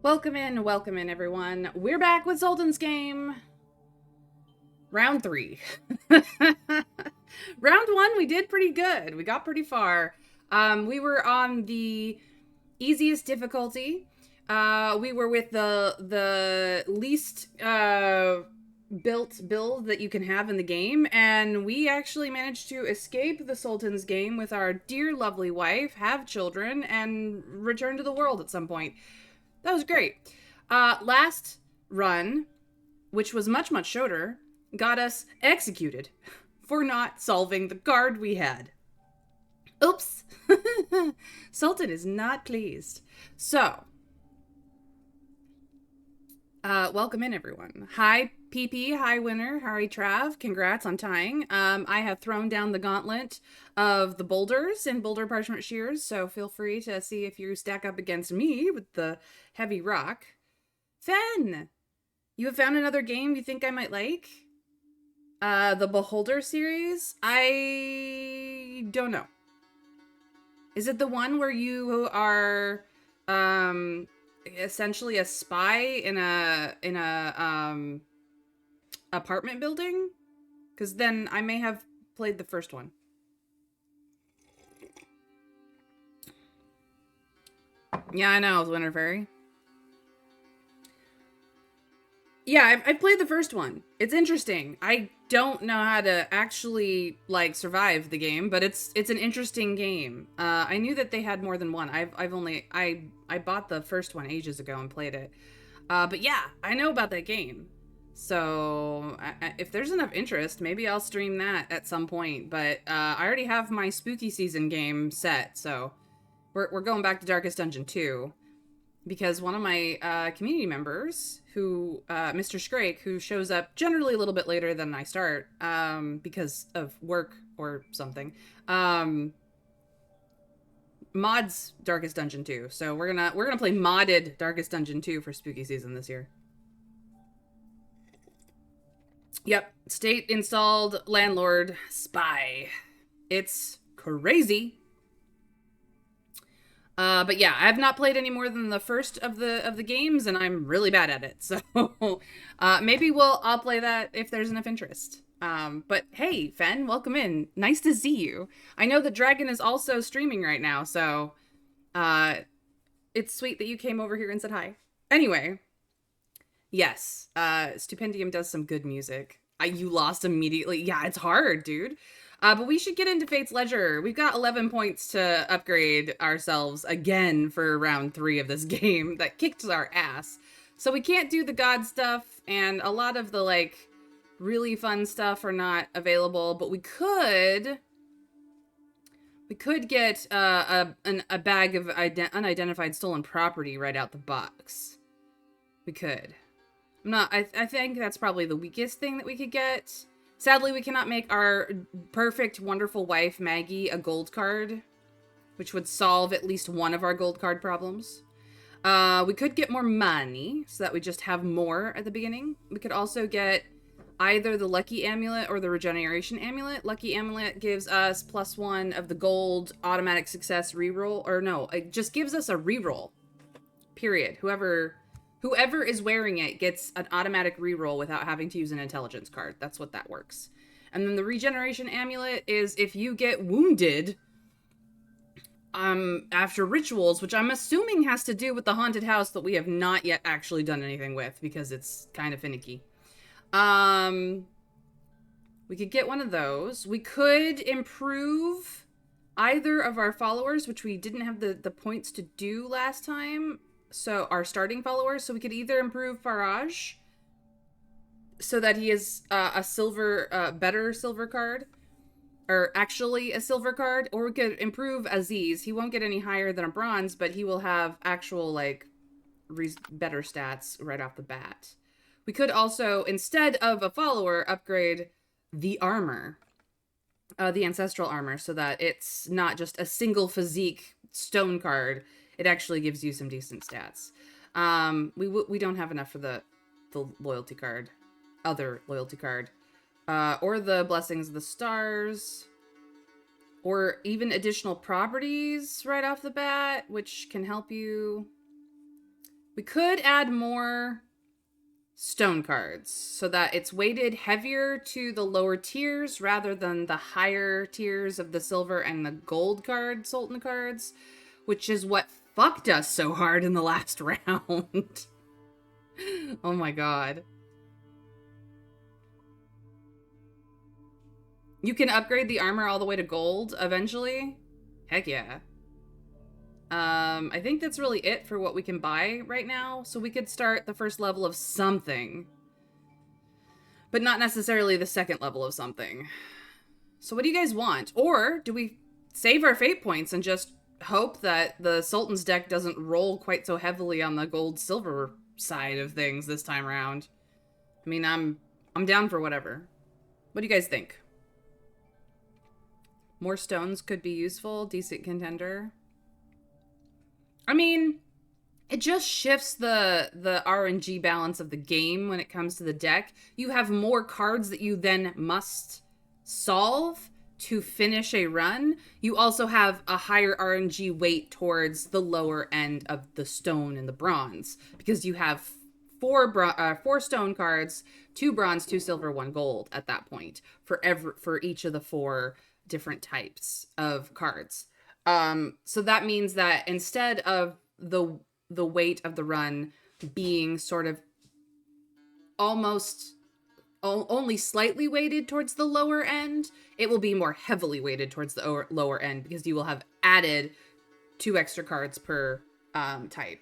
Welcome in, everyone. We're back with Sultan's game. Round 3. Round 1, we did pretty good. We got pretty far. We were on the easiest difficulty. We were with the least built build that you can have in the game, and we actually managed to escape the Sultan's game with our dear lovely wife, have children, and return to the world at some point. That was great. Last run, which was much, much shorter, got us executed for not solving the guard we had. Oops. Sultan is not pleased. So, welcome in, everyone. Hi, PP. Hi, winner. Hi, Trav. Congrats on tying. I have thrown down the gauntlet of the boulders and boulder parchment shears, so feel free to see if you stack up against me with the heavy rock. Fen, you have found another game you think I might like? The Beholder series? I don't know. Is it the one where you are essentially a spy in a apartment building? Because then I may have played the first one. Yeah, I know, Winter Fairy. Yeah, I've played the first one. It's interesting. I don't know how to actually like survive the game, but it's an interesting game. I knew that they had more than one. I bought the first one ages ago and played it. But yeah, I know about that game. So if there's enough interest, maybe I'll stream that at some point. But I already have my spooky season game set, so we're going back to Darkest Dungeon 2. Because one of my community members, who Mr. Scrake, who shows up generally a little bit later than I start, because of work or something, mods Darkest Dungeon 2. So we're gonna play modded Darkest Dungeon 2 for spooky season this year. Yep, state installed landlord spy. It's crazy. But yeah, I've not played any more than the first of the games, and I'm really bad at it. So maybe I'll play that if there's enough interest. But hey, Fen, welcome in. Nice to see you. I know that Dragon is also streaming right now, so it's sweet that you came over here and said hi. Anyway, yes, Stupendium does some good music. You lost immediately. Yeah, it's hard, dude. But we should get into Fate's Ledger. We've got 11 points to upgrade ourselves again for round 3 of this game that kicked our ass. So we can't do the god stuff, and a lot of the, like, really fun stuff are not available, but we could get a bag of unidentified stolen property right out the box. We could. I think that's probably the weakest thing that we could get. Sadly, we cannot make our perfect, wonderful wife, Maggie, a gold card, which would solve at least one of our gold card problems. We could get more money, so that we just have more at the beginning. We could also get either the Lucky Amulet or the Regeneration Amulet. Lucky Amulet gives us +1 of the gold automatic success reroll. Or no, it just gives us a reroll. Period. Whoever is wearing it gets an automatic reroll without having to use an intelligence card. That's what that works. And then the Regeneration Amulet is if you get wounded after rituals, which I'm assuming has to do with the haunted house that we have not yet actually done anything with because it's kind of finicky. We could get one of those. We could improve either of our followers, which we didn't have the points to do last time. So our starting followers, so we could either improve Faraj so that he is a silver, better silver card, or actually a silver card, or we could improve Aziz. He won't get any higher than a bronze, but he will have actual, like, better stats right off the bat. We could also, instead of a follower, upgrade the armor, the ancestral armor, so that it's not just a single physique stone card. It actually gives you some decent stats. We don't have enough for the loyalty card, other loyalty card, or the blessings of the stars, or even additional properties right off the bat, which can help you. We could add more stone cards so that it's weighted heavier to the lower tiers rather than the higher tiers of the silver and the gold card Sultan cards, which is what fucked us so hard in the last round. Oh my god. You can upgrade the armor all the way to gold eventually? Heck yeah. I think that's really it for what we can buy right now. So we could start the first level of something, but not necessarily the second level of something. So what do you guys want? Or do we save our fate points and just hope that the Sultan's deck doesn't roll quite so heavily on the gold silver side of things this time around? I mean, I'm down for whatever. What do you guys think? More stones could be useful. Decent contender. I mean, it just shifts the RNG balance of the game when it comes to the deck. You have more cards that you then must solve to finish a run. You also have a higher RNG weight towards the lower end of the stone and the bronze because you have four stone cards, 2 bronze, 2 silver, 1 gold at that point for each of the 4 different types of cards. So that means that instead of the weight of the run being sort of almost only slightly weighted towards the lower end, it will be more heavily weighted towards the lower end because you will have added 2 extra cards per type.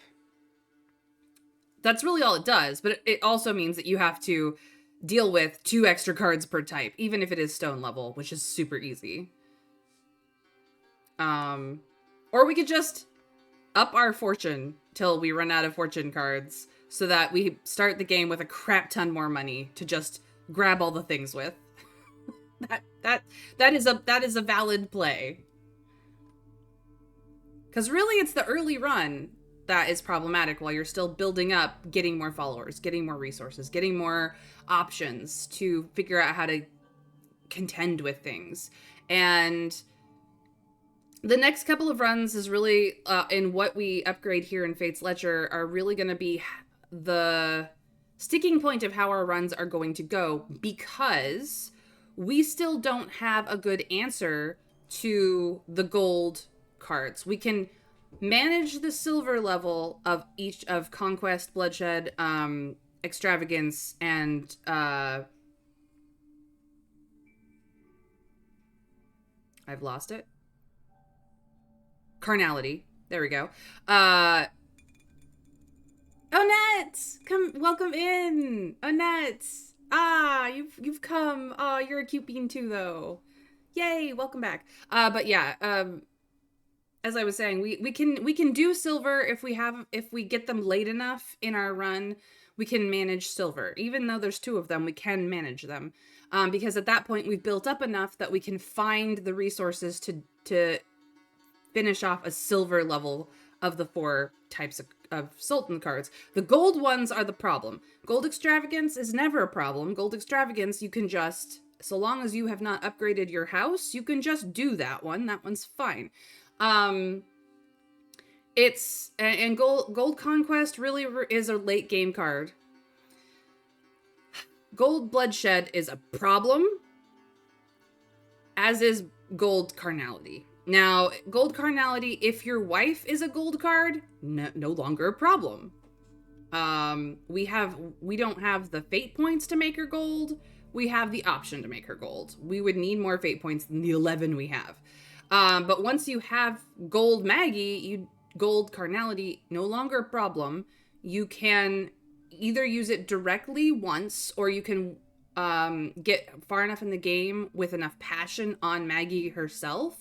That's really all it does, but it also means that you have to deal with 2 extra cards per type, even if it is stone level, which is super easy. Or we could just up our fortune till we run out of fortune cards so that we start the game with a crap ton more money to just grab all the things with. that is a valid play. Cuz really it's the early run that is problematic while you're still building up, getting more followers, getting more resources, getting more options to figure out how to contend with things. And the next couple of runs is really, in what we upgrade here in Fate's Ledger, are really going to be the sticking point of how our runs are going to go, because we still don't have a good answer to the gold cards. We can manage the silver level of each of Conquest, Bloodshed, Extravagance, and I've lost it. Carnality. There we go. Annette! Welcome in! Annette! Ah, you've come. Oh, you're a cute bean too, though. Yay, welcome back. But yeah, as I was saying, we can do silver if we get them late enough in our run. We can manage silver. Even though there's 2 of them, we can manage them. Because at that point, we've built up enough that we can find the resources to finish off a silver level of the 4 types of Sultan cards. The gold ones are the problem. Gold Extravagance is never a problem. Gold Extravagance, you can just, so long as you have not upgraded your house, you can just do that one. That one's fine. It's, and Gold Conquest really is a late game card. Gold Bloodshed is a problem, as is Gold Carnality. Now, Gold Carnality, if your wife is a gold card, no longer a problem. We don't have the fate points to make her gold. We have the option to make her gold. We would need more fate points than the 11 we have. But once you have gold Maggie, gold Carnality, no longer a problem. You can either use it directly once, or you can get far enough in the game with enough passion on Maggie herself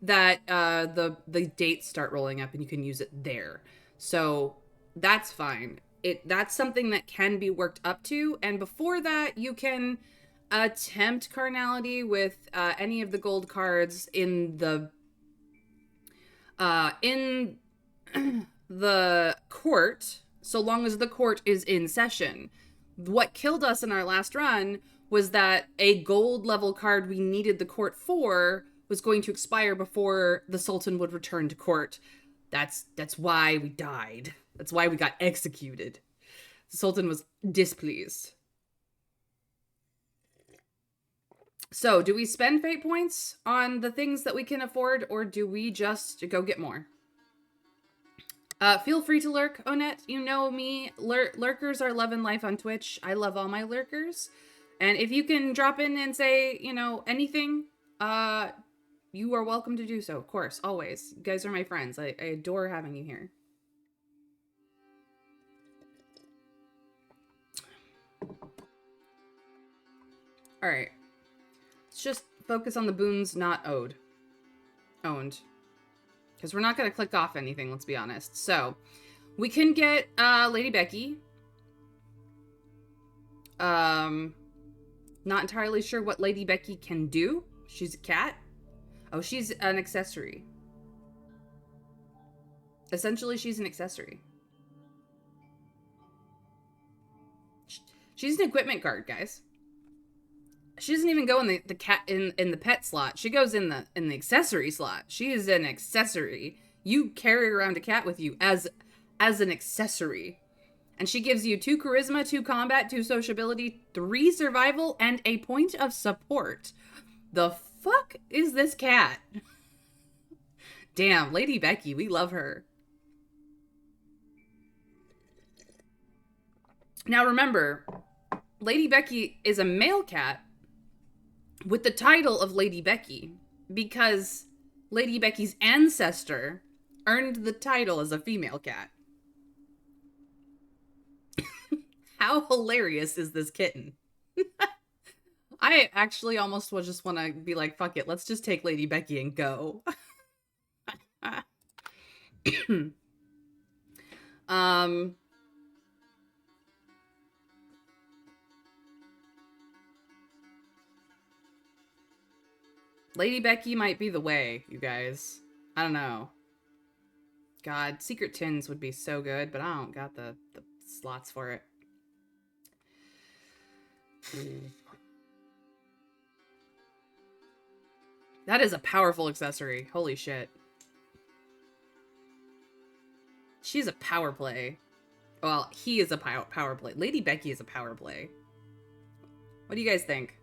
that the dates start rolling up and you can use it there. So that's fine. That's something that can be worked up to. And before that, you can attempt Carnality with any of the gold cards in the the court, so long as the court is in session. What killed us in our last run was that a gold level card we needed the court for was going to expire before the Sultan would return to court. That's why we died. That's why we got executed. The Sultan was displeased. So, do we spend fate points on the things that we can afford, or do we just go get more? Feel free to lurk, Onette. You know me. Lurkers are loving life on Twitch. I love all my lurkers. And if you can drop in and say, you know, anything, you are welcome to do so, of course, always. You guys are my friends. I adore having you here. All right. Let's just focus on the boons not owned. Because we're not going to click off anything, let's be honest. So, we can get Lady Becky. Not entirely sure what Lady Becky can do. She's a cat. Oh, she's an accessory. Essentially, she's an accessory. She's an equipment card, guys. She doesn't even go in the cat in the pet slot. She goes in the accessory slot. She is an accessory. You carry around a cat with you as an accessory. And she gives you 2 charisma, 2 combat, 2 sociability, 3 survival, and a point of support. The fuck is this cat? Damn, Lady Becky, we love her. Now remember, Lady Becky is a male cat with the title of Lady Becky because Lady Becky's ancestor earned the title as a female cat. How hilarious is this kitten? I actually almost would just want to be like, fuck it, let's just take Lady Becky and go. Lady Becky might be the way, you guys. I don't know. God, Secret Tins would be so good, but I don't got the slots for it. That is a powerful accessory. Holy shit. She's a power play. Well, he is a power play. Lady Becky is a power play. What do you guys think?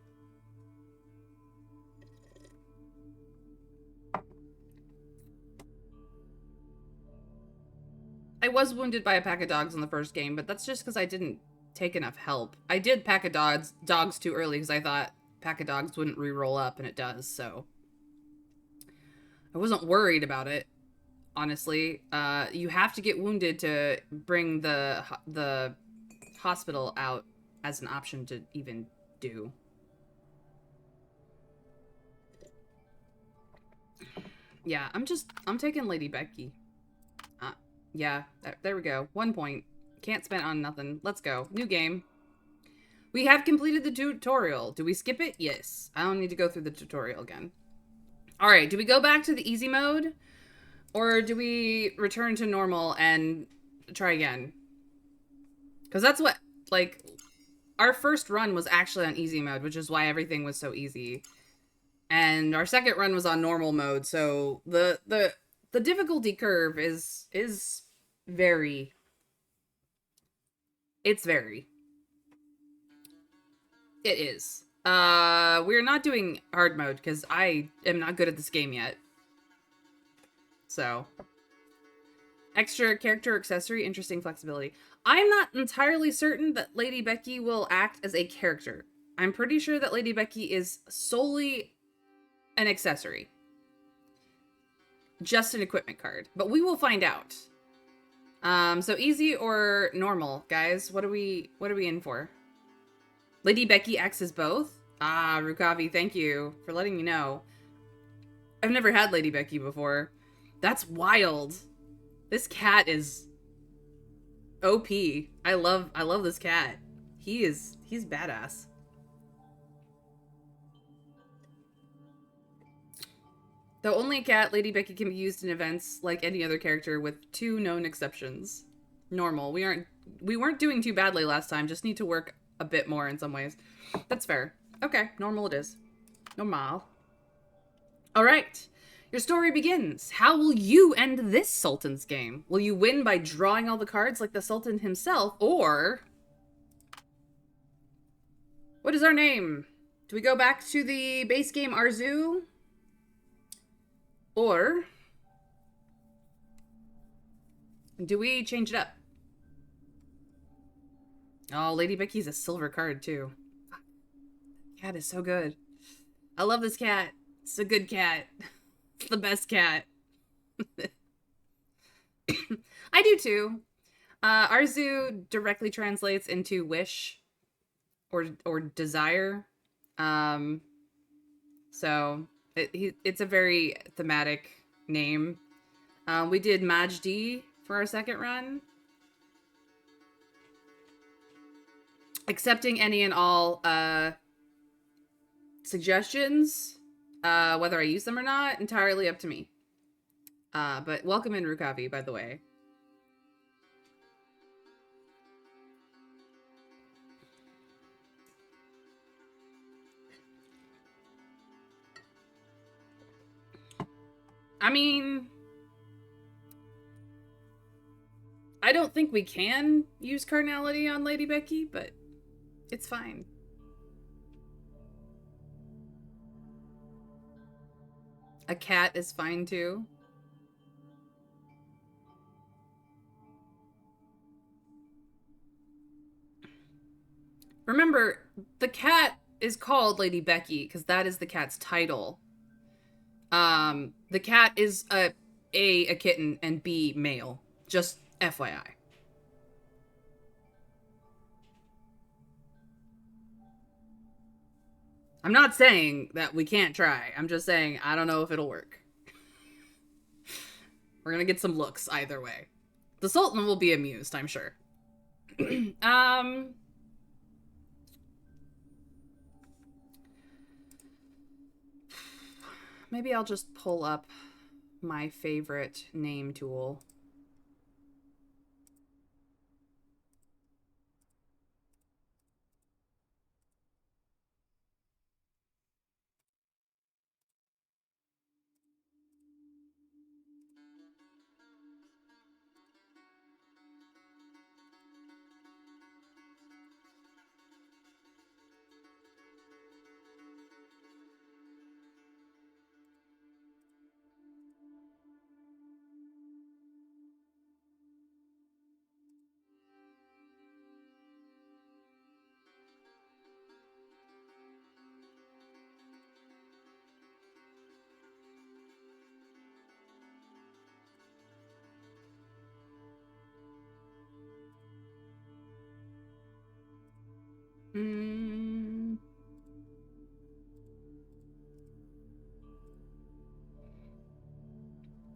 I was wounded by a pack of dogs in the first game, but that's just because I didn't take enough help. I did pack of dogs too early because I thought pack of dogs wouldn't re-roll up, and it does, so. I wasn't worried about it, honestly. You have to get wounded to bring the hospital out as an option to even do. Yeah, I'm taking Lady Becky. Yeah, there we go. 1 point. Can't spend on nothing. Let's go. New game. We have completed the tutorial. Do we skip it? Yes. I don't need to go through the tutorial again. Alright, do we go back to the easy mode? Or do we return to normal and try again? Because that's what, like, our first run was actually on easy mode, which is why everything was so easy. And our second run was on normal mode, so the difficulty curve is very... It's very. It is. We're not doing hard mode because I am not good at this game yet. So. Extra character accessory, interesting flexibility. I'm not entirely certain that Lady Becky will act as a character. I'm pretty sure that Lady Becky is solely an accessory. Just an equipment card. But we will find out. So easy or normal, guys? What are we in for? Lady Becky acts as both? Ah, Rukavi, thank you for letting me know. I've never had Lady Becky before. That's wild. This cat is OP. I love this cat. He's badass. The only cat, Lady Becky, can be used in events like any other character with 2 known exceptions. Normal. We weren't doing too badly last time, just need to work a bit more in some ways. That's fair. Okay, normal it is. Normal. Alright. Your story begins. How will you end this Sultan's game? Will you win by drawing all the cards like the Sultan himself, or... What is our name? Do we go back to the base game Arzu? Or... do we change it up? Oh, Lady Becky's a silver card, too. Cat is so good. I love this cat. It's a good cat. It's the best cat. I do, too. Arzu directly translates into wish or desire. So it's a very thematic name. We did Majdi for our second run. Accepting any and all suggestions, whether I use them or not, entirely up to me. But welcome in, Rukavi, by the way. I mean, I don't think we can use carnality on Lady Becky, but it's fine. A cat is fine too. Remember, the cat is called Lady Becky because that is the cat's title. The cat is a kitten and B, male. Just FYI. I'm not saying that we can't try. I'm just saying I don't know if it'll work. We're gonna get some looks either way. The Sultan will be amused, I'm sure. Maybe I'll just pull up my favorite name tool.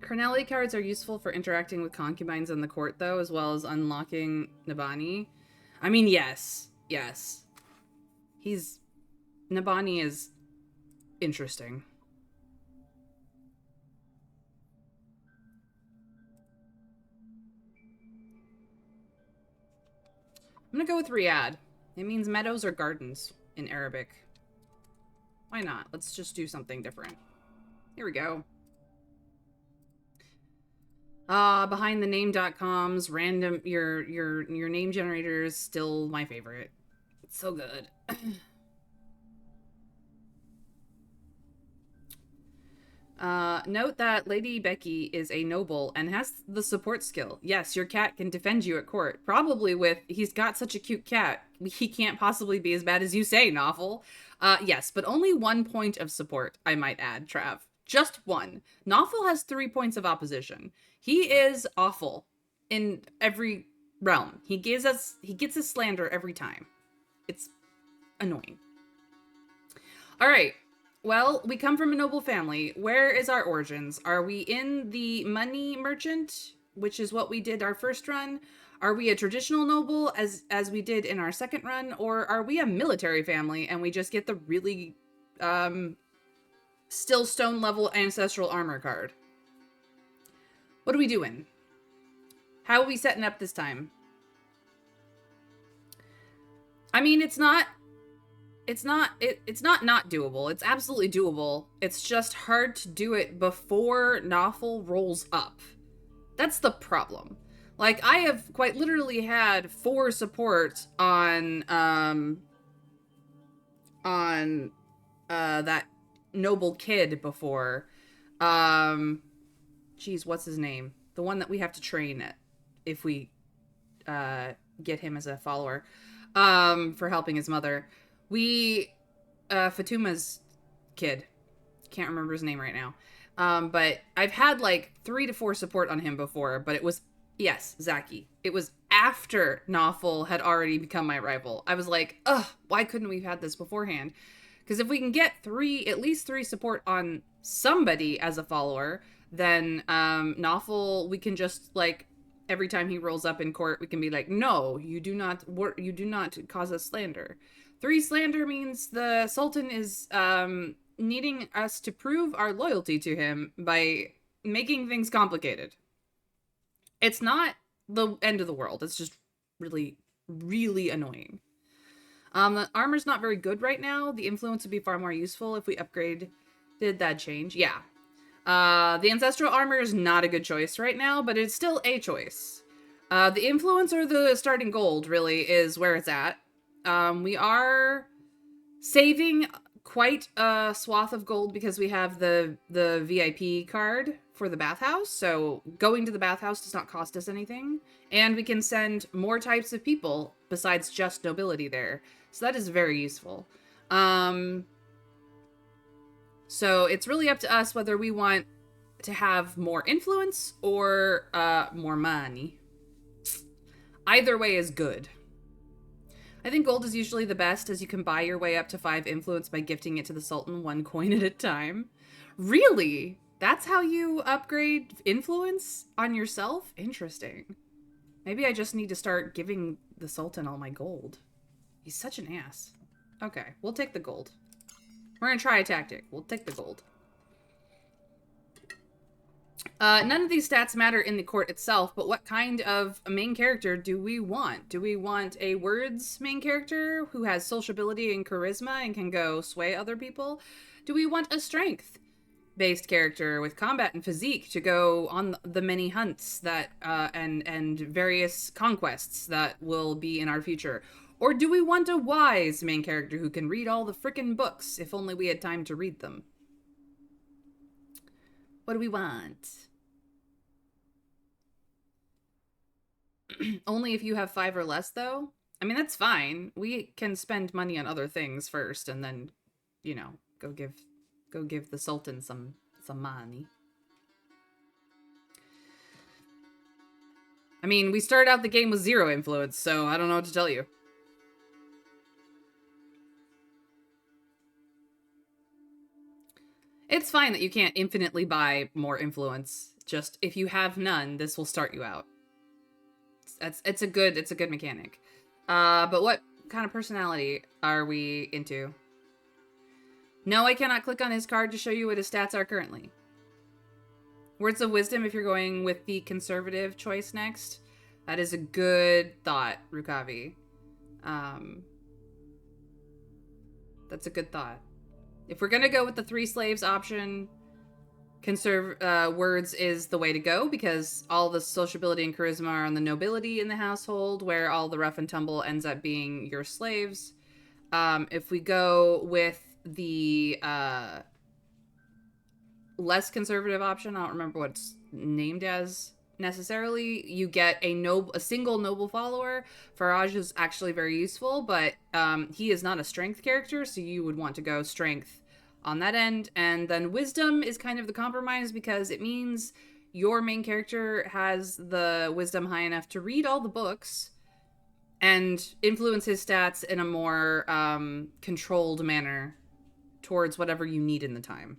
Carnality cards are useful for interacting with concubines in the court, though, as well as unlocking Nabani. I mean, yes. Yes. Nabani is interesting. I'm gonna go with Riyadh. It means meadows or gardens in Arabic. Why not? Let's just do something different. Here we go. Behind the name.coms, random your name generator is still my favorite. It's so good. Note that Lady Becky is a noble and has the support skill. Yes, your cat can defend you at court. Probably with, he's got such a cute cat. He can't possibly be as bad as you say, Novel. Yes, but only 1 point of support, I might add, Trav. Just one. Novel has 3 points of opposition. He is awful in every realm. He gets his slander every time. It's annoying. All right. Well, we come from a noble family. Where is our origins? Are we in the money merchant, which is what we did our first run? Are we a traditional noble as we did in our second run? Or are we a military family and we just get the really still stone level ancestral armor card? What are we doing? How are we setting up this time? I mean, it's not it's not doable. It's absolutely doable. It's just hard to do it before Noffel rolls up. That's the problem. Like, I have quite literally had 4 support on that noble kid before. Um Geez, what's his name? The one that we have to train at if we get him as a follower for helping his mother. We Fatuma's kid. Can't remember his name right now. But I've had like 3 to 4 support on him before, but it was, yes, Zaki. It was after Nawful had already become my rival. I was like, ugh, why couldn't we have had this beforehand? Because if we can get at least 3 support on somebody as a follower, then Nawful, we can just like every time he rolls up in court, we can be like, no, you do not cause us slander. 3 slander means the Sultan is needing us to prove our loyalty to him by making things complicated. It's not the end of the world. It's just really, really annoying. The armor's not very good right now. The influence would be far more useful if we upgraded that change. Yeah. The ancestral armor is not a good choice right now, but it's still a choice. The influence or the starting gold really is where it's at. We are saving quite a swath of gold because we have the VIP card for the bathhouse. So going to the bathhouse does not cost us anything. And we can send more types of people besides just nobility there. So that is very useful. So it's really up to us whether we want to have more influence or more money. Either way is good. I think gold is usually the best, as you can buy your way up to 5 influence by gifting it to the Sultan 1 coin at a time. Really? That's how you upgrade influence on yourself? Interesting. Maybe I just need to start giving the Sultan all my gold. He's such an ass. Okay, we'll take the gold. We're gonna try a tactic. We'll take the gold. None of these stats matter in the court itself, but what kind of main character do we want? Do we want a words main character who has sociability and charisma and can go sway other people? Do we want a strength based character with combat and physique to go on the many hunts that and various conquests that will be in our future? Or do we want a wise main character who can read all the frickin' books if only we had time to read them? What do we want? Only if you have 5 or less, though? I mean, that's fine. We can spend money on other things first and then, you know, go give the Sultan some money. I mean, we started out the game with 0 influence, so I don't know what to tell you. It's fine that you can't infinitely buy more influence. Just if you have none, this will start you out. It's a good mechanic. But what kind of personality are we into? No, I cannot click on his card to show you what his stats are currently. Words of wisdom if you're going with the conservative choice next. That is a good thought, Rukavi. That's a good thought. If we're gonna go with the 3 slaves option, words is the way to go because all the sociability and charisma are on the nobility in the household, where all the rough and tumble ends up being your slaves. If we go with the less conservative option, I don't remember what it's named as necessarily, you get a single noble follower. Faraj is actually very useful, but he is not a strength character, so you would want to go strength on that end. And then wisdom is kind of the compromise because it means your main character has the wisdom high enough to read all the books and influence his stats in a more controlled manner towards whatever you need in the time.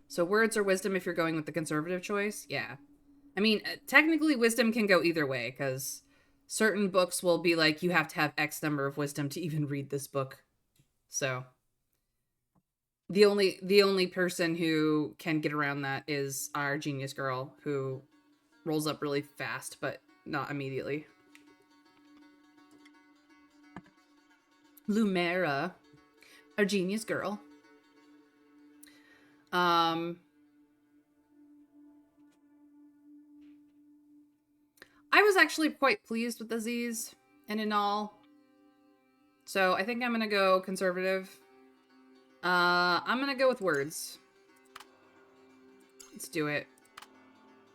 So words or wisdom if you're going with the conservative choice. Yeah. I mean, technically wisdom can go either way because certain books will be like, you have to have X number of wisdom to even read this book. So the only person who can get around that is our genius girl, who rolls up really fast, but not immediately. Lumera, our genius girl. Um, I was actually quite pleased with Aziz and in all. So I think I'm gonna go conservative. I'm gonna go with words. Let's do it.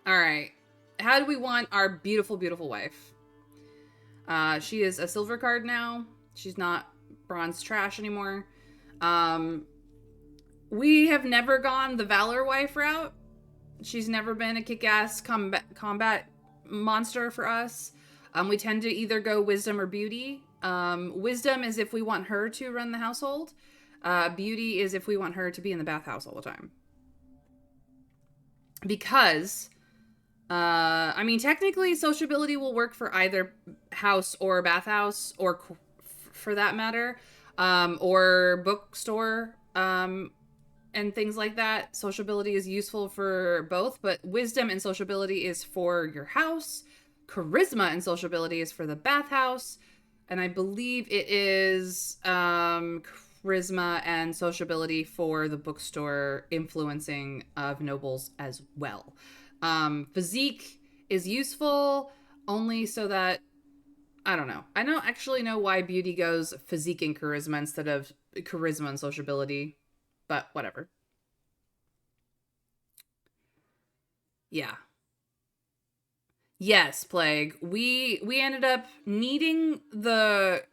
All right. How do we want our beautiful, beautiful wife? She is a silver card now. She's not bronze trash anymore. Um, we have never gone the Valor wife route. She's never been a kick-ass combat monster for us. We tend to either go wisdom or beauty. Wisdom is if we want her to run the household. Beauty is if we want her to be in the bathhouse all the time. Because, I mean, technically, sociability will work for either house or bathhouse, or for that matter, or bookstore, and things like that. Sociability is useful for both, but wisdom and sociability is for your house. Charisma and sociability is for the bathhouse. And I believe it is charisma and sociability for the bookstore, influencing of nobles as well. Physique is useful only so that, I don't know. I don't actually know why beauty goes physique and charisma instead of charisma and sociability, but whatever. Yeah. Yes, Plague. We ended up needing the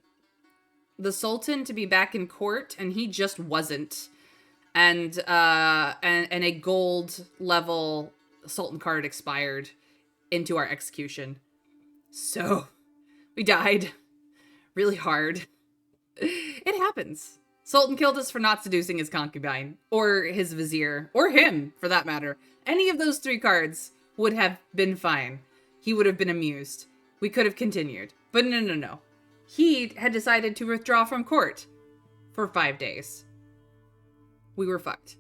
Sultan to be back in court, and he just wasn't. And a gold level Sultan card expired into our execution. So we died really hard. It happens. Sultan killed us for not seducing his concubine, or his vizier, or him, for that matter. Any of those three cards would have been fine. He would have been amused. We could have continued. But no, no, no. He had decided to withdraw from court for 5 days. We were fucked.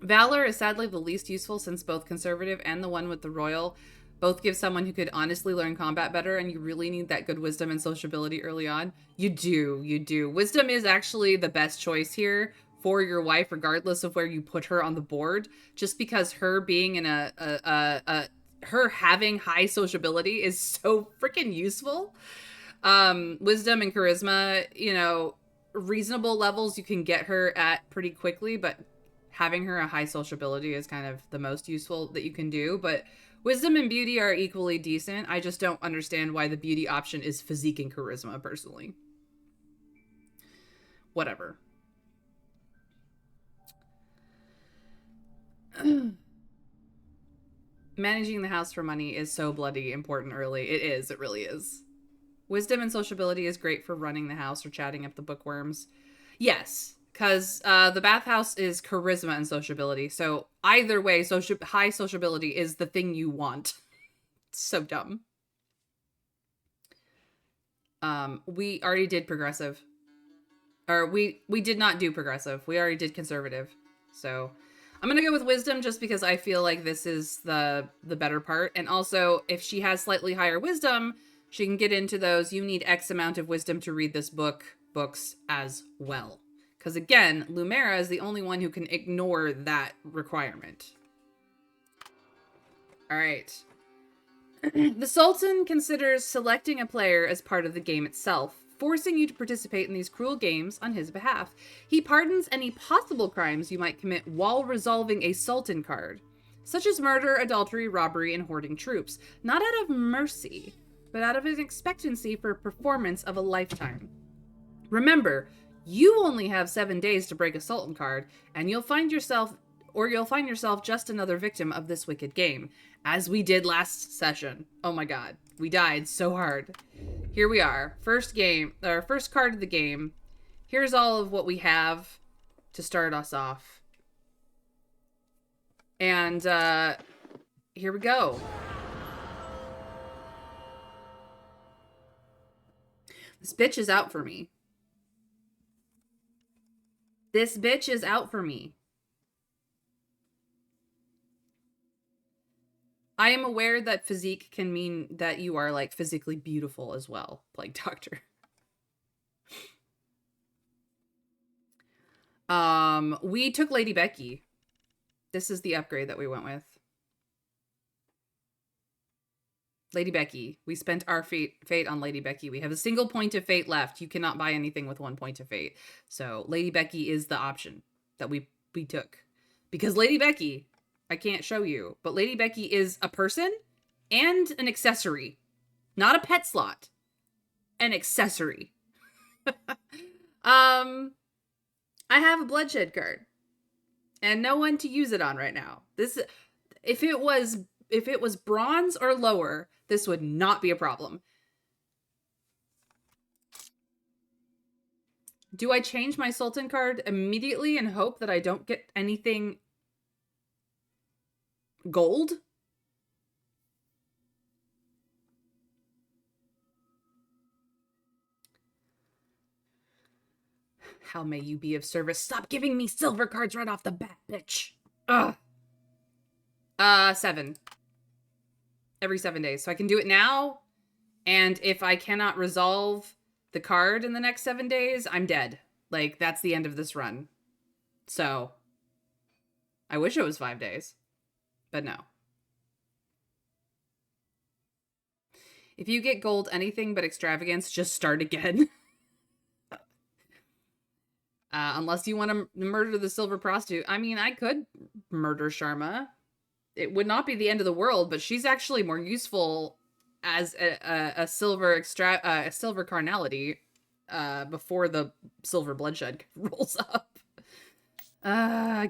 Valor is sadly the least useful, since both conservative and the one with the royal both give someone who could honestly learn combat better, and you really need that good wisdom and sociability early on. You do. Wisdom is actually the best choice here for your wife, regardless of where you put her on the board, just because her being in her having high sociability is so freaking useful. Wisdom and charisma, reasonable levels you can get her at pretty quickly, but having her a high sociability is kind of the most useful that you can do. But wisdom and beauty are equally decent. I just don't understand why the beauty option is physique and charisma, personally. Whatever. Managing the house for money is so bloody important early. It is. It really is. Wisdom and sociability is great for running the house or chatting up the bookworms. Yes, because the bathhouse is charisma and sociability. So either way, high sociability is the thing you want. It's so dumb. We already did progressive. Or we did not do progressive. We already did conservative. So I'm gonna go with wisdom just because I feel like this is the better part. And also, if she has slightly higher wisdom, she can get into those. You need X amount of wisdom to read this books as well. Because again, Lumera is the only one who can ignore that requirement. All right. The Sultan considers selecting a player as part of the game itself, forcing you to participate in these cruel games on his behalf. He pardons any possible crimes you might commit while resolving a Sultan card, such as murder, adultery, robbery, and hoarding troops, not out of mercy, but out of an expectancy for performance of a lifetime. Remember, you only have 7 days to break a Sultan card, and you'll find yourself just another victim of this wicked game, as we did last session. Oh my god, we died so hard. Here we are, first card of the game. Here's all of what we have to start us off. And here we go. This bitch is out for me. This bitch is out for me. I am aware that physique can mean that you are, like, physically beautiful as well, Plague Doctor. We took Lady Becky. This is the upgrade that we went with. Lady Becky. We spent our fate on Lady Becky. We have a single point of fate left. You cannot buy anything with 1 point of fate. So Lady Becky is the option that we took. Because Lady Becky, I can't show you, but Lady Becky is a person and an accessory. Not a pet slot. An accessory. I have a bloodshed card. And no one to use it on right now. This, if it was bronze or lower, this would not be a problem. Do I change my Sultan card immediately and hope that I don't get anything gold? How may you be of service? Stop giving me silver cards right off the bat, bitch. Ugh. 7. Every 7 days. So I can do it now. And if I cannot resolve the card in the next 7 days, I'm dead. Like, that's the end of this run. So, I wish it was 5 days. But no. If you get gold anything but extravagance, just start again. Unless you want to murder the silver prostitute. I mean, I could murder Sharma. It would not be the end of the world, but she's actually more useful as a silver silver carnality before the silver bloodshed rolls up.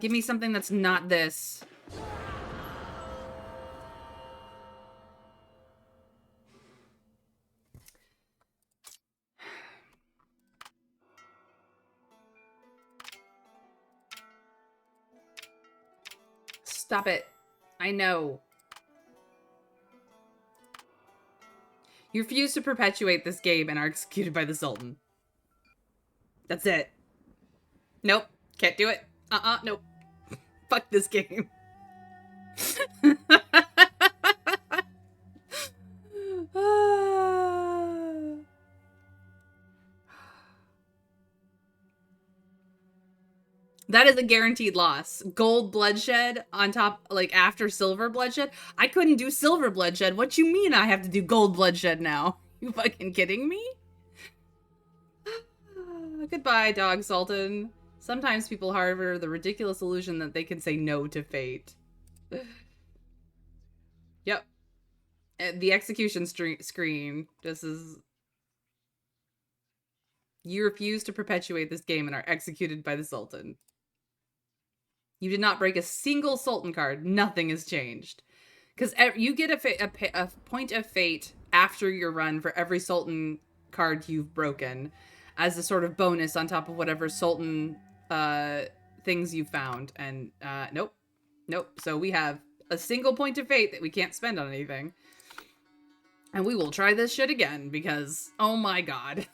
Give me something that's not this. Stop it. I know. You refuse to perpetuate this game and are executed by the Sultan. That's it. Nope. Can't do it. Nope. Fuck this game. That is a guaranteed loss. Gold bloodshed on top, like after silver bloodshed. I couldn't do silver bloodshed. What you mean I have to do gold bloodshed now? You fucking kidding me? Goodbye, Dog Sultan. Sometimes people harbor the ridiculous illusion that they can say no to fate. Yep. The execution screen. This is... You refuse to perpetuate this game and are executed by the Sultan. You did not break a single Sultan card. Nothing has changed. Because you get a point of fate after your run for every Sultan card you've broken as a sort of bonus on top of whatever Sultan things you found. And nope. Nope. So we have a single point of fate that we can't spend on anything. And we will try this shit again because, oh my god.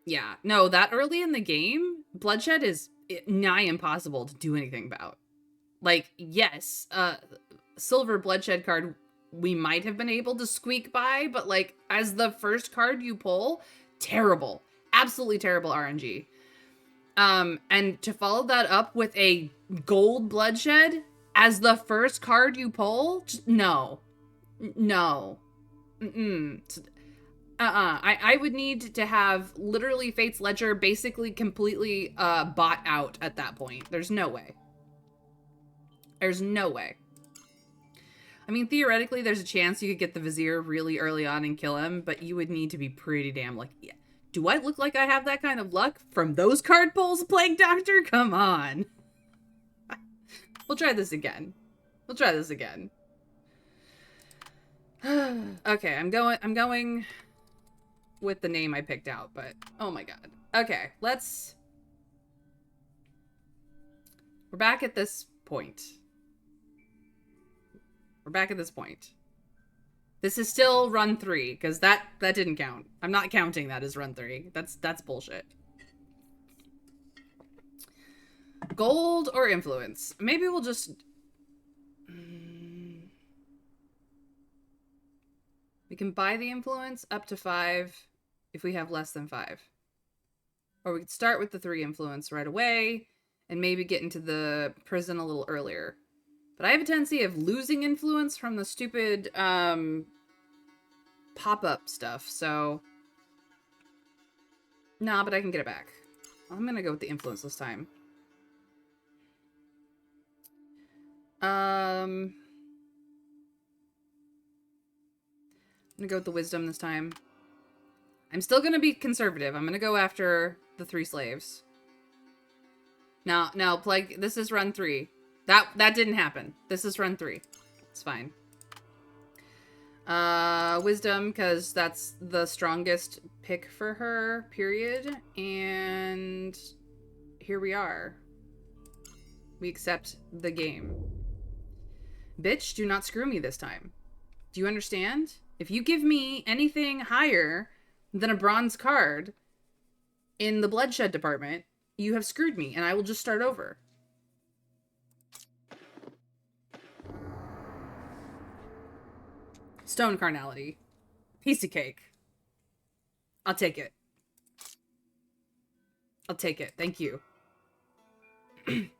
Yeah, no, that early in the game, bloodshed is nigh impossible to do anything about. Like, yes, silver bloodshed card we might have been able to squeak by, but like, as the first card you pull, terrible. Absolutely terrible RNG. And to follow that up with a gold bloodshed as the first card you pull, just, no. No. I would need to have literally Fate's Ledger basically completely bought out at that point. There's no way. There's no way. I mean, theoretically, there's a chance you could get the Vizier really early on and kill him, but you would need to be pretty damn lucky. Yeah. Do I look like I have that kind of luck from those card pulls, Plague Doctor? Come on. We'll try this again. We'll try this again. Okay, I'm going with the name I picked out, but oh my god. Okay, we're back at this point. We're back at this point. This is still run 3, because that didn't count. I'm not counting that as run 3. That's bullshit. Gold or influence? Maybe we'll just... We can buy the influence up to 5. if we have less than 5. Or we could start with the 3 influence right away and maybe get into the prison a little earlier. But I have a tendency of losing influence from the stupid pop-up stuff, so... Nah, but I can get it back. I'm gonna go with the influence this time. I'm gonna go with the wisdom this time. I'm still gonna be conservative. I'm gonna go after the 3 slaves. Now, Plague, this is run 3. That didn't happen. This is run 3. It's fine. Wisdom, because that's the strongest pick for her, period. And here we are. We accept the game. Bitch, do not screw me this time. Do you understand? If you give me anything higher than a bronze card in the bloodshed department, you have screwed me, and I will just start over. Stone carnality. Piece of cake. I'll take it. I'll take it. Thank you.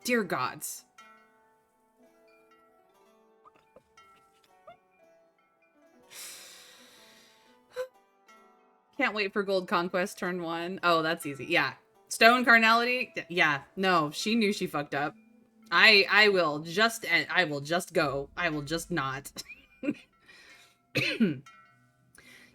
Dear gods. Can't wait for Gold Conquest turn 1. Oh, that's easy. Yeah. Stone carnality. Yeah. No, she knew she fucked up. I will just go. I will just not.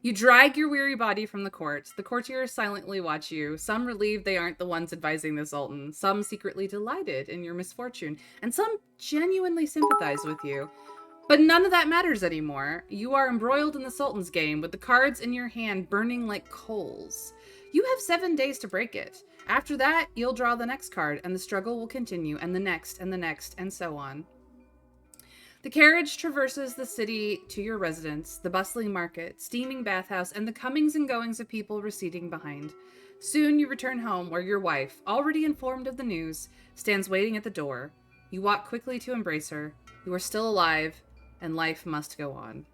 You drag your weary body from the court. The courtiers silently watch you, some relieved they aren't the ones advising the Sultan, some secretly delighted in your misfortune, and some genuinely sympathize with you. But none of that matters anymore. You are embroiled in the Sultan's game, with the cards in your hand burning like coals. You have 7 days to break it. After that, you'll draw the next card, and the struggle will continue, and the next, and so on. The carriage traverses the city to your residence, the bustling market, steaming bathhouse, and the comings and goings of people receding behind. Soon you return home, where your wife, already informed of the news, stands waiting at the door. You walk quickly to embrace her. You are still alive, and life must go on.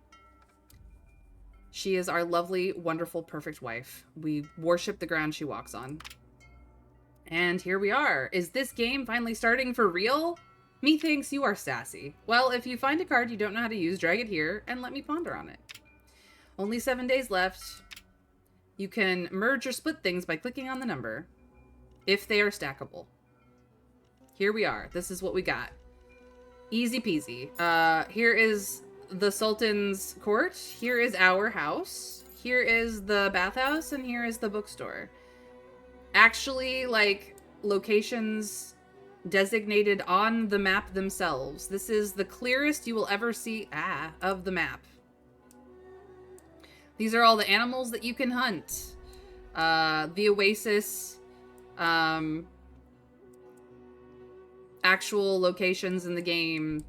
She is our lovely, wonderful, perfect wife. We worship the ground she walks on. And here we are. Is this game finally starting for real? Methinks you are sassy. Well, if you find a card you don't know how to use, drag it here and let me ponder on it. Only 7 days left. You can merge or split things by clicking on the number, if they are stackable. Here we are. This is what we got. Easy peasy. Here is the Sultan's court. Here is our house. Here is the bathhouse, and here is the bookstore. Actually, like, locations designated on the map themselves. This is the clearest you will ever see of the map. These are all the animals that you can hunt. The oasis, actual locations in the game.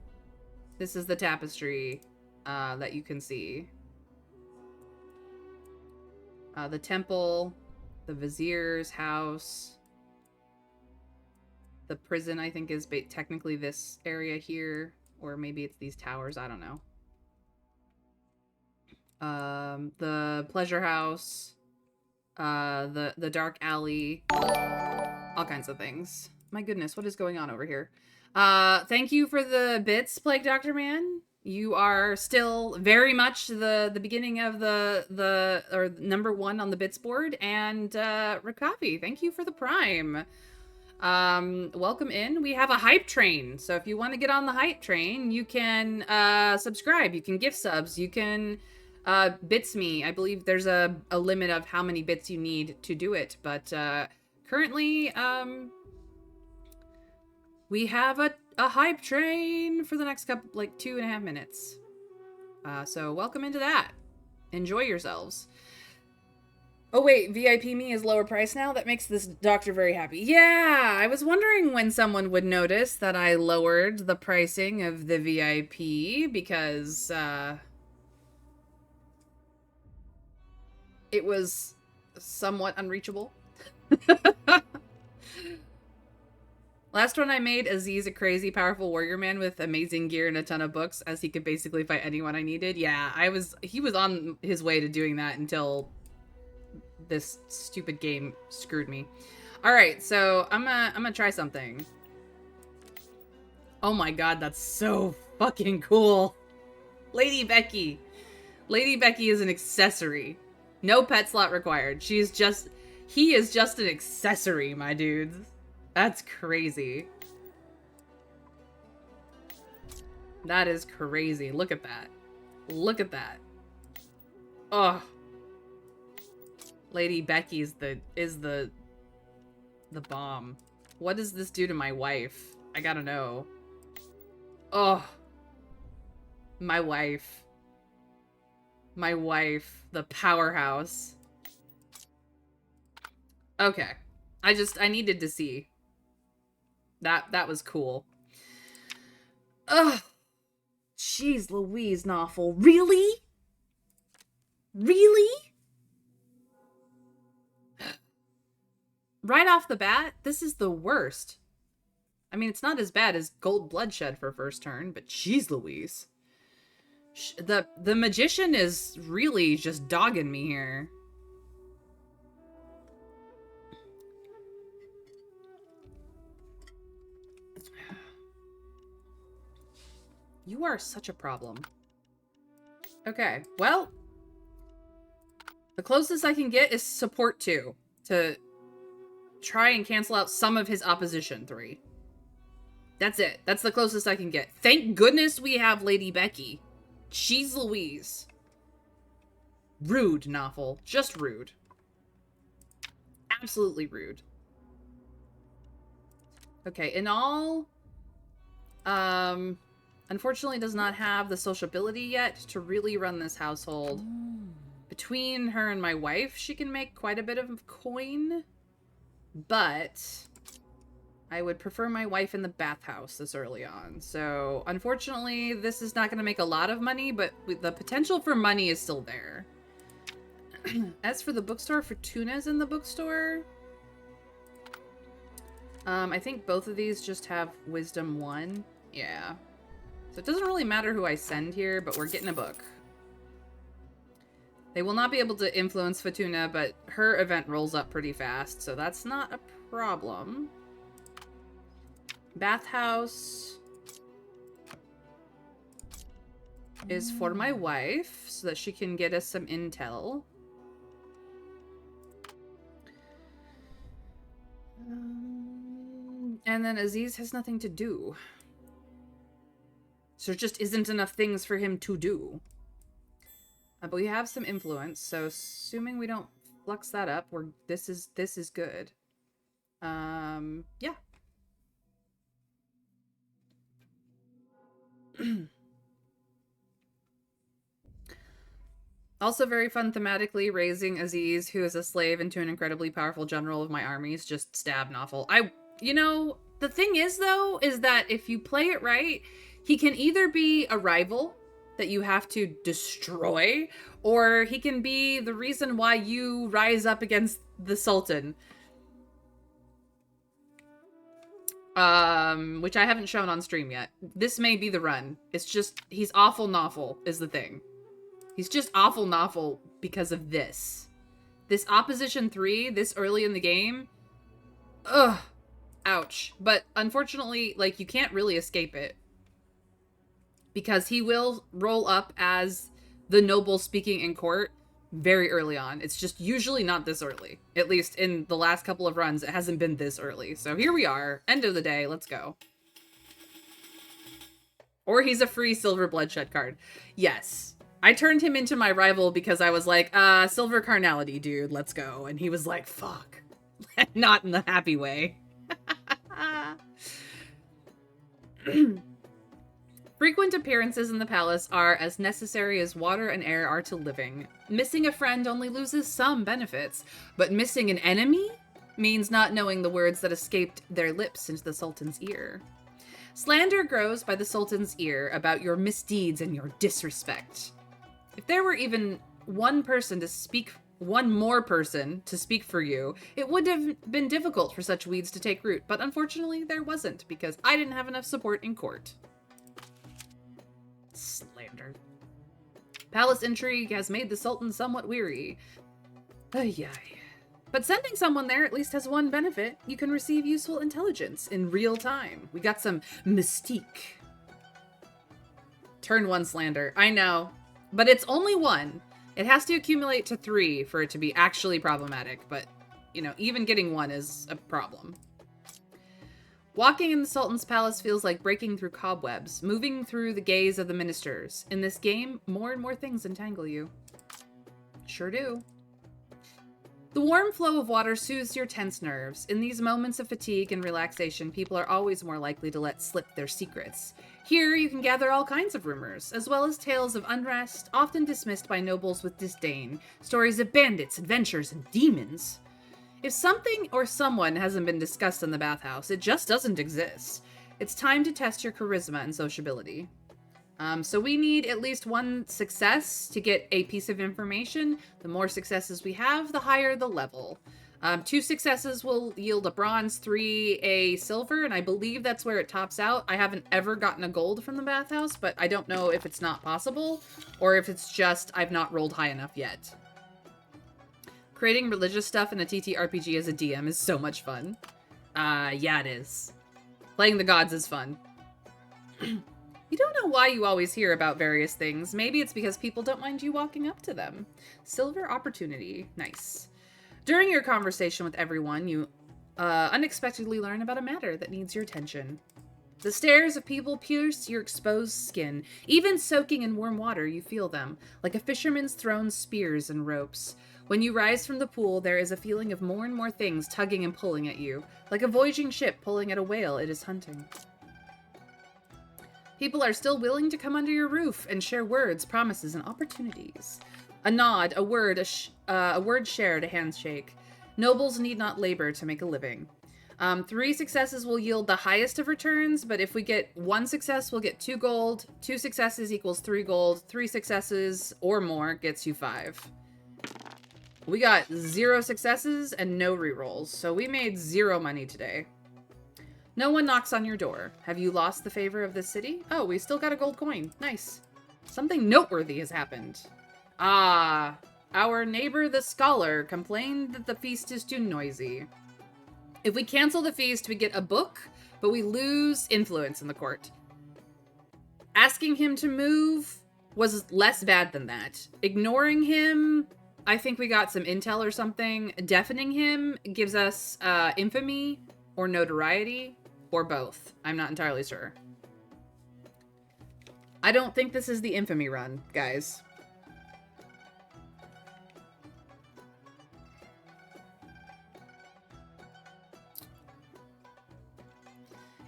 This is the tapestry that you can see. The temple, the vizier's house. The prison, I think, is technically this area here. Or maybe it's these towers. I don't know. The pleasure house. The dark alley. All kinds of things. My goodness, what is going on over here? Thank you for the bits, Plague Doctor Man. You are still very much the beginning of or number 1 on the bits board. And Rakavi, thank you for the prime. Welcome in. We have a hype train, so if you want to get on the hype train, you can subscribe, you can gift subs, you can bits me. I believe there's a limit of how many bits you need to do it, but currently we have a hype train for the next couple, like 2.5 minutes. So welcome into that. Enjoy yourselves. Oh wait, VIP me is lower price now? That makes this doctor very happy. Yeah, I was wondering when someone would notice that I lowered the pricing of the VIP because it was somewhat unreachable. Last one I made, Aziz, a crazy, powerful warrior man with amazing gear and a ton of books, as he could basically fight anyone I needed. Yeah, he was on his way to doing that until this stupid game screwed me. All right, so I'm gonna try something. Oh my god, that's so fucking cool. Lady Becky. Lady Becky is an accessory. No pet slot required. He is just an accessory, my dudes. That's crazy. That is crazy. Look at that. Look at that. Oh. Lady Becky is the bomb. What does this do to my wife? I gotta know. Oh. My wife. My wife. The powerhouse. Okay. I needed to see. That was cool. Ugh. Jeez Louise, Novel. Really? Really? Right off the bat, this is the worst. I mean, it's not as bad as Gold Bloodshed for first turn, but jeez Louise. The magician is really just dogging me here. You are such a problem. Okay, well, the closest I can get is support 2 to try and cancel out some of his opposition 3. That's it. That's the closest I can get. Thank goodness we have Lady Becky. Jeez Louise. Rude, Novel. Just rude. Absolutely rude. Okay, in all, unfortunately does not have the sociability yet to really run this household. Between her and my wife, she can make quite a bit of coin, but I would prefer my wife in the bathhouse this early on. So, unfortunately, this is not going to make a lot of money, but the potential for money is still there. As for the bookstore, Fortuna's in the bookstore. I think both of these just have Wisdom 1. Yeah. So it doesn't really matter who I send here, but we're getting a book. They will not be able to influence Fortuna, but her event rolls up pretty fast, so that's not a problem. Bathhouse is for my wife, so that she can get us some intel. And then Aziz has nothing to do. So there just isn't enough things for him to do. But we have some influence, so assuming we don't flux that up, this is good. Yeah. Also very fun thematically, raising Aziz, who is a slave, into an incredibly powerful general of my armies. Just stab Novel. You know, the thing is, though, is that if you play it right, he can either be a rival that you have to destroy, or he can be the reason why you rise up against the Sultan. Which I haven't shown on stream yet. This may be the run. It's just, he's awful Novel is the thing. He's just awful Novel because of this. This opposition 3, this early in the game. Ugh. Ouch. But unfortunately, like, you can't really escape it. Because he will roll up as the noble speaking in court very early on. It's just usually not this early. At least in the last couple of runs, it hasn't been this early. So here we are. End of the day. Let's go. Or he's a free Silver Bloodshed card. Yes. I turned him into my rival because I was like, Silver Carnality, dude. Let's go. And he was like, fuck. Not in the happy way. Frequent appearances in the palace are as necessary as water and air are to living. Missing a friend only loses some benefits, but missing an enemy means not knowing the words that escaped their lips into the Sultan's ear. Slander grows by the Sultan's ear about your misdeeds and your disrespect. If there were even one more person to speak for you, it would have been difficult for such weeds to take root, but unfortunately there wasn't, because I didn't have enough support in court. Slander. Palace intrigue has made the Sultan somewhat weary. Ay-yi. But sending someone there at least has one benefit. You can receive useful intelligence in real time. We got some mystique. Turn 1 slander. I know. But it's only 1. It has to accumulate to 3 for it to be actually problematic. But, you know, even getting 1 is a problem. Walking in the Sultan's palace feels like breaking through cobwebs, moving through the gaze of the ministers. In this game, more and more things entangle you. Sure do. The warm flow of water soothes your tense nerves. In these moments of fatigue and relaxation, people are always more likely to let slip their secrets. Here, you can gather all kinds of rumors, as well as tales of unrest, often dismissed by nobles with disdain, stories of bandits, adventures, and demons. If something or someone hasn't been discussed in the bathhouse, it just doesn't exist. It's time to test your charisma and sociability. So we need at least 1 success to get a piece of information. The more successes we have, the higher the level. 2 successes will yield a bronze, 3 a silver, and I believe that's where it tops out. I haven't ever gotten a gold from the bathhouse, but I don't know if it's not possible, or if it's just I've not rolled high enough yet. Creating religious stuff in a TTRPG as a DM is so much fun. Yeah, it is. Playing the gods is fun. You don't know why you always hear about various things. Maybe it's because people don't mind you walking up to them. Silver opportunity. Nice. During your conversation with everyone, you unexpectedly learn about a matter that needs your attention. The stares of people pierce your exposed skin. Even soaking in warm water, you feel them, like a fisherman's thrown spears and ropes. When you rise from the pool, there is a feeling of more and more things tugging and pulling at you, like a voyaging ship pulling at a whale it is hunting. People are still willing to come under your roof and share words, promises, and opportunities. A nod, a word shared, a handshake. Nobles need not labor to make a living. 3 successes will yield the highest of returns, but if we get 1 success, we'll get 2 gold. 2 successes equals 3 gold. 3 successes or more gets you 5. We got 0 successes and no rerolls, so we made 0 money today. No one knocks on your door. Have you lost the favor of this city? Oh, we still got a gold coin. Nice. Something noteworthy has happened. Ah, our neighbor the scholar complained that the feast is too noisy. If we cancel the feast, we get a book, but we lose influence in the court. Asking him to move was less bad than that. Ignoring him, I think we got some intel or something. Deafening him gives us infamy or notoriety. Or both. I'm not entirely sure. I don't think this is the infamy run, guys.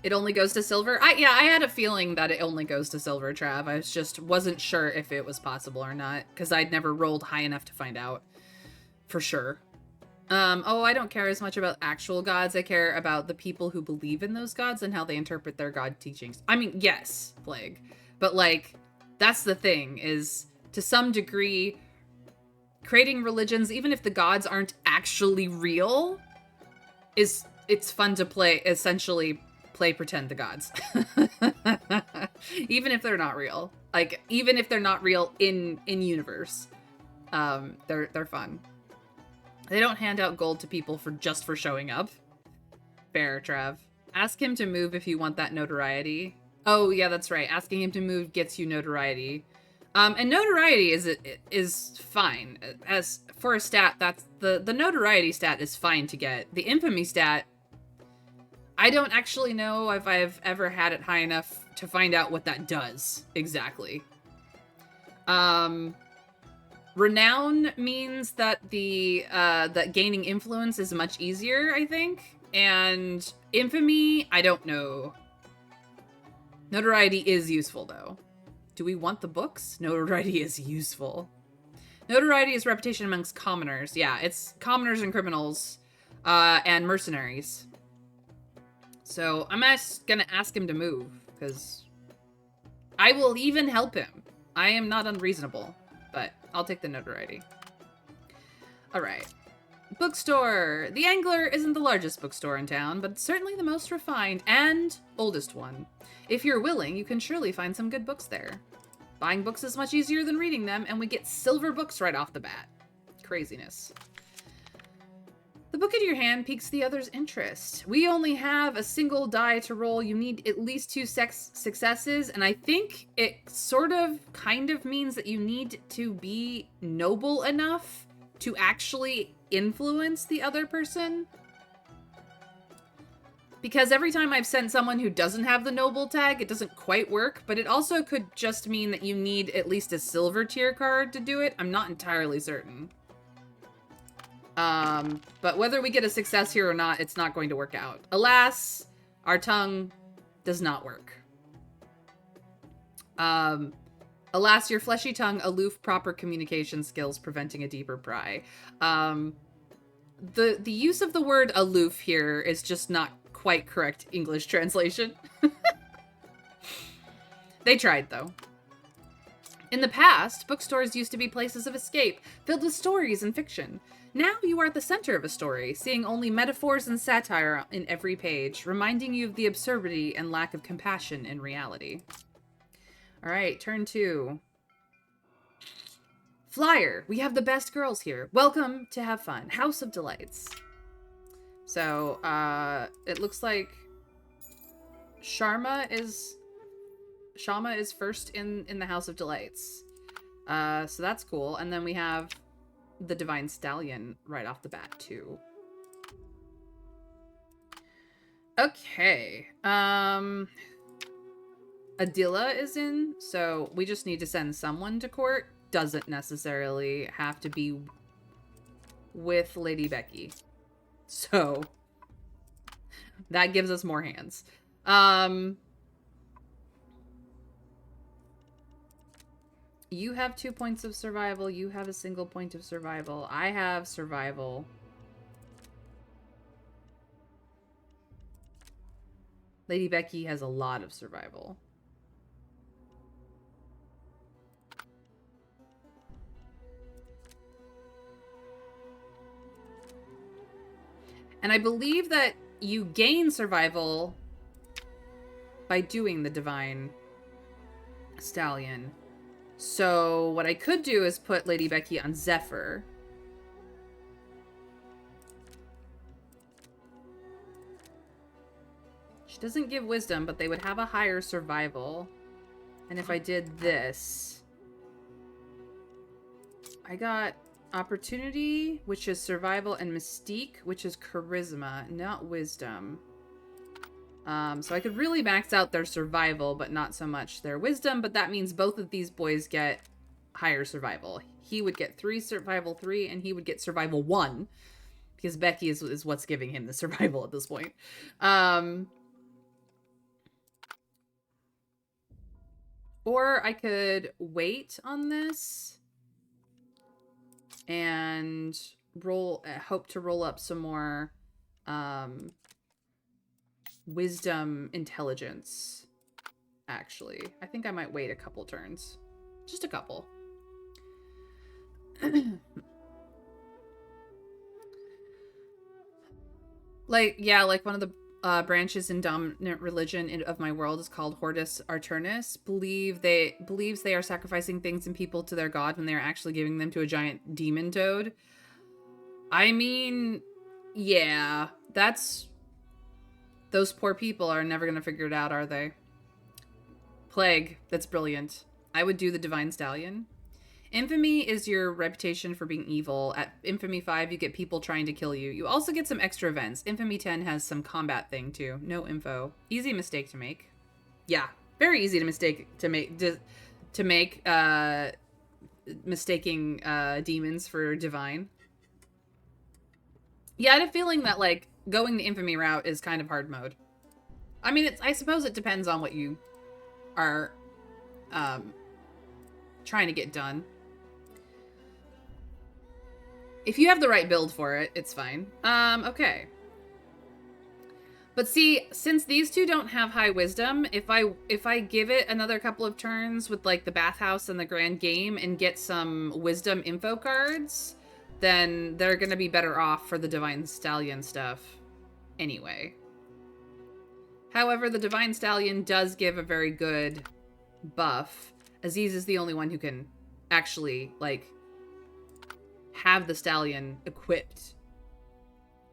It only goes to silver? Yeah, I had a feeling that it only goes to silver, Trav. I just wasn't sure if it was possible or not, because I'd never rolled high enough to find out. For sure. Oh, I don't care as much about actual gods. I care about the people who believe in those gods and how they interpret their god teachings. I mean, yes, Plague. But, like, that's the thing, is, to some degree, creating religions, even if the gods aren't actually real, it's fun to essentially play pretend the gods. Even if they're not real. Like, even if they're not real in universe. They're fun. They don't hand out gold to people just for showing up. Fair, Trav. Ask him to move if you want that notoriety. Oh, yeah, that's right. Asking him to move gets you notoriety. And notoriety is fine. As for a stat, that's the notoriety stat is fine to get. The infamy stat, I don't actually know if I've ever had it high enough to find out what that does exactly. Renown means that that gaining influence is much easier, I think. And infamy, I don't know. Notoriety is useful, though. Do we want the books? Notoriety is useful. Notoriety is reputation amongst commoners. Yeah, it's commoners and criminals, and mercenaries. So I'm gonna ask him to move, because I will even help him. I am not unreasonable, but I'll take the notoriety. All right. Bookstore. The Angler isn't the largest bookstore in town, but it's certainly the most refined and oldest one. If you're willing, you can surely find some good books there. Buying books is much easier than reading them, and we get silver books right off the bat. Craziness. The book in your hand piques the other's interest. We only have a single die to roll. You need at least 2 successes, and I think it sort of kind of means that you need to be noble enough to actually influence the other person. Because every time I've sent someone who doesn't have the noble tag, it doesn't quite work, but it also could just mean that you need at least a silver tier card to do it. I'm not entirely certain. But whether we get a success here or not, it's not going to work out. Alas, our tongue does not work. Alas, your fleshy tongue, aloof, proper communication skills, preventing a deeper pry. The use of the word aloof here is just not quite correct English translation. They tried, though. In the past, bookstores used to be places of escape, filled with stories and fiction. Now you are at the center of a story, seeing only metaphors and satire in every page, reminding you of the absurdity and lack of compassion in reality. All right, turn 2. Flyer. We have the best girls here. Welcome to have fun. House of Delights. So, it looks like Shama is first in the House of Delights. So that's cool. And then we have the Divine Stallion right off the bat, too. Okay. Adila is in, so we just need to send someone to court. Doesn't necessarily have to be with Lady Becky. So that gives us more hands. You have 2 points of survival. You have a single point of survival. I have survival. Lady Becky has a lot of survival. And I believe that you gain survival by doing the Divine Stallion. So what I could do is put Lady Becky on Zephyr. She doesn't give wisdom, but they would have a higher survival. And if I did this, I got opportunity, which is survival, and mystique, which is charisma, not wisdom. So I could really max out their survival, but not so much their wisdom, but that means both of these boys get higher survival. He would get 3 survival 3, and he would get survival 1, because Becky is what's giving him the survival at this point. Or I could wait on this and hope to roll up some more wisdom intelligence. Actually, I think I might wait a couple turns. Just a couple. Like one of the branches in dominant religion of my world is called Hortus Arturnus. Believes they are sacrificing things and people to their god when they are actually giving them to a giant demon toad. I mean, yeah, those poor people are never gonna figure it out, are they? Plague, that's brilliant. I would do the Divine Stallion. Infamy is your reputation for being evil. At Infamy 5, you get people trying to kill you. You also get some extra events. Infamy 10 has some combat thing, too. No info. Easy mistake to make. Yeah, very easy to make mistaking demons for divine. Yeah, I had a feeling that, like, going the Infamy route is kind of hard mode. I mean, I suppose it depends on what you are trying to get done. If you have the right build for it, it's fine. Okay. But see, since these two don't have high wisdom, if I give it another couple of turns with like the bathhouse and the grand game and get some wisdom info cards, then they're gonna be better off for the Divine Stallion stuff anyway. However, the Divine Stallion does give a very good buff. Aziz is the only one who can actually, like, have the stallion equipped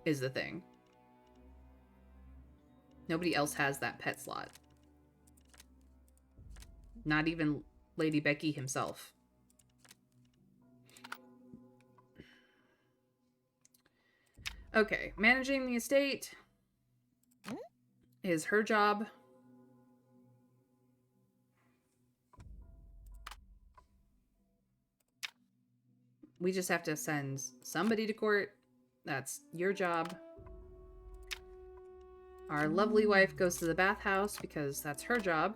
is the thing. Nobody else has that pet slot. Not even Lady Becky himself. Okay, managing the estate is her job. We just have to send somebody to court. That's your job. Our lovely wife goes to the bathhouse because that's her job.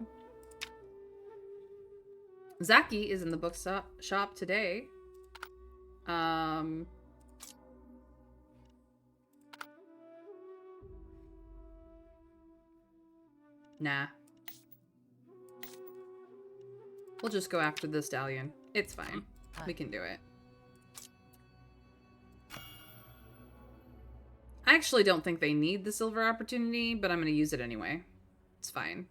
Zaki is in the bookshop today. Nah. We'll just go after the stallion. It's fine. We can do it. I actually don't think they need the silver opportunity, but I'm going to use it anyway. It's fine.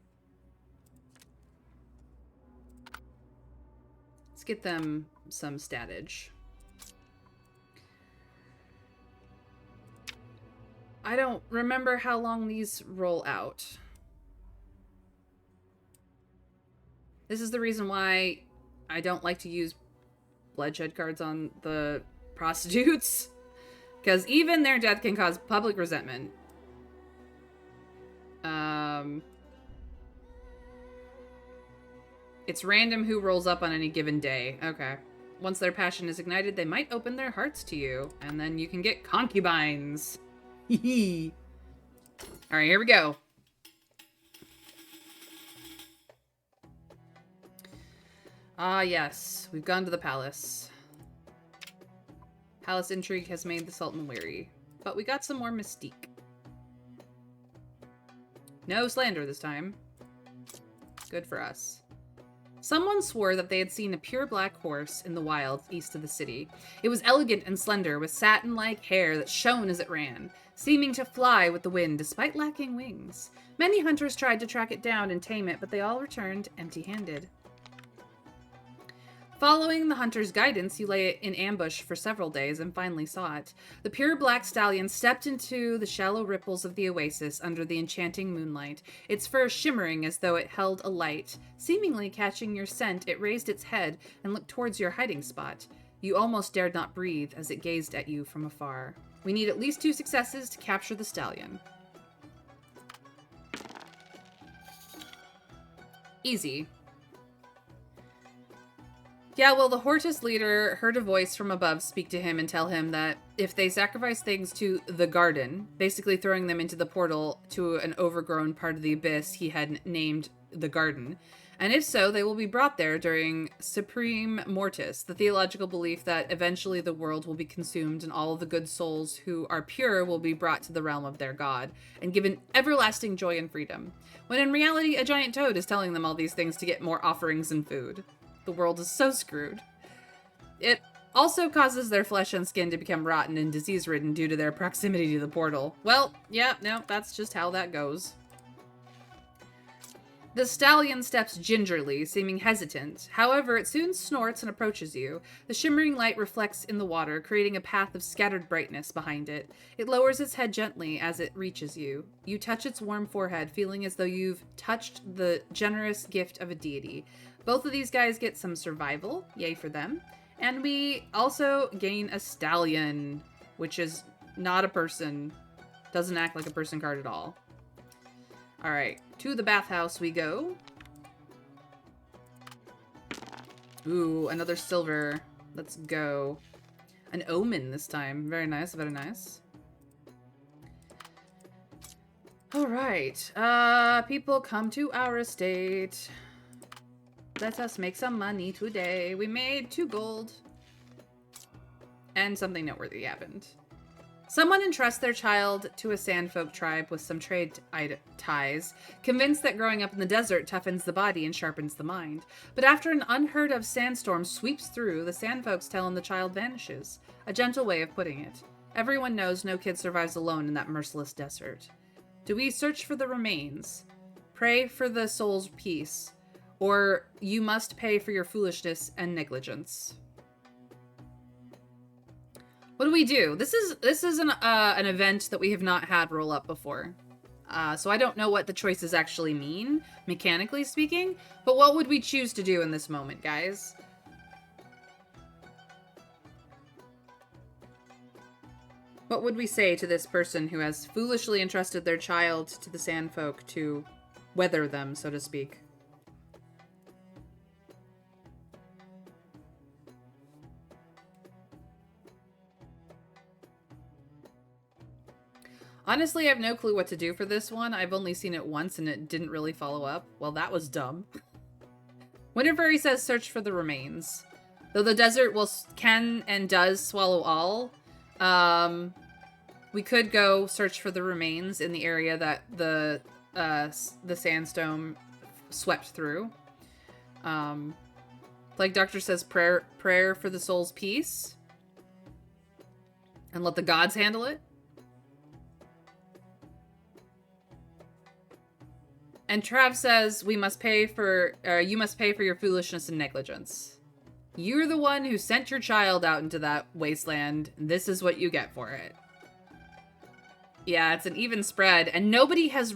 Let's get them some statage. I don't remember how long these roll out. This is the reason why I don't like to use bloodshed cards on the prostitutes. Because even their death can cause public resentment. It's random who rolls up on any given day. Okay. Once their passion is ignited, they might open their hearts to you. And then you can get concubines. Hee. Alright, here we go. Ah, yes. We've gone to the palace. Palace intrigue has made the Sultan weary. But we got some more mystique. No slander this time. Good for us. Someone swore that they had seen a pure black horse in the wilds east of the city. It was elegant and slender, with satin-like hair that shone as it ran, seeming to fly with the wind despite lacking wings. Many hunters tried to track it down and tame it, but they all returned empty-handed. Following the hunter's guidance, you lay it in ambush for several days and finally saw it. The pure black stallion stepped into the shallow ripples of the oasis under the enchanting moonlight, its fur shimmering as though it held a light. Seemingly catching your scent, it raised its head and looked towards your hiding spot. You almost dared not breathe as it gazed at you from afar. We need at least 2 successes to capture the stallion. Easy. Yeah, well, the Hortus leader heard a voice from above speak to him and tell him that if they sacrifice things to the garden, basically throwing them into the portal to an overgrown part of the abyss he had named the garden, and if so, they will be brought there during Supreme Mortis, the theological belief that eventually the world will be consumed and all of the good souls who are pure will be brought to the realm of their god and given everlasting joy and freedom. When in reality, a giant toad is telling them all these things to get more offerings and food. The world is so screwed. It also causes their flesh and skin to become rotten and disease-ridden due to their proximity to the portal. Well, yeah, no, that's just how that goes. The stallion steps gingerly, seeming hesitant. However, it soon snorts and approaches you. The shimmering light reflects in the water, creating a path of scattered brightness behind it. It lowers its head gently as it reaches you. You touch its warm forehead, feeling as though you've touched the generous gift of a deity. Both of these guys get some survival, yay for them. And we also gain a stallion, which is not a person. Doesn't act like a person card at all. Alright, to the bathhouse we go. Ooh, another silver. Let's go. An omen this time. Very nice, very nice. Alright, people come to our estate. Let us make some money today. We made 2 gold. And something noteworthy happened. Someone entrusts their child to a sandfolk tribe with some trade ties, convinced that growing up in the desert toughens the body and sharpens the mind. But after an unheard of sandstorm sweeps through, the sandfolks tell him the child vanishes. A gentle way of putting it. Everyone knows no kid survives alone in that merciless desert. Do we search for the remains? Pray for the soul's peace? Or you must pay for your foolishness and negligence? What do we do? This is an event that we have not had roll up before. So I don't know what the choices actually mean, mechanically speaking, but what would we choose to do in this moment, guys? What would we say to this person who has foolishly entrusted their child to the Sandfolk to weather them, so to speak? Honestly, I have no clue what to do for this one. I've only seen it once and it didn't really follow up. Well, that was dumb. Winterfairy says search for the remains. Though the desert can and does swallow all, we could go search for the remains in the area that the sandstorm swept through. Like Doctor says, prayer for the soul's peace. And let the gods handle it. And Trav says, you must pay for your foolishness and negligence. You're the one who sent your child out into that wasteland. This is what you get for it. Yeah, it's an even spread. And nobody has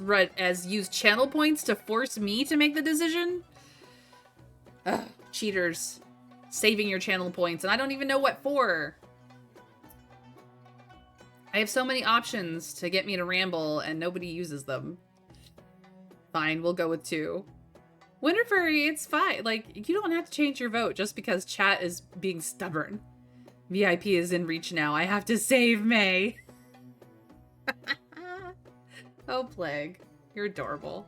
used channel points to force me to make the decision. Ugh, cheaters. Saving your channel points, and I don't even know what for. I have so many options to get me to ramble, and nobody uses them. Fine, we'll go with 2. Winterfairy, it's fine. Like, you don't have to change your vote just because chat is being stubborn. VIP is in reach now. I have to save May. Oh, Plague. You're adorable.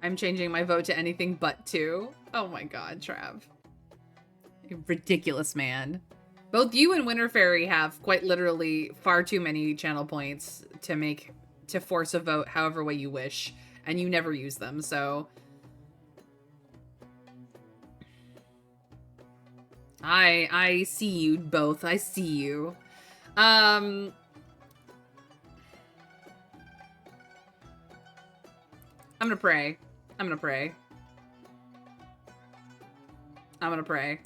I'm changing my vote to anything but 2. Oh my god, Trav. You ridiculous man. Both you and Winterfairy have quite literally far too many channel points to force a vote however way you wish, and you never use them, so I see you both. I see you. I'm gonna pray. I'm gonna pray. I'm gonna pray.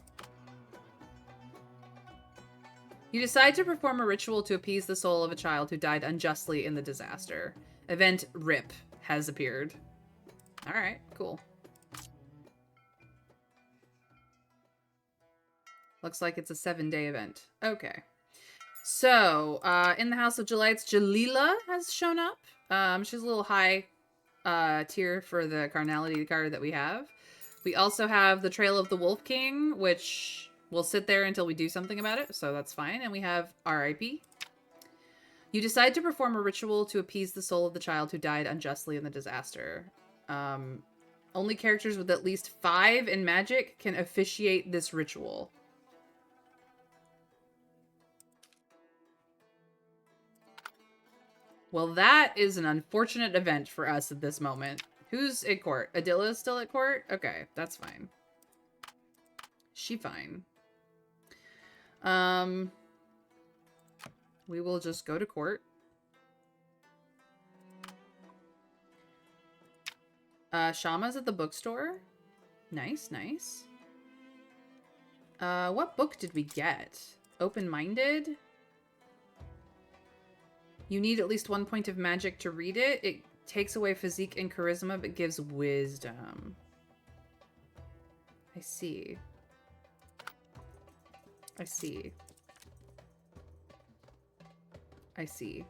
You decide to perform a ritual to appease the soul of a child who died unjustly in the disaster. Event RIP has appeared. Alright, cool. Looks like it's a 7-day event. Okay. So, in the House of Jalites, Jalila has shown up. She's a little high tier for the carnality card that we have. We also have the Trail of the Wolf King, which will sit there until we do something about it, so that's fine. And we have RIP. You decide to perform a ritual to appease the soul of the child who died unjustly in the disaster. Only characters with at least 5 in Magic can officiate this ritual. Well, that is an unfortunate event for us at this moment. Who's at court? Adilla is still at court? Okay, that's fine. She fine. We will just go to court. Shama's at the bookstore. Nice, nice. What book did we get? Open-minded? You need at least 1 point of magic to read it. It takes away physique and charisma, but gives wisdom. I see. I see. I see.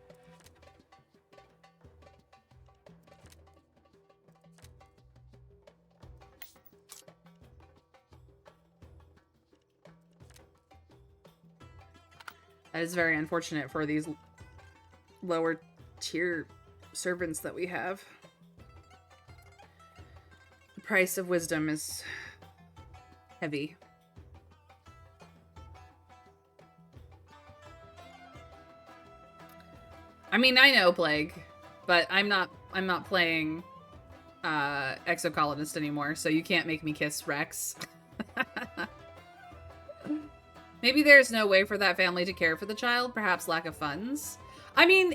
That is very unfortunate for these lower tier servants that we have. The price of wisdom is heavy. I mean, I know Plague, but I'm not playing Exocolonist anymore, so you can't make me kiss Rex. Maybe there's no way for that family to care for the child, perhaps lack of funds. I mean,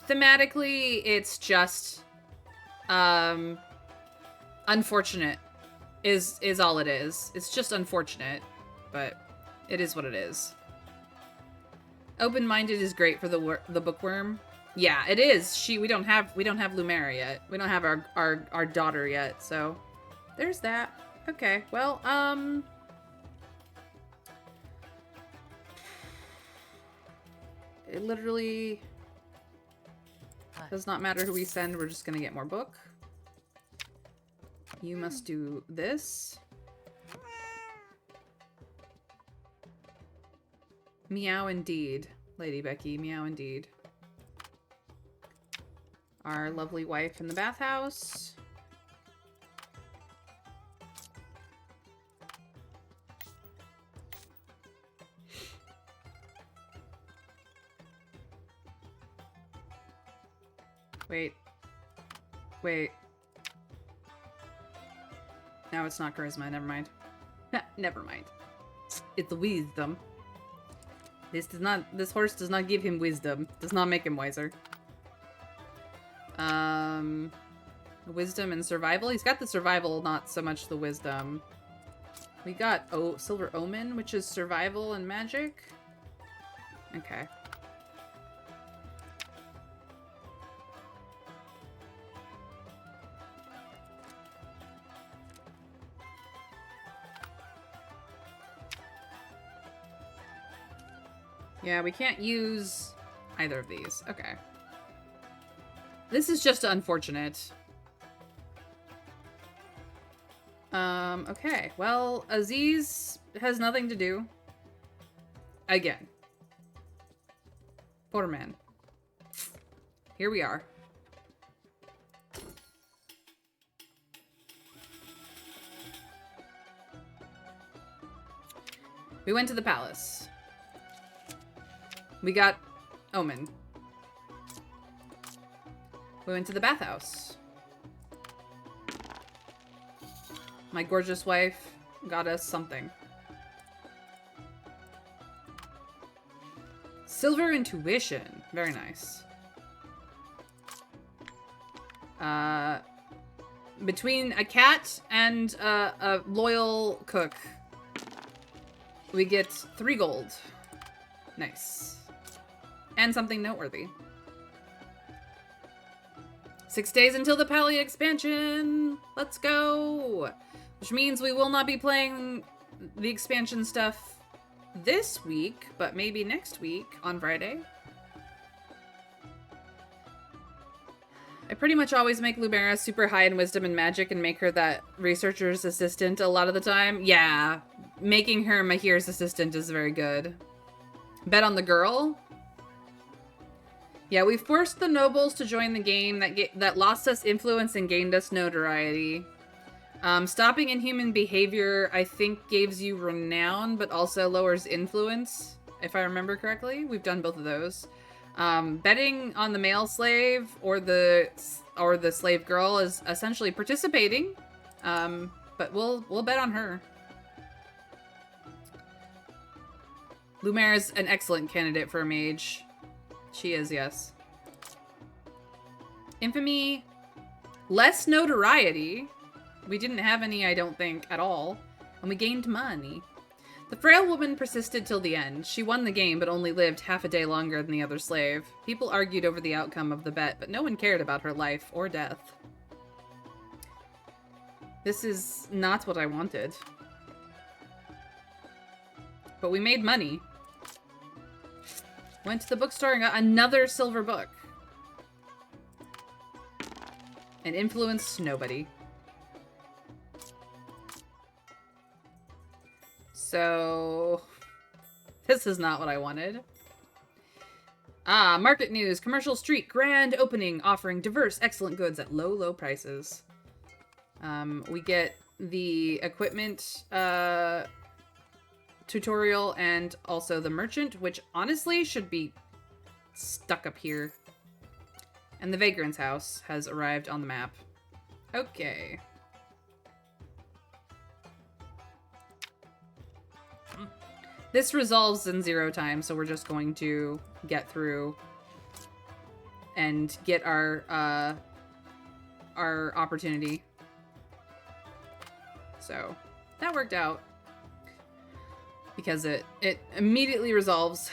thematically, it's just unfortunate is all it is. It's just unfortunate, but it is what it is. Open-minded is great for the bookworm. Yeah, it is. We don't have Lumera yet. We don't have our daughter yet, so there's that. Okay, well, it literally does not matter who we send. We're just gonna get more book. You must do this. Meow indeed, Lady Becky. Meow indeed. Our lovely wife in the bathhouse. Wait. Wait. No, it's not charisma. Never mind. Never mind. It's wisdom. This horse does not give him wisdom. Does not make him wiser. Wisdom and survival. He's got the survival, not so much the wisdom. We got Silver Omen, which is survival and magic. Okay. Yeah, we can't use either of these. Okay. This is just unfortunate. Okay. Well, Aziz has nothing to do. Again. Poor man. Here we are. We went to the palace. We got Omen. We went to the bathhouse. My gorgeous wife got us something. Silver intuition. Very nice. Between a cat and a loyal cook, we get 3 gold. Nice. And something noteworthy. 6 days until the Pally expansion. Let's go. Which means we will not be playing the expansion stuff this week, but maybe next week on Friday. I pretty much always make Lumera super high in wisdom and magic and make her that researcher's assistant a lot of the time. Yeah, making her Mahir's assistant is very good. Bet on the girl. Yeah, we forced the nobles to join the game that lost us influence and gained us notoriety. Stopping inhuman behavior, I think, gives you renown, but also lowers influence, if I remember correctly. We've done both of those. Betting on the male slave or the slave girl is essentially participating, but we'll bet on her. Lumera's an excellent candidate for a mage. She is, yes. Infamy. Less notoriety. We didn't have any, I don't think, at all. And we gained money. The frail woman persisted till the end. She won the game, but only lived half a day longer than the other slave. People argued over the outcome of the bet, but no one cared about her life or death. This is not what I wanted. But we made money. Went to the bookstore and got another silver book. And influenced nobody. So, this is not what I wanted. Market news. Commercial Street grand opening, offering diverse, excellent goods at low, low prices. We get the equipment tutorial and also the merchant, which honestly should be stuck up here. And the Vagrant's house has arrived on the map. Okay. This resolves in 0 time, so we're just going to get through and get our opportunity. So that worked out because it immediately resolves.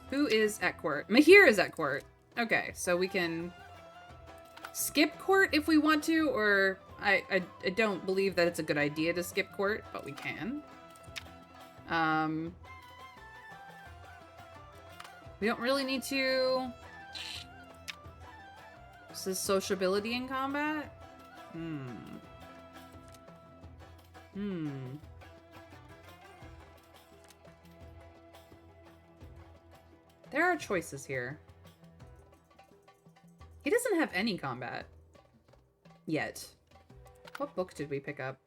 Who is at court? Mahir is at court. Okay, so we can skip court if we want to, or I don't believe that it's a good idea to skip court, but we can. We don't really need to. This is sociability in combat? There are choices here. He doesn't have any combat. Yet. What book did we pick up?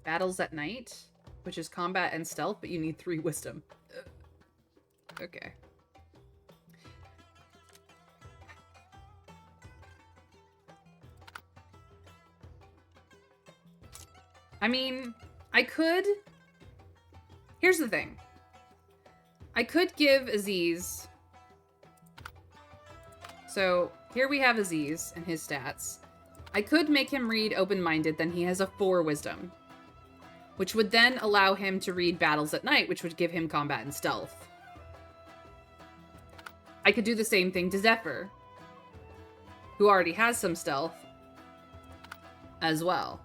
Battles at Night, which is combat and stealth, but you need 3 wisdom. Okay. I mean, I could... Here's the thing. I could give Aziz... So, here we have Aziz and his stats. I could make him read Open-Minded, then he has a 4 wisdom. Which would then allow him to read Battles at Night, which would give him combat and stealth. I could do the same thing to Zephyr, who already has some stealth as well.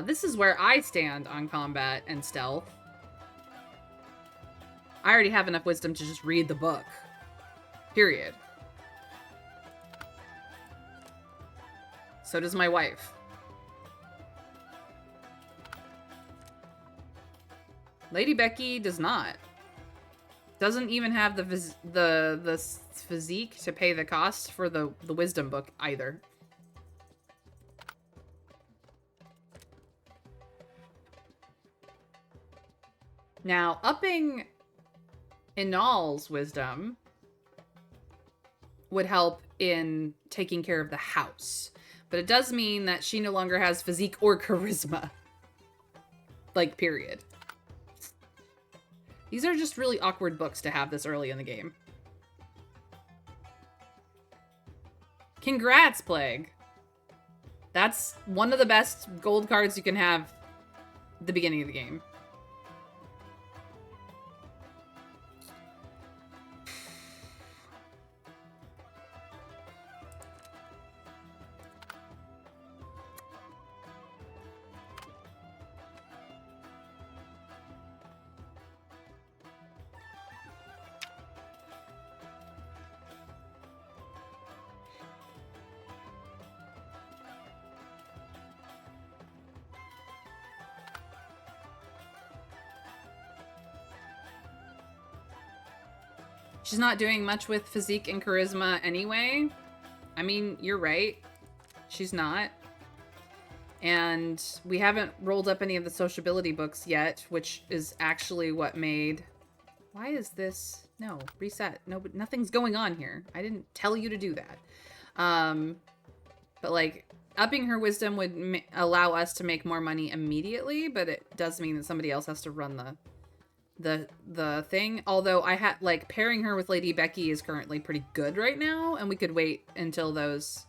This is where I stand on combat and stealth. I already have enough wisdom to just read the book. Period. So does my wife. Lady Becky does not. Doesn't even have the physique to pay the cost for the wisdom book either. Now, upping Inal's wisdom would help in taking care of the house. But it does mean that she no longer has physique or charisma. Like, period. These are just really awkward books to have this early in the game. Congrats, Plague. That's one of the best gold cards you can have at the beginning of the game. She's not doing much with physique and charisma anyway. I mean, you're right. She's not. And we haven't rolled up any of the sociability books yet, which is actually what made... Why is this... No, reset. No, but nothing's going on here. I didn't tell you to do that. But, like, upping her wisdom would allow us to make more money immediately, but it does mean that somebody else has to run the thing. Although I had, like, pairing her with Lady Becky is currently pretty good right now, and we could wait until those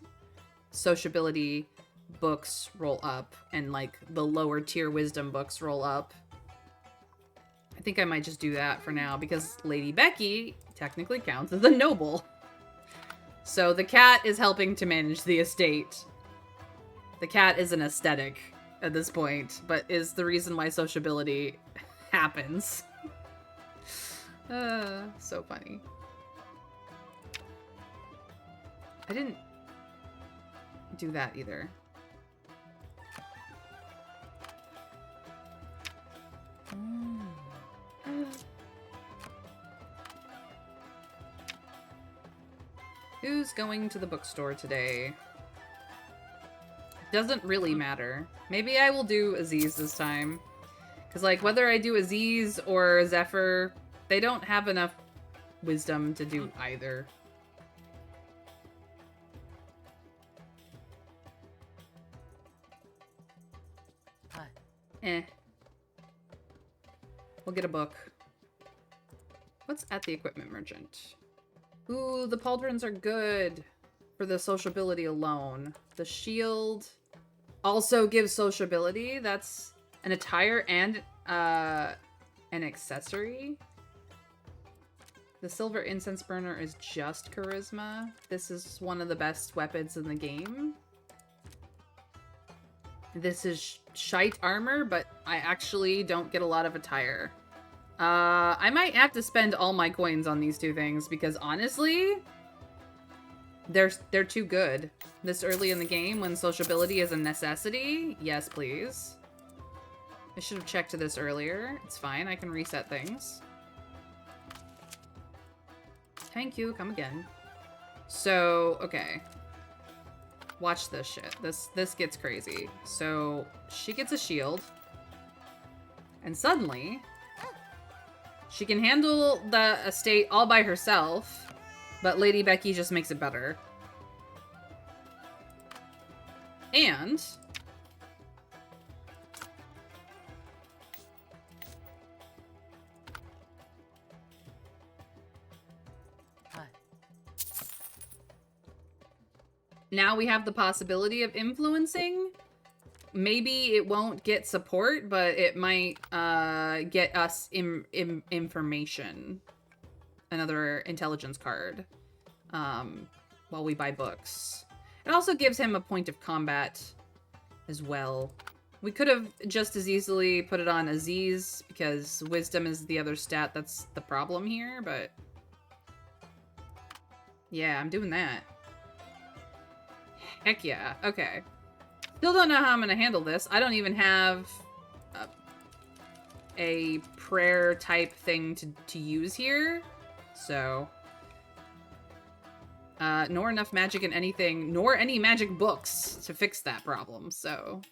sociability books roll up and, like, the lower tier wisdom books roll up. I think I might just do that for now, because Lady Becky technically counts as a noble. So the cat is helping to manage the estate. The cat is an aesthetic at this point, but is the reason why sociability happens. So funny. I didn't do that either. Who's going to the bookstore today? Doesn't really matter. Maybe I will do Aziz this time. Because, like, whether I do Aziz or Zephyr, they don't have enough wisdom to do either. Eh. We'll get a book. What's at the equipment merchant? Ooh, the pauldrons are good for the sociability alone. The shield also gives sociability. That's an attire and an accessory. The silver incense burner is just charisma. This is one of the best weapons in the game. This is shite armor, but I actually don't get a lot of attire. I might have to spend all my coins on these two things because honestly, they're too good. This early in the game when sociability is a necessity. Yes, please. I should have checked this earlier. It's fine. I can reset things. Thank you. Come again. So, okay. Watch this shit. This gets crazy. So, she gets a shield. And suddenly, she can handle the estate all by herself, but Lady Becky just makes it better. And now we have the possibility of influencing. Maybe it won't get support, but it might get us information. Another intelligence card while we buy books. It also gives him a point of combat as well. We could have just as easily put it on Aziz because wisdom is the other stat that's the problem here, but yeah, I'm doing that. Heck yeah. Okay. Still don't know how I'm going to handle this. I don't even have a prayer type thing to use here. So, nor enough magic in anything, nor any magic books to fix that problem, so.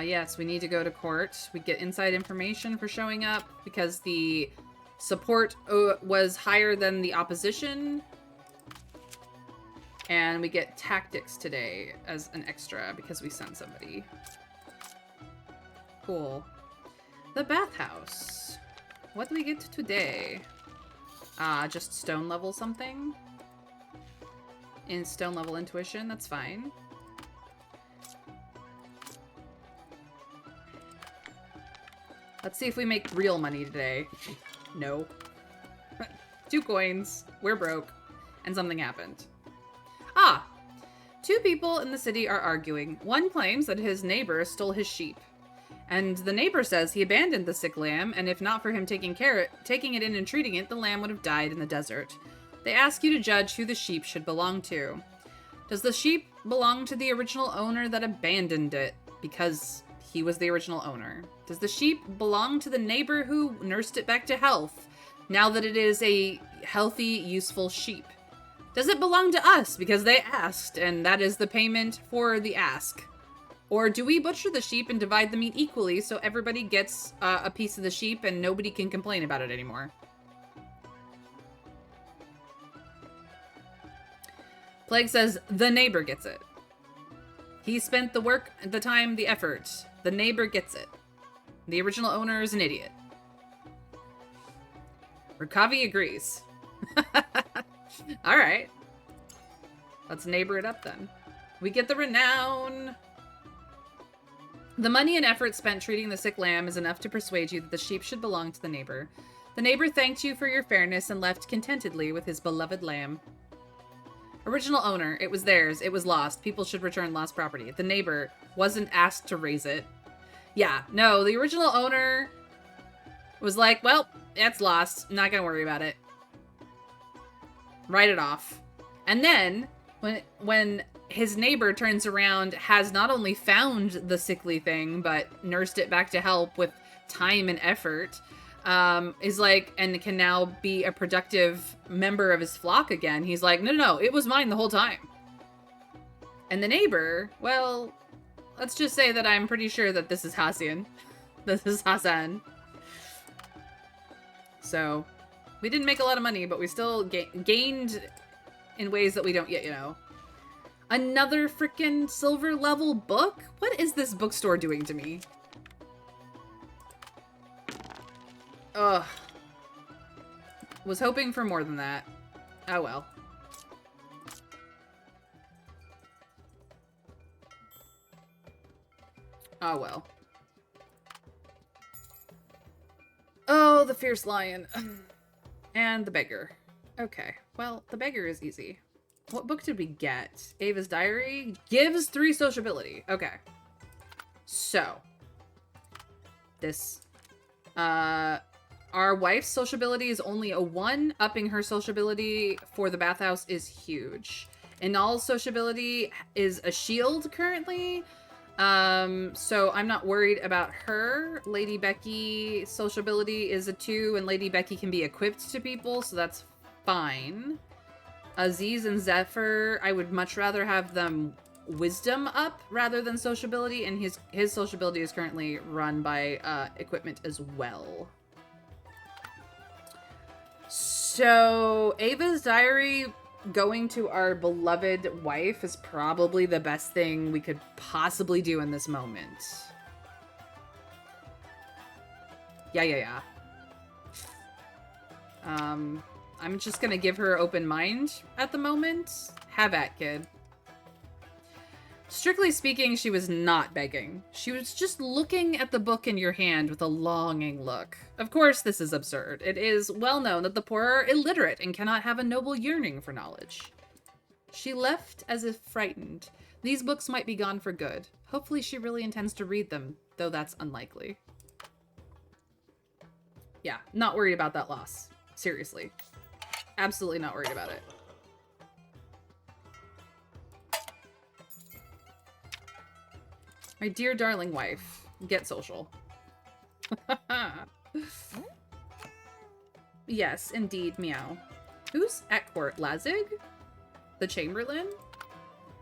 Yes, we need to go to court. We get inside information for showing up because the support was higher than the opposition. And we get tactics today as an extra because we sent somebody. Cool. The bathhouse. What do we get today? Just stone level something. In stone level intuition, that's fine. Let's see if we make real money today. No. 2 coins. We're broke. And something happened. Ah! 2 people in the city are arguing. One claims that his neighbor stole his sheep. And the neighbor says he abandoned the sick lamb, and if not for him taking it in and treating it, the lamb would have died in the desert. They ask you to judge who the sheep should belong to. Does the sheep belong to the original owner that abandoned it? Because he was the original owner. Does the sheep belong to the neighbor who nursed it back to health, now that it is a healthy, useful sheep? Does it belong to us because they asked, and that is the payment for the ask? Or do we butcher the sheep and divide the meat equally so everybody gets a piece of the sheep and nobody can complain about it anymore? Plague says, the neighbor gets it. He spent the work, the time, the effort. The neighbor gets it. The original owner is an idiot. Rakavi agrees. Alright. Let's neighbor it up then. We get the renown. The money and effort spent treating the sick lamb is enough to persuade you that the sheep should belong to the neighbor. The neighbor thanked you for your fairness and left contentedly with his beloved lamb. Original owner, it was theirs, it was lost. People should return lost property. The neighbor wasn't asked to raise it. Yeah, no, the original owner was like, well, it's lost. I'm not gonna worry about it. Write it off. And then, when his neighbor turns around, has not only found the sickly thing, but nursed it back to help with time and effort, is like, and can now be a productive member of his flock again. He's like, no, it was mine the whole time. And the neighbor, well, let's just say that I'm pretty sure that this is Hasan. This is Hasan. So, we didn't make a lot of money, but we still gained in ways that we don't yet know. Another freaking silver level book? What is this bookstore doing to me? Ugh. Was hoping for more than that. Oh well. Oh well. Oh, the fierce lion. And the beggar. Okay. Well, the beggar is easy. What book did we get? Ava's Diary gives 3 sociability. Okay. So. This. Our wife's sociability is only a 1. Upping her sociability for the bathhouse is huge. Inal's sociability is a shield currently. So I'm not worried about her. Lady Becky's sociability is a 2, and Lady Becky can be equipped to people, so that's fine. Aziz and Zephyr, I would much rather have them wisdom up rather than sociability, and his sociability is currently run by equipment as well. So Ava's Diary going to our beloved wife is probably the best thing we could possibly do in this moment. Yeah. I'm just gonna give her open mind at the moment. Have at, kid. Strictly speaking, she was not begging. She was just looking at the book in your hand with a longing look. Of course, this is absurd. It is well known that the poor are illiterate and cannot have a noble yearning for knowledge. She left as if frightened. These books might be gone for good. Hopefully she really intends to read them, though that's unlikely. Yeah, not worried about that loss. Seriously. Absolutely not worried about it. My dear darling wife, get social. Yes, indeed, meow. Who's at court? Lazig? The Chamberlain?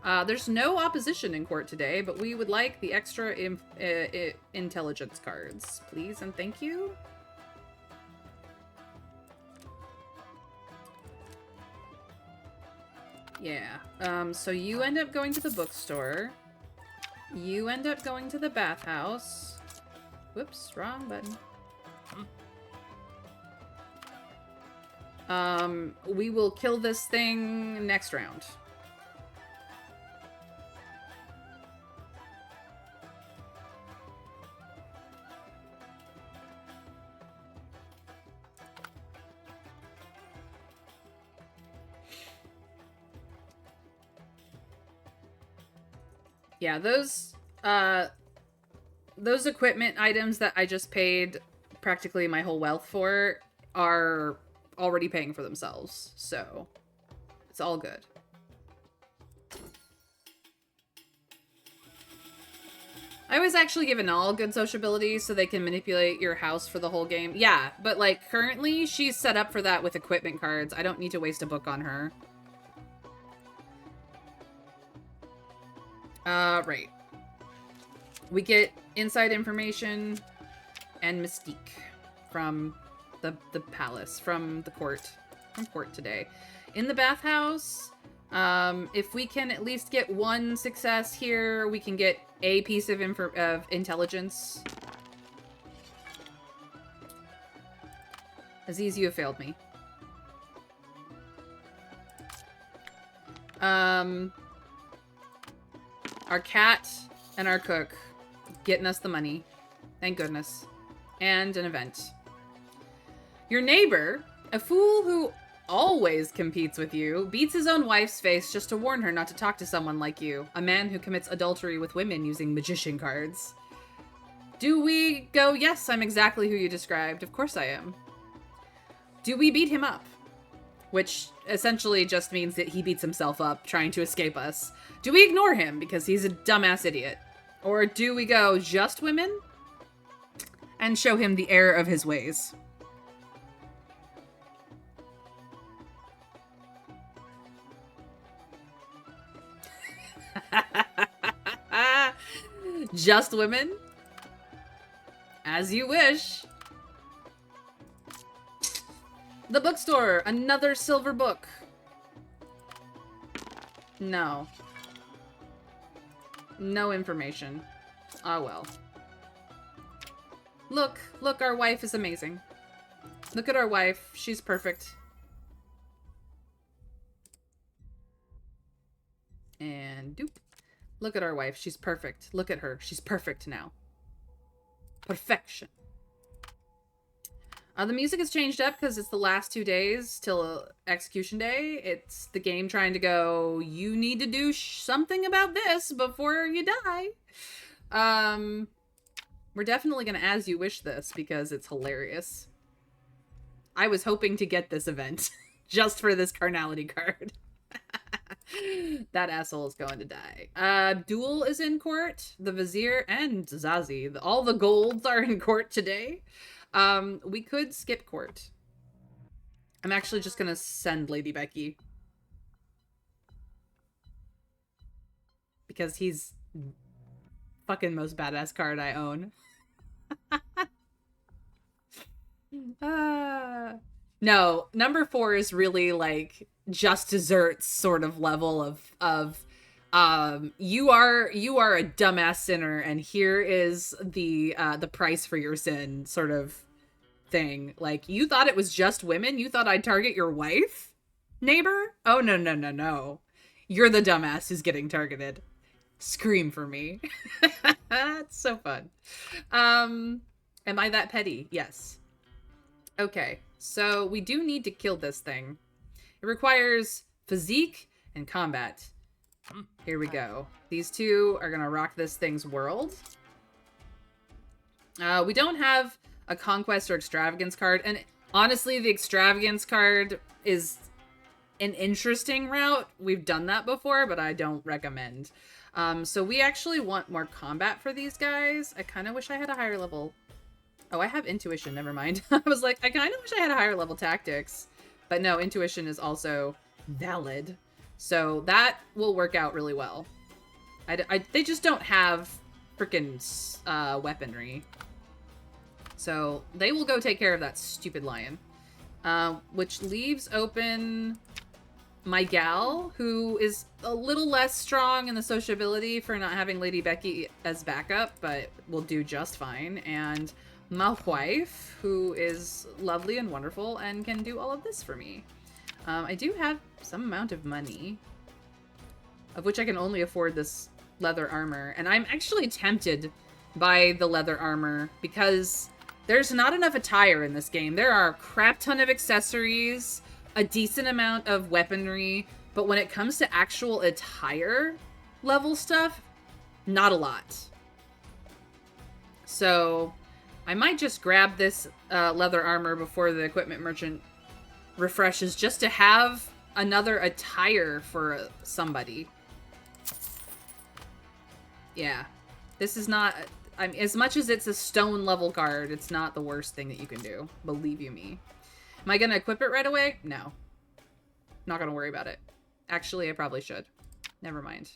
There's no opposition in court today, but we would like the extra intelligence cards, please and thank you. Yeah, so you end up going to the bookstore. You end up going to the bathhouse. Whoops, wrong button. We will kill this thing next round. Yeah, those equipment items that I just paid practically my whole wealth for are already paying for themselves, so it's all good. I was actually given all good sociability so they can manipulate your house for the whole game. Yeah, but like currently she's set up for that with equipment cards. I don't need to waste a book on her. Right. We get inside information and mystique from the palace, from the court, today. In the bathhouse, if we can at least get 1 success here, we can get a piece of intelligence. Aziz, you have failed me. Our cat and our cook getting us the money. Thank goodness. And an event. Your neighbor, a fool who always competes with you, beats his own wife's face just to warn her not to talk to someone like you. A man who commits adultery with women using magician cards. Do we go, yes, I'm exactly who you described. Of course I am. Do we beat him up? Which essentially just means that he beats himself up trying to escape us. Do we ignore him because he's a dumbass idiot? Or do we go just women? And show him the error of his ways? Just women? As you wish. The bookstore! Another silver book. No. No information. Oh well. Look, our wife is amazing. Look at our wife. She's perfect. And doop. Look at our wife. She's perfect. Look at her. She's perfect now. Perfection. The music has changed up because it's the last 2 days till execution day. It's the game trying to go, you need to do something about this before you die. We're definitely going to As You Wish this because it's hilarious. I was hoping to get this event just for this carnality card. That asshole is going to die. Duel is in court. The Vizier and Zazie. All the golds are in court today. We could skip court. I'm actually just gonna send Lady Becky. Because he's fucking most badass card I own. No, number 4 is really like just desserts sort of level of you are a dumbass sinner and here is the price for your sin sort of thing. Like, you thought it was just women? You thought I'd target your wife, neighbor? Oh, no. You're the dumbass who's getting targeted. Scream for me. It's so fun. Am I that petty? Yes. Okay, so we do need to kill this thing. It requires physique and combat. Here we go. These two are gonna rock this thing's world. We don't have a conquest or extravagance card, and honestly, the extravagance card is an interesting route. We've done that before, but I don't recommend. So we actually want more combat for these guys. I kind of wish I had a higher level. Oh, I have intuition. Never mind. I was like, I kind of wish I had a higher level tactics. But no, intuition is also valid. So that will work out really well. They just don't have freaking weaponry. So they will go take care of that stupid lion. Which leaves open my gal, who is a little less strong in the sociability for not having Lady Becky as backup, but will do just fine. And my wife, who is lovely and wonderful and can do all of this for me. I do have some amount of money, of which I can only afford this leather armor. And I'm actually tempted by the leather armor because there's not enough attire in this game. There are a crap ton of accessories, a decent amount of weaponry, but when it comes to actual attire level stuff, not a lot. So I might just grab this leather armor before the equipment merchant refreshes just to have another attire for somebody. Yeah. This is not... I mean, as much as it's a stone level card, it's not the worst thing that you can do. Believe you me. Am I going to equip it right away? No. Not going to worry about it. Actually, I probably should. Never mind.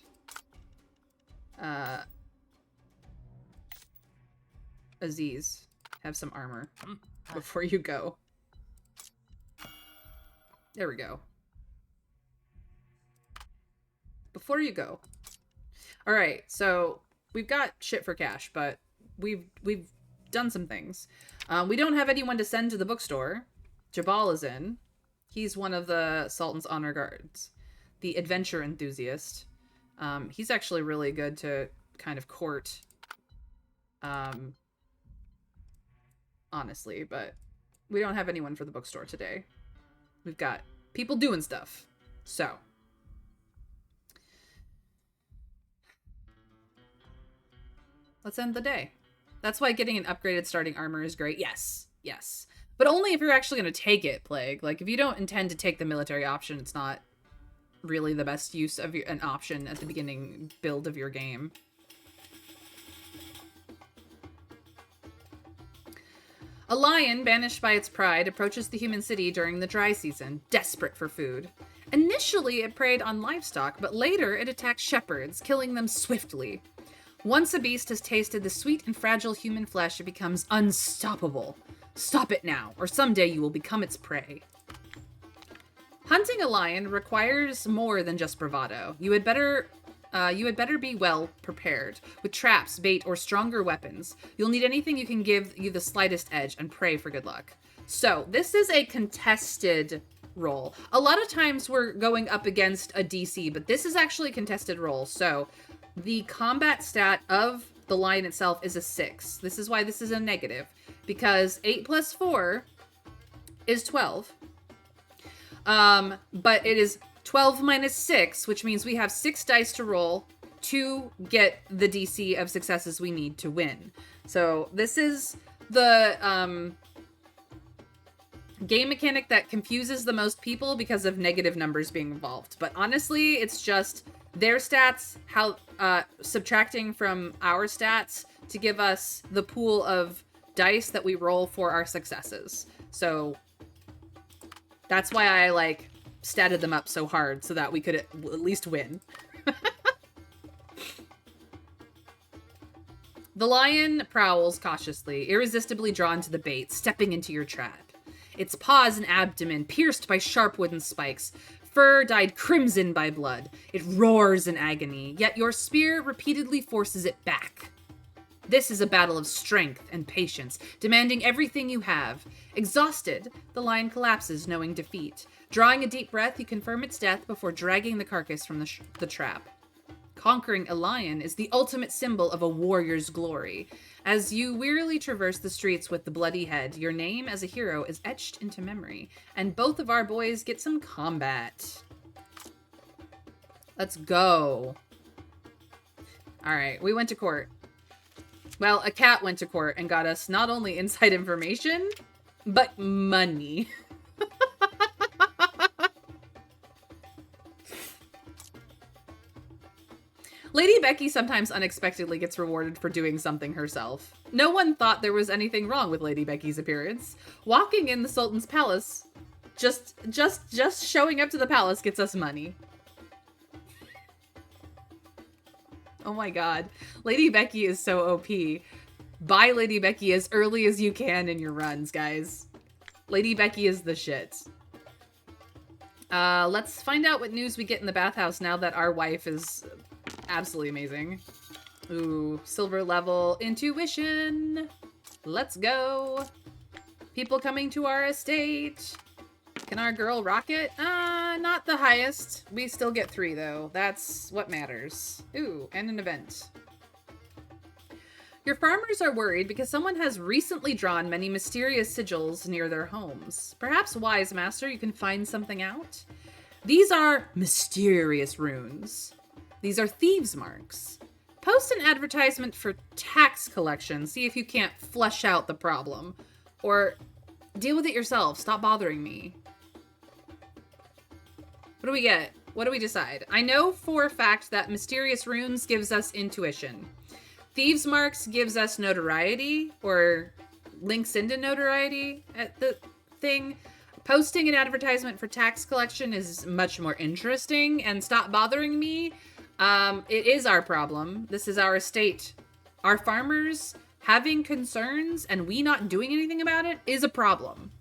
Aziz, have some armor before you go. There we go. Before you go. All right, so we've got shit for cash, but we've done some things. We don't have anyone to send to the bookstore. Jabal is in. He's one of the Sultan's honor guards, the adventure enthusiast. He's actually really good to kind of court, honestly, but we don't have anyone for the bookstore today. We've got people doing stuff. So let's end the day. That's why getting an upgraded starting armor is great. Yes, yes. But only if you're actually going to take it, Plague. Like, if you don't intend to take the military option, it's not really the best use of an option at the beginning build of your game. A lion, banished by its pride, approaches the human city during the dry season, desperate for food. Initially, it preyed on livestock, but later it attacked shepherds, killing them swiftly. Once a beast has tasted the sweet and fragile human flesh, it becomes unstoppable. Stop it now, or someday you will become its prey. Hunting a lion requires more than just bravado. You had better You had better be well prepared with traps, bait, or stronger weapons. You'll need anything you can give you the slightest edge, and pray for good luck. So this is a contested roll. A lot of times we're going up against a DC, but this is actually a contested roll. So the combat stat of the lion itself is a 6. This is why this is a negative, because 8 plus 4 is 12. But it is 12 minus 6, which means we have 6 dice to roll to get the DC of successes we need to win. So this is the game mechanic that confuses the most people because of negative numbers being involved. But honestly, it's just their stats, how subtracting from our stats to give us the pool of dice that we roll for our successes. So that's why I like statted them up so hard so that we could at least win. The lion prowls cautiously, irresistibly drawn to the bait, stepping into your trap. Its paws and abdomen pierced by sharp wooden spikes, fur dyed crimson by blood. It roars in agony, yet your spear repeatedly forces it back. This is a battle of strength and patience, demanding everything you have. Exhausted, the lion collapses, knowing defeat. Drawing a deep breath, you confirm its death before dragging the carcass from the trap. Conquering a lion is the ultimate symbol of a warrior's glory. As you wearily traverse the streets with the bloody head, your name as a hero is etched into memory, and both of our boys get some combat. Let's go. All right, we went to court. Well, a cat went to court and got us not only inside information, but money. Lady Becky sometimes unexpectedly gets rewarded for doing something herself. No one thought there was anything wrong with Lady Becky's appearance. Walking in the Sultan's palace, just showing up to the palace gets us money. Oh my god. Lady Becky is so OP. Buy Lady Becky as early as you can in your runs, guys. Lady Becky is the shit. Let's find out what news we get in the bathhouse now that our wife is absolutely amazing. Ooh, silver level intuition. Let's go. People coming to our estate. Can our girl rock it? Not the highest. We still get 3 though. That's what matters. Ooh, and an event. Your farmers are worried because someone has recently drawn many mysterious sigils near their homes. Perhaps, wise master, you can find something out? These are mysterious runes. These are thieves' marks. Post an advertisement for tax collection. See if you can't flesh out the problem. Or deal with it yourself. Stop bothering me. What do we get? What do we decide? I know for a fact that mysterious runes gives us intuition. Thieves' marks gives us notoriety, or links into notoriety at the thing. Posting an advertisement for tax collection is much more interesting, and stop bothering me. It is our problem. This is our estate. Our farmers having concerns and we not doing anything about it is a problem.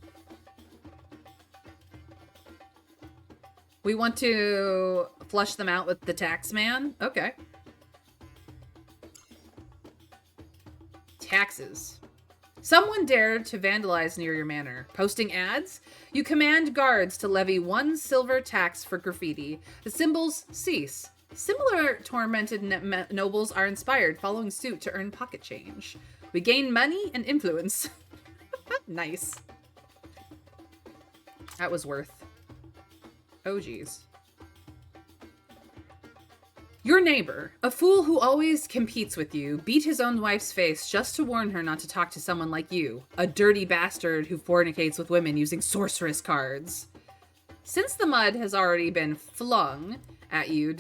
We want to flush them out with the tax man? Okay. Taxes. Someone dared to vandalize near your manor. Posting ads? You command guards to levy 1 silver tax for graffiti. The symbols cease. Similar tormented nobles are inspired, following suit to earn pocket change. We gain money and influence. Nice. That was worth. Oh, geez. Your neighbor, a fool who always competes with you, beat his own wife's face just to warn her not to talk to someone like you, a dirty bastard who fornicates with women using sorceress cards. Since the mud has already been flung at you,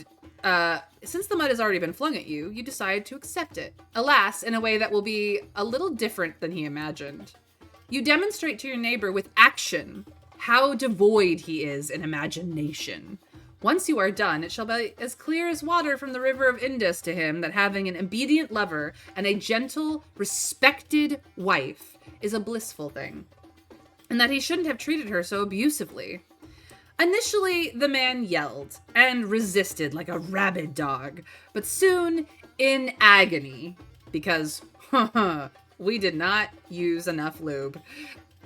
you decide to accept it. Alas, in a way that will be a little different than he imagined. You demonstrate to your neighbor with action how devoid he is in imagination. Once you are done, it shall be as clear as water from the river of Indus to him that having an obedient lover and a gentle, respected wife is a blissful thing, and that he shouldn't have treated her so abusively. Initially, the man yelled and resisted like a rabid dog, but soon, in agony, because we did not use enough lube,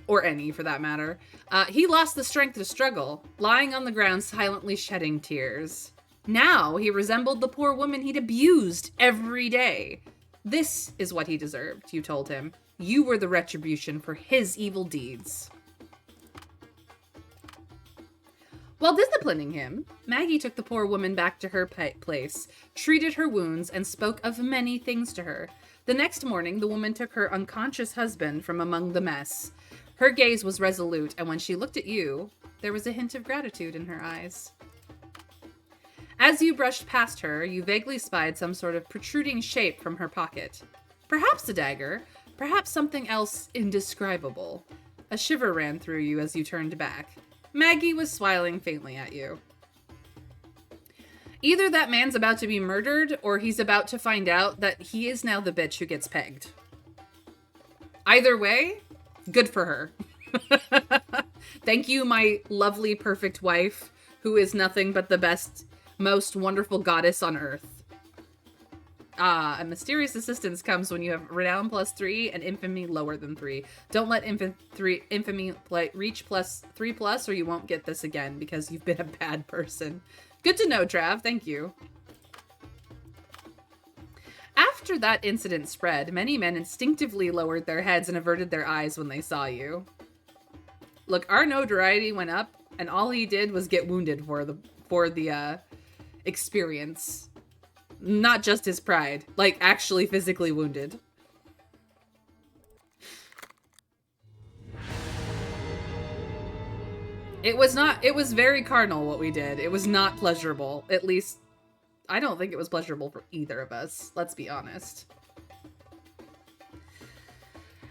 or any for that matter, he lost the strength to struggle, lying on the ground silently shedding tears. Now he resembled the poor woman he'd abused every day. This is what he deserved, you told him. You were the retribution for his evil deeds. While disciplining him, Maggie took the poor woman back to her place, treated her wounds, and spoke of many things to her. The next morning, the woman took her unconscious husband from among the mess. Her gaze was resolute, and when she looked at you, there was a hint of gratitude in her eyes. As you brushed past her, you vaguely spied some sort of protruding shape from her pocket. Perhaps a dagger, perhaps something else indescribable. A shiver ran through you as you turned back. Maggie was smiling faintly at you. Either that man's about to be murdered, or he's about to find out that he is now the bitch who gets pegged. Either way, good for her. Thank you, my lovely, perfect wife, who is nothing but the best, most wonderful goddess on earth. A mysterious assistance comes when you have renown +3 and infamy lower than 3. Don't let infamy reach +3+, or you won't get this again because you've been a bad person. Good to know, Trav. Thank you. After that incident spread, many men instinctively lowered their heads and averted their eyes when they saw you. Look, our notoriety went up, and all he did was get wounded for the experience. Not just his pride, like actually physically wounded. It was very carnal what we did. It was not pleasurable. At least, I don't think it was pleasurable for either of us. Let's be honest.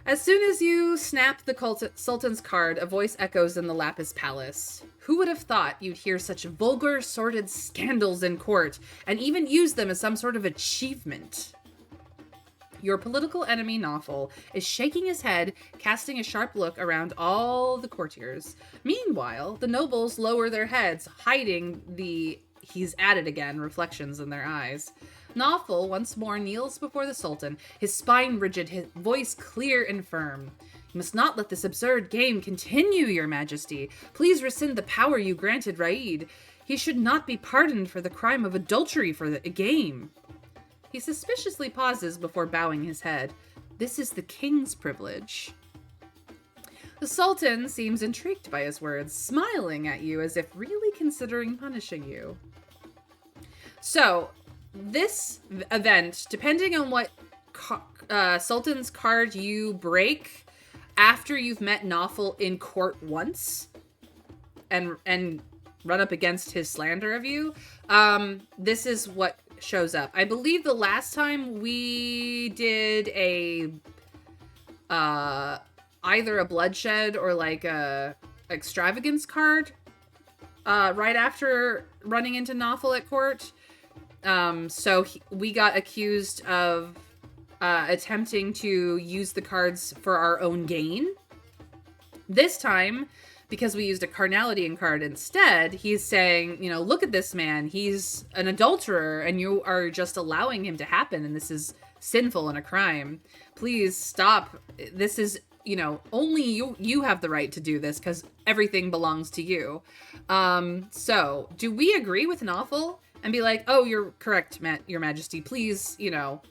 As soon as you snap the Sultan's card, a voice echoes in the Lapis Palace. Who would have thought you'd hear such vulgar, sordid scandals in court, and even use them as some sort of achievement? Your political enemy, Nawful, is shaking his head, casting a sharp look around all the courtiers. Meanwhile, the nobles lower their heads, hiding the he's at it again reflections in their eyes. Nawful once more kneels before the Sultan, his spine rigid, his voice clear and firm. You must not let this absurd game continue, your majesty. Please rescind the power you granted Raid. He should not be pardoned for the crime of adultery for the game. He suspiciously pauses before bowing his head. This is the king's privilege. The Sultan seems intrigued by his words, smiling at you as if really considering punishing you. So, this event, depending on what Sultan's card you break after you've met Nawful in court once and run up against his slander of you, this is what shows up. I believe the last time we did a either a bloodshed or like a extravagance card right after running into Nawful at court. We got accused of attempting to use the cards for our own gain. This time, because we used a carnality card instead, he's saying, you know, look at this man. He's an adulterer and you are just allowing him to happen. And this is sinful and a crime. Please stop. This is, you know, only you have the right to do this because everything belongs to you. So do we agree with Nawful and be like, oh, you're correct, your majesty. Please, you know,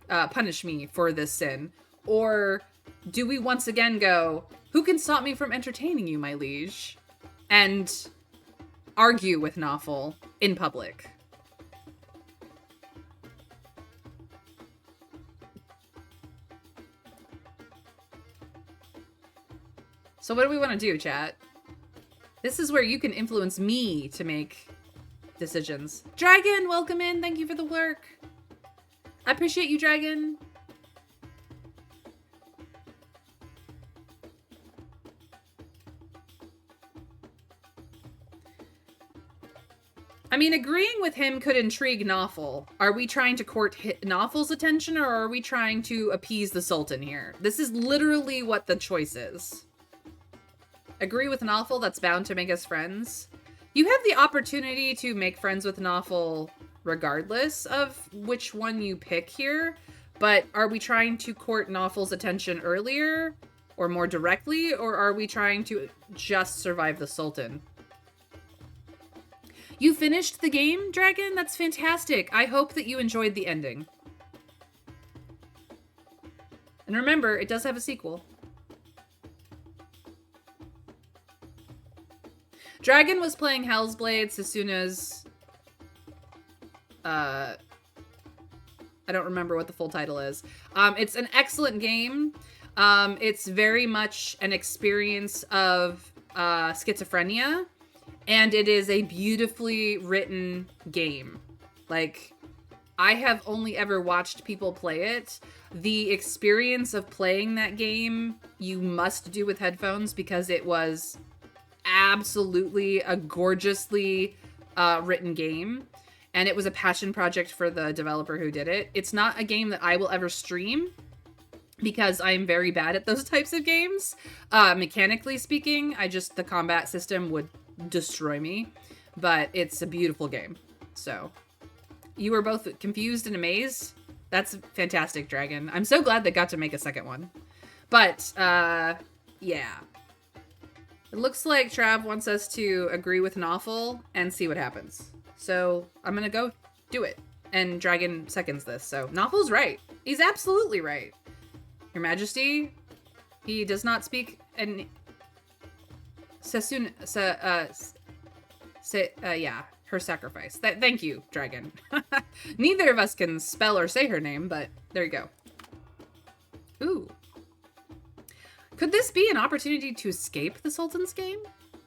punish me for this sin? Or do we once again go, who can stop me from entertaining you, my liege? And argue with Nawful in public. So what do we want to do, chat? This is where you can influence me to make decisions. Dragon, welcome in. Thank you for the work. I appreciate you, Dragon. I mean, agreeing with him could intrigue Nawful. Are we trying to court Nawful's attention, or are we trying to appease the Sultan here? This is literally what the choice is. Agree with Nawful, that's bound to make us friends. You have the opportunity to make friends with Noffel regardless of which one you pick here, but are we trying to court Noffel's attention earlier or more directly, or are we trying to just survive the Sultan? You finished the game, Dragon? That's fantastic. I hope that you enjoyed the ending. And remember, it does have a sequel. Dragon was playing Hell's Blades as soon as... I don't remember what the full title is. It's an excellent game. It's very much an experience of schizophrenia. And it is a beautifully written game. Like, I have only ever watched people play it. The experience of playing that game, you must do with headphones because it was absolutely a gorgeously written game. And it was a passion project for the developer who did it. It's not a game that I will ever stream because I'm very bad at those types of games. Mechanically speaking, the combat system would destroy me, but it's a beautiful game. So you were both confused and amazed. That's fantastic, Dragon. I'm so glad they got to make a second one. But yeah, it looks like Trav wants us to agree with Noffel and see what happens. So I'm gonna go do it. And Dragon seconds this. So Noffel's right. He's absolutely right. Your Majesty, he does not speak an yeah, her sacrifice. Thank you, Dragon. Neither of us can spell or say her name, but there you go. Ooh. Could this be an opportunity to escape the Sultan's game?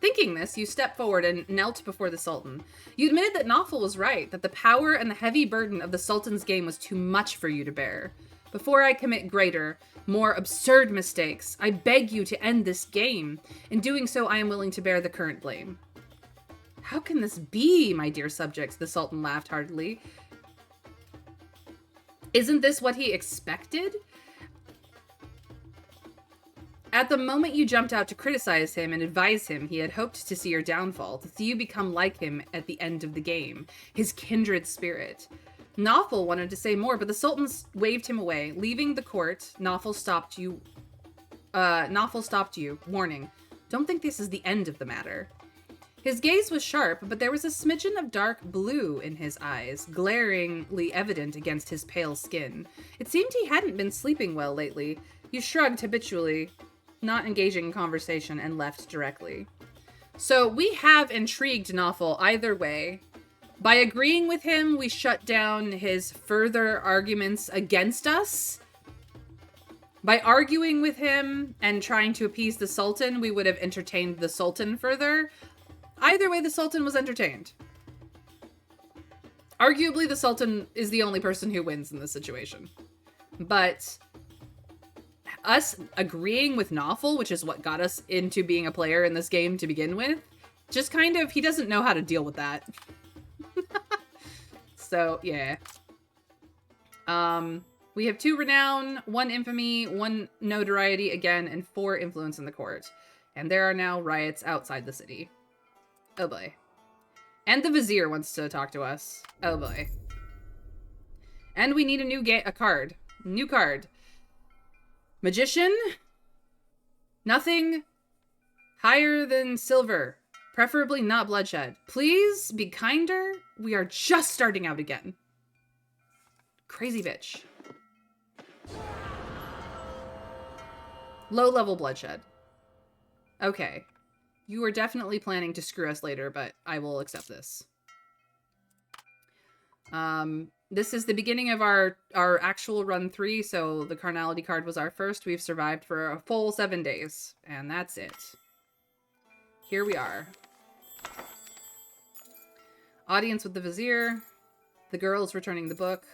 Thinking this, you stepped forward and knelt before the Sultan. You admitted that Noffel was right, that the power and the heavy burden of the Sultan's game was too much for you to bear. Before I commit greater, more absurd mistakes, I beg you to end this game. In doing so, I am willing to bear the current blame. How can this be, my dear subjects? The Sultan laughed heartily. Isn't this what he expected? At the moment you jumped out to criticize him and advise him, he had hoped to see your downfall, to see you become like him at the end of the game, his kindred spirit. Noffel wanted to say more, but the Sultan waved him away. Leaving the court, Noffel stopped you, warning, "Don't think this is the end of the matter." His gaze was sharp, but there was a smidgen of dark blue in his eyes, glaringly evident against his pale skin. It seemed he hadn't been sleeping well lately. You shrugged habitually, not engaging in conversation, and left directly. So we have intrigued Noffel either way. By agreeing with him, we shut down his further arguments against us. By arguing with him and trying to appease the Sultan, we would have entertained the Sultan further. Either way, the Sultan was entertained. Arguably, the Sultan is the only person who wins in this situation. But us agreeing with Noffel, which is what got us into being a player in this game to begin with, just kind of, he doesn't know how to deal with that. So, yeah. We have 2 renown, 1 infamy, 1 notoriety again, and 4 influence in the court. And there are now riots outside the city. Oh boy. And the Vizier wants to talk to us. Oh boy. And we need a card. New card. Magician? Nothing higher than silver. Preferably not bloodshed. Please be kinder. We are just starting out again. Crazy bitch. Low level bloodshed. Okay. You are definitely planning to screw us later, but I will accept this. This is the beginning of our actual run 3, so the carnality card was our first. We've survived for a full 7 days, and that's it. Here we are. Audience with the Vizier. The girl's returning the book.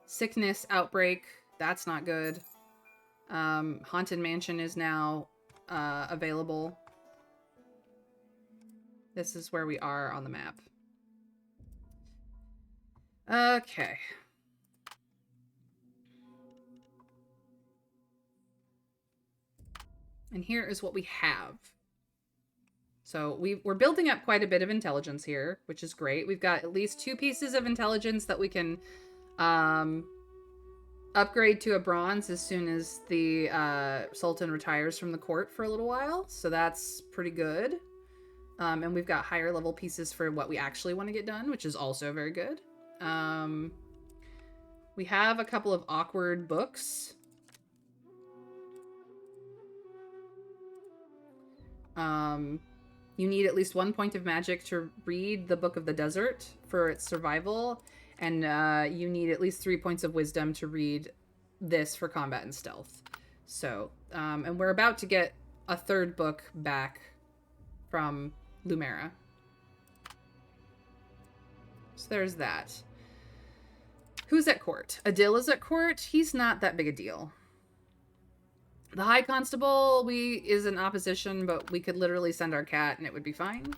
Sickness outbreak. That's not good. Haunted Mansion is now available. This is where we are on the map. Okay. And here is what we have. So we're building up quite a bit of intelligence here, which is great. We've got at least 2 pieces of intelligence that we can upgrade to a bronze as soon as the Sultan retires from the court for a little while. So that's pretty good. And we've got higher level pieces for what we actually want to get done, which is also very good. We have a couple of awkward books. You need at least 1 point of magic to read the Book of the Desert for its survival, and you need at least 3 points of wisdom to read this for combat and stealth. So, and we're about to get a 3rd book back from Lumera. So there's that. Who's at court? Adil is at court. He's not that big a deal. The High Constable is in opposition, but we could literally send our cat and it would be fine.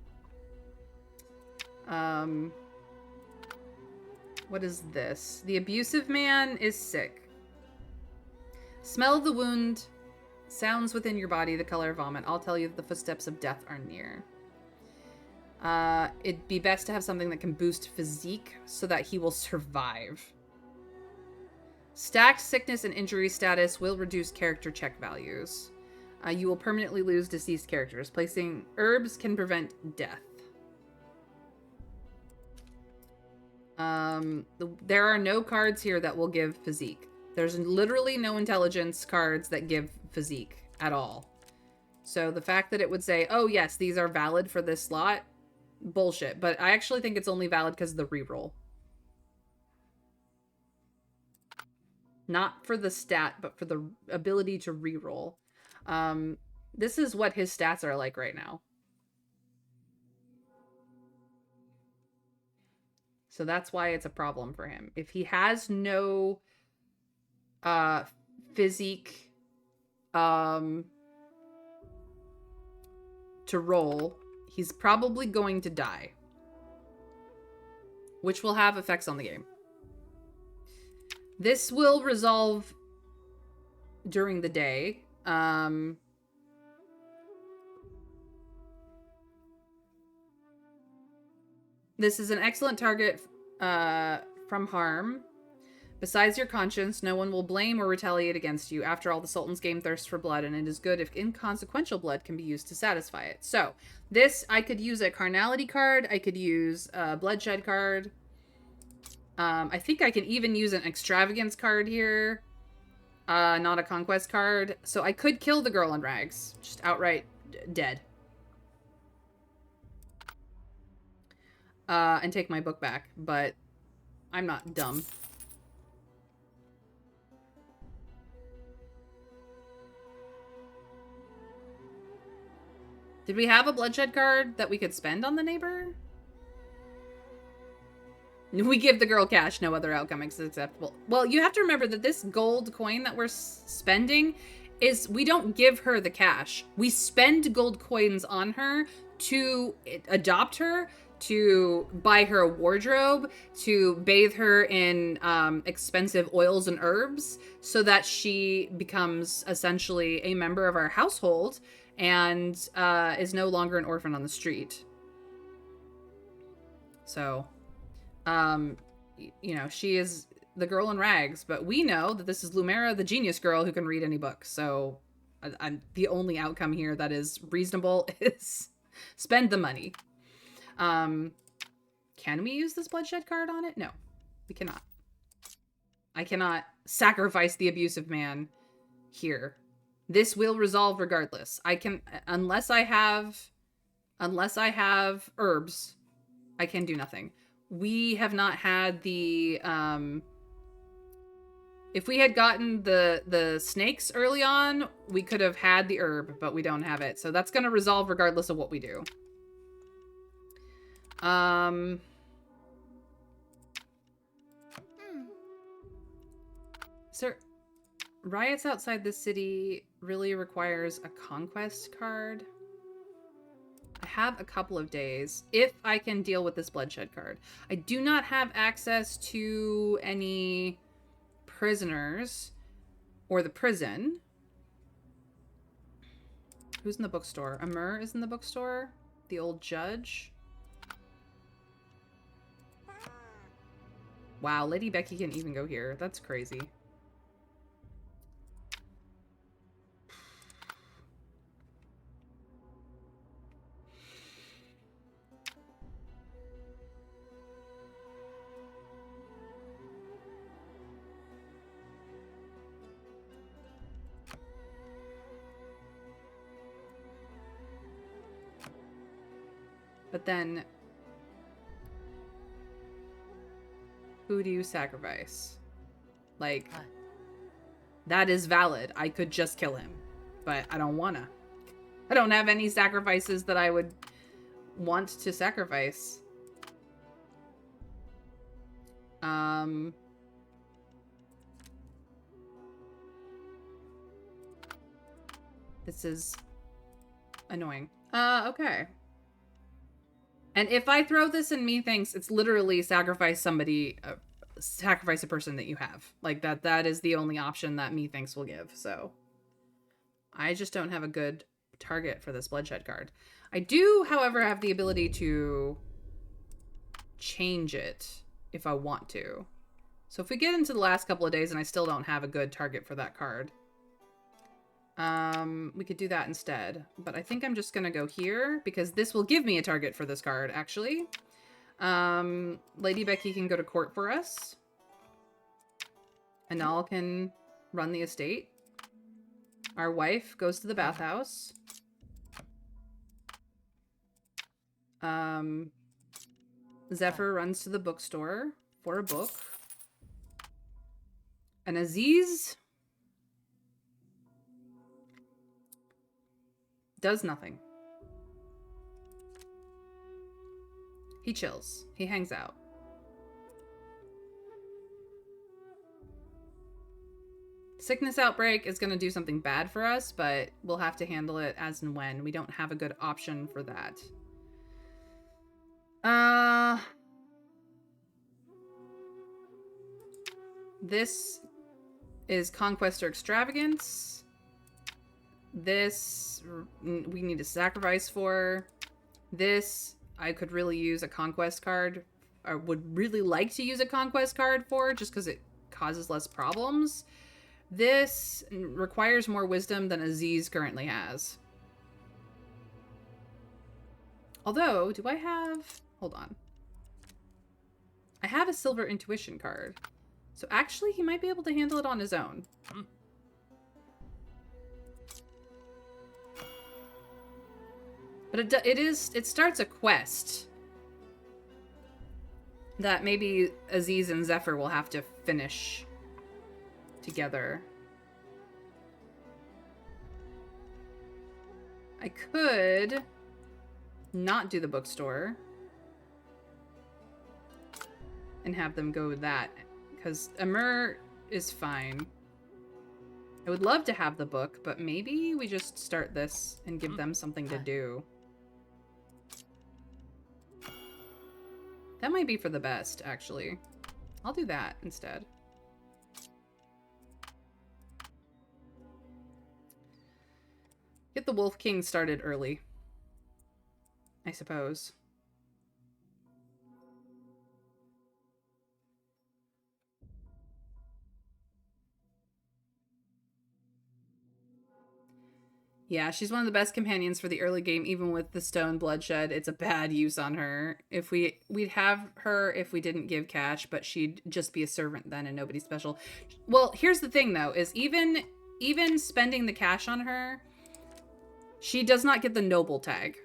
What is this? The Abusive Man is sick. Smell the wound. Sounds within your body, the color of vomit. I'll tell you that the footsteps of death are near. It'd be best to have something that can boost physique so that he will survive. Stacked sickness and injury status will reduce character check values. You will permanently lose deceased characters. Placing herbs can prevent death. There are no cards here that will give physique. There's literally no intelligence cards that give physique at all. So the fact that it would say, oh yes, these are valid for this slot, bullshit. But I actually think it's only valid because of the reroll. Not for the stat, but for the ability to reroll. This is what his stats are like right now. So that's why it's a problem for him. If he has no physique to roll, he's probably going to die. Which will have effects on the game. This will resolve during the day. This is an excellent target from harm. Besides your conscience, no one will blame or retaliate against you. After all, the Sultan's game thirsts for blood, and it is good if inconsequential blood can be used to satisfy it. So, this, I could use a carnality card. I could use a bloodshed card. I think I can even use an extravagance card here. Not a conquest card. So I could kill the girl in rags. Just outright dead. And take my book back. But I'm not dumb. Did we have a bloodshed card that we could spend on the neighbor? We give the girl cash. No other outcome is acceptable. Well, you have to remember that this gold coin that we're spending is... We don't give her the cash. We spend gold coins on her to adopt her, to buy her a wardrobe, to bathe her in expensive oils and herbs, so that she becomes essentially a member of our household and is no longer an orphan on the street. So... you know, she is the girl in rags, but we know that this is Lumera, the genius girl who can read any book. So the only outcome here that is reasonable is spend the money. Can we use this bloodshed card on it? No, we cannot. I cannot sacrifice the abusive man here. This will resolve regardless. I can, unless I have herbs, I can do nothing. We have not had the, if we had gotten the snakes early on, we could have had the herb, but we don't have it. So that's going to resolve regardless of what we do. Sir, riots outside the city really requires a conquest card. I have a couple of days if I can deal with this bloodshed card. I do not have access to any prisoners or the prison. Who's in the bookstore? Amur is in the bookstore. The old judge. Wow, Lady Becky can even go here. That's crazy. But then, who do you sacrifice? Like, that is valid. I could just kill him, but I don't wanna. I don't have any sacrifices that I would want to sacrifice. This is annoying. Okay. And if I throw this in methinks, it's literally sacrifice somebody, sacrifice a person that you have. Like, that is the only option that methinks will give. So I just don't have a good target for this bloodshed card. I do, however, have the ability to change it if I want to. So if we get into the last couple of days and I still don't have a good target for that card, we could do that instead. But I think I'm just gonna go here because this will give me a target for this card, actually. Lady Becky can go to court for us. Anal can run the estate. Our wife goes to the bathhouse. Zephyr runs to the bookstore for a book. And Aziz does nothing. He chills. He hangs out. Sickness outbreak is going to do something bad for us, but we'll have to handle it as and when. We don't have a good option for that. This is Conquest or Extravagance. This we need to sacrifice for. This I could really use a Conquest card. I would really like to use a Conquest card for, just because it causes less problems. This requires more wisdom than Aziz currently has. Although, do I have... Hold on. I have a Silver Intuition card. So actually, he might be able to handle it on his own. But it starts a quest that maybe Aziz and Zephyr will have to finish together. I could not do the bookstore and have them go with that, because Amur is fine. I would love to have the book, but maybe we just start this and give them something to do. That might be for the best, actually. I'll do that instead. Get the Wolf King started early, I suppose. Yeah, she's one of the best companions for the early game, even with the stone bloodshed. It's a bad use on her. We'd have her if we didn't give cash, but she'd just be a servant then and nobody special. Well, here's the thing though, is even spending the cash on her, she does not get the noble tag.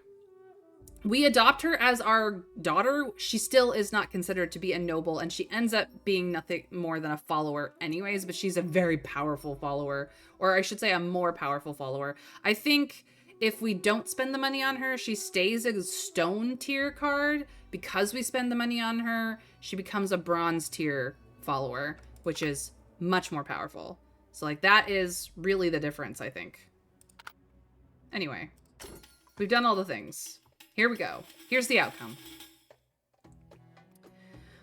We adopt her as our daughter, she still is not considered to be a noble, and she ends up being nothing more than a follower anyways, but she's a very powerful follower, or I should say a more powerful follower. I think if we don't spend the money on her, she stays a stone tier card. Because we spend the money on her, she becomes a bronze tier follower, which is much more powerful. So like that is really the difference, I think. Anyway, we've done all the things. Here we go. Here's the outcome.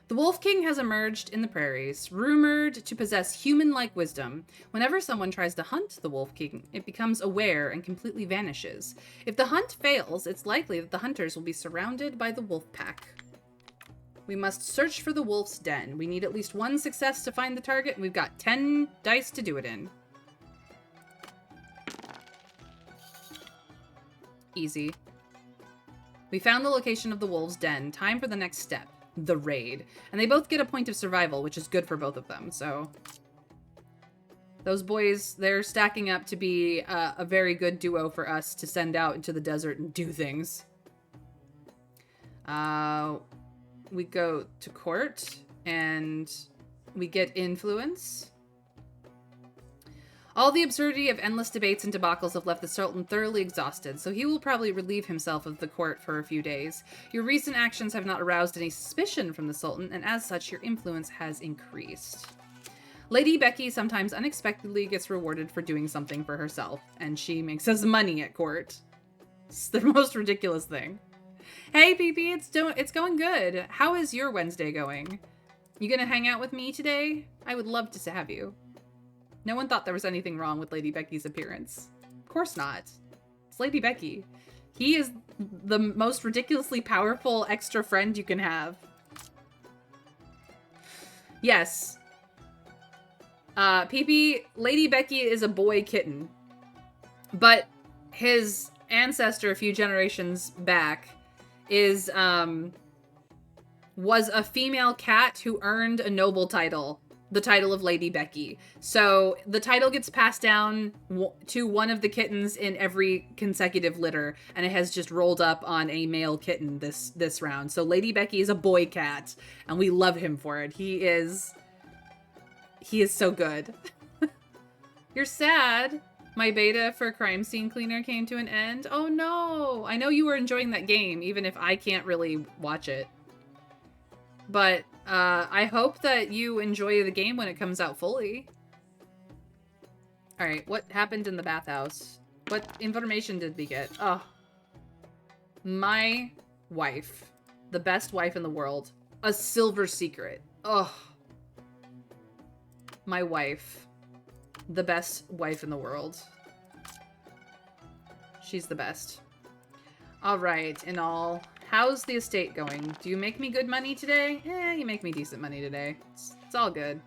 The Wolf King has emerged in the prairies, rumored to possess human-like wisdom. Whenever someone tries to hunt the Wolf King, it becomes aware and completely vanishes. If the hunt fails, it's likely that the hunters will be surrounded by the wolf pack. We must search for the wolf's den. We need at least one success to find the target, and we've got 10 dice to do it in. Easy. We found the location of the wolf's den. Time for the next step, the raid. And they both get a point of survival, which is good for both of them, so... Those boys, they're stacking up to be a very good duo for us to send out into the desert and do things. We go to court, and we get influence. All the absurdity of endless debates and debacles have left the Sultan thoroughly exhausted, so he will probably relieve himself of the court for a few days. Your recent actions have not aroused any suspicion from the Sultan, and as such, your influence has increased. Lady Becky sometimes unexpectedly gets rewarded for doing something for herself, and she makes us money at court. It's the most ridiculous thing. Hey, PP, it's going good. How is your Wednesday going? You gonna hang out with me today? I would love to have you. No one thought there was anything wrong with Lady Becky's appearance. Of course not. It's Lady Becky. He is the most ridiculously powerful extra friend you can have. Yes. PP, Lady Becky is a boy kitten. But his ancestor a few generations back is, was a female cat who earned a noble title. The title of Lady Becky. So the title gets passed down to one of the kittens in every consecutive litter, and it has just rolled up on a male kitten this round. So Lady Becky is a boy cat, and we love him for it. He is so good. You're sad. My beta for Crime Scene Cleaner came to an end. Oh no! I know you were enjoying that game, even if I can't really watch it. But I hope that you enjoy the game when it comes out fully. Alright, what happened in the bathhouse? What information did we get? Oh. My wife. The best wife in the world. A silver secret. Oh. My wife. The best wife in the world. She's the best. Alright, in all... How's the estate going? Do you make me good money today? You make me decent money today. It's all good.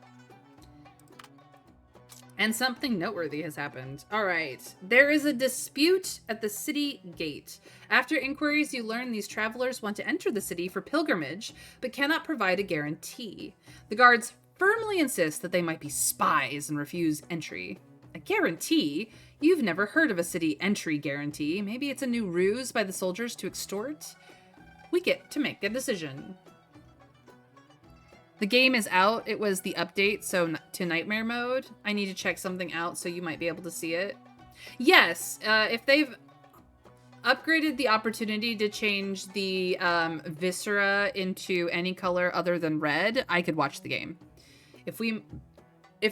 And something noteworthy has happened. All right. There is a dispute at the city gate. After inquiries, you learn these travelers want to enter the city for pilgrimage, but cannot provide a guarantee. The guards firmly insist that they might be spies and refuse entry. A guarantee? You've never heard of a city entry guarantee. Maybe it's a new ruse by the soldiers to extort? We get to make a decision. The game is out. It was the update, so to Nightmare Mode. I need to check something out, so you might be able to see it. Yes, if they've upgraded the opportunity to change the viscera into any color other than red, I could watch the game. If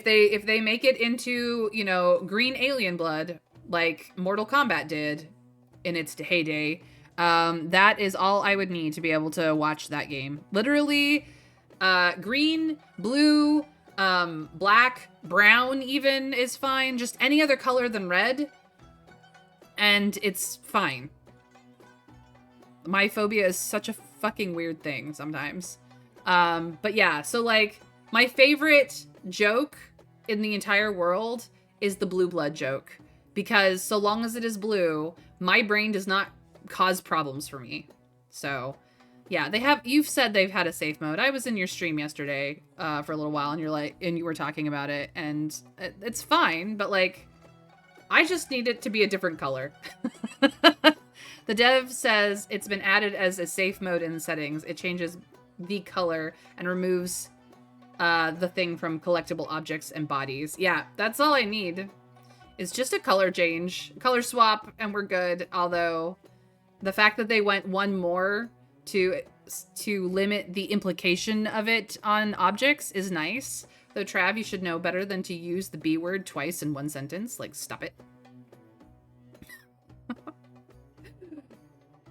they make it into, you know, green alien blood, like Mortal Kombat did in its heyday, that is all I would need to be able to watch that game. Literally, green, blue, black, brown even is fine. Just any other color than red, and it's fine. My phobia is such a fucking weird thing sometimes. But yeah, so like, my favorite joke in the entire world is the blue blood joke. Because so long as it is blue, my brain does not cause problems for me. So yeah, you've said they've had a safe mode. I was in your stream yesterday for a little while, and you were talking about it, and it's fine, but like, I just need it to be a different color. The dev says it's been added as a safe mode in the settings. It changes the color and removes the thing from collectible objects and bodies. Yeah, that's all I need. It's just a color change, color swap, and we're good. Although the fact that they went one more to limit the implication of it on objects is nice. Though, Trav, you should know better than to use the B word twice in one sentence. Like, stop it.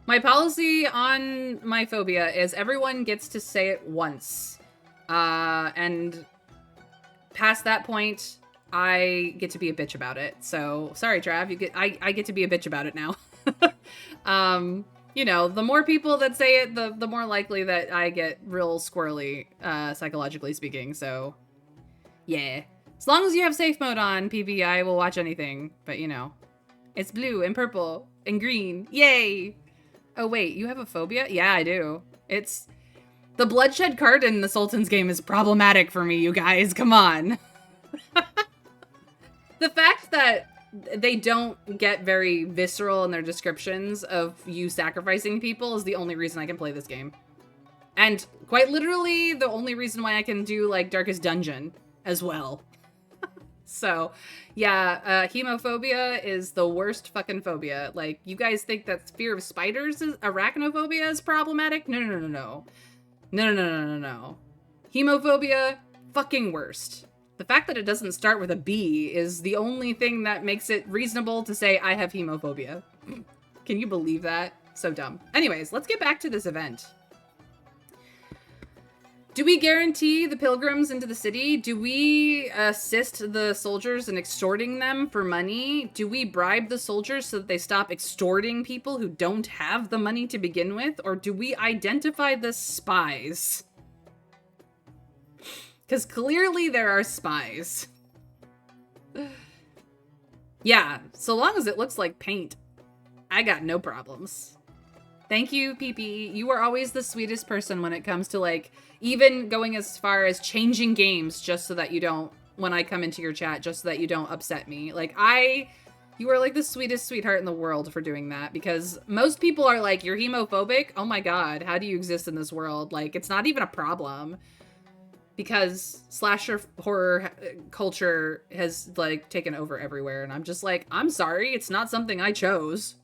My policy on my phobia is everyone gets to say it once. And past that point, I get to be a bitch about it. So sorry, Trav. I get to be a bitch about it now. You know, the more people that say it, the more likely that I get real squirrely, psychologically speaking. So yeah, as long as you have safe mode on, PB, I will watch anything. But you know, it's blue and purple and green. Yay! Oh wait, you have a phobia? Yeah, I do. It's the bloodshed card in the Sultan's game is problematic for me, you guys. Come on. The fact that they don't get very visceral in their descriptions of you sacrificing people is the only reason I can play this game. And quite literally, the only reason why I can do, like, Darkest Dungeon as well. So, yeah, hemophobia is the worst fucking phobia. Like, you guys think that fear of spiders arachnophobia is problematic? No, no, no, no, no. No, no, no, no, no, no. Hemophobia, fucking worst. The fact that it doesn't start with a B is the only thing that makes it reasonable to say I have hemophobia. Can you believe that? So dumb. Anyways, let's get back to this event. Do we guarantee the pilgrims into the city? Do we assist the soldiers in extorting them for money? Do we bribe the soldiers so that they stop extorting people who don't have the money to begin with? Or do we identify the spies? Because clearly there are spies. Yeah, so long as it looks like paint, I got no problems. Thank you, PP. You are always the sweetest person when it comes to, like, even going as far as changing games just so that you don't, when I come into your chat, just so that you don't upset me. Like, you are, like, the sweetest sweetheart in the world for doing that, because most people are like, you're hemophobic? Oh my god, how do you exist in this world? Like, it's not even a problem. Because slasher horror culture has, like, taken over everywhere, and I'm just like, I'm sorry, it's not something I chose.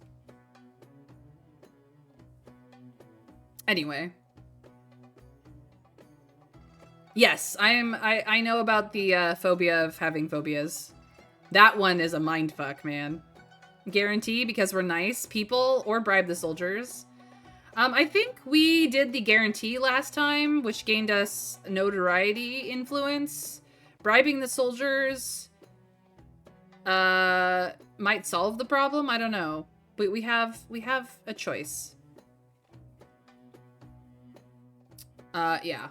Anyway. Yes, I know about the phobia of having phobias. That one is a mindfuck, man. Guarantee because we're nice people, or bribe the soldiers. I think we did the guarantee last time, which gained us notoriety influence. Bribing the soldiers might solve the problem. I don't know. But we have a choice. Yeah.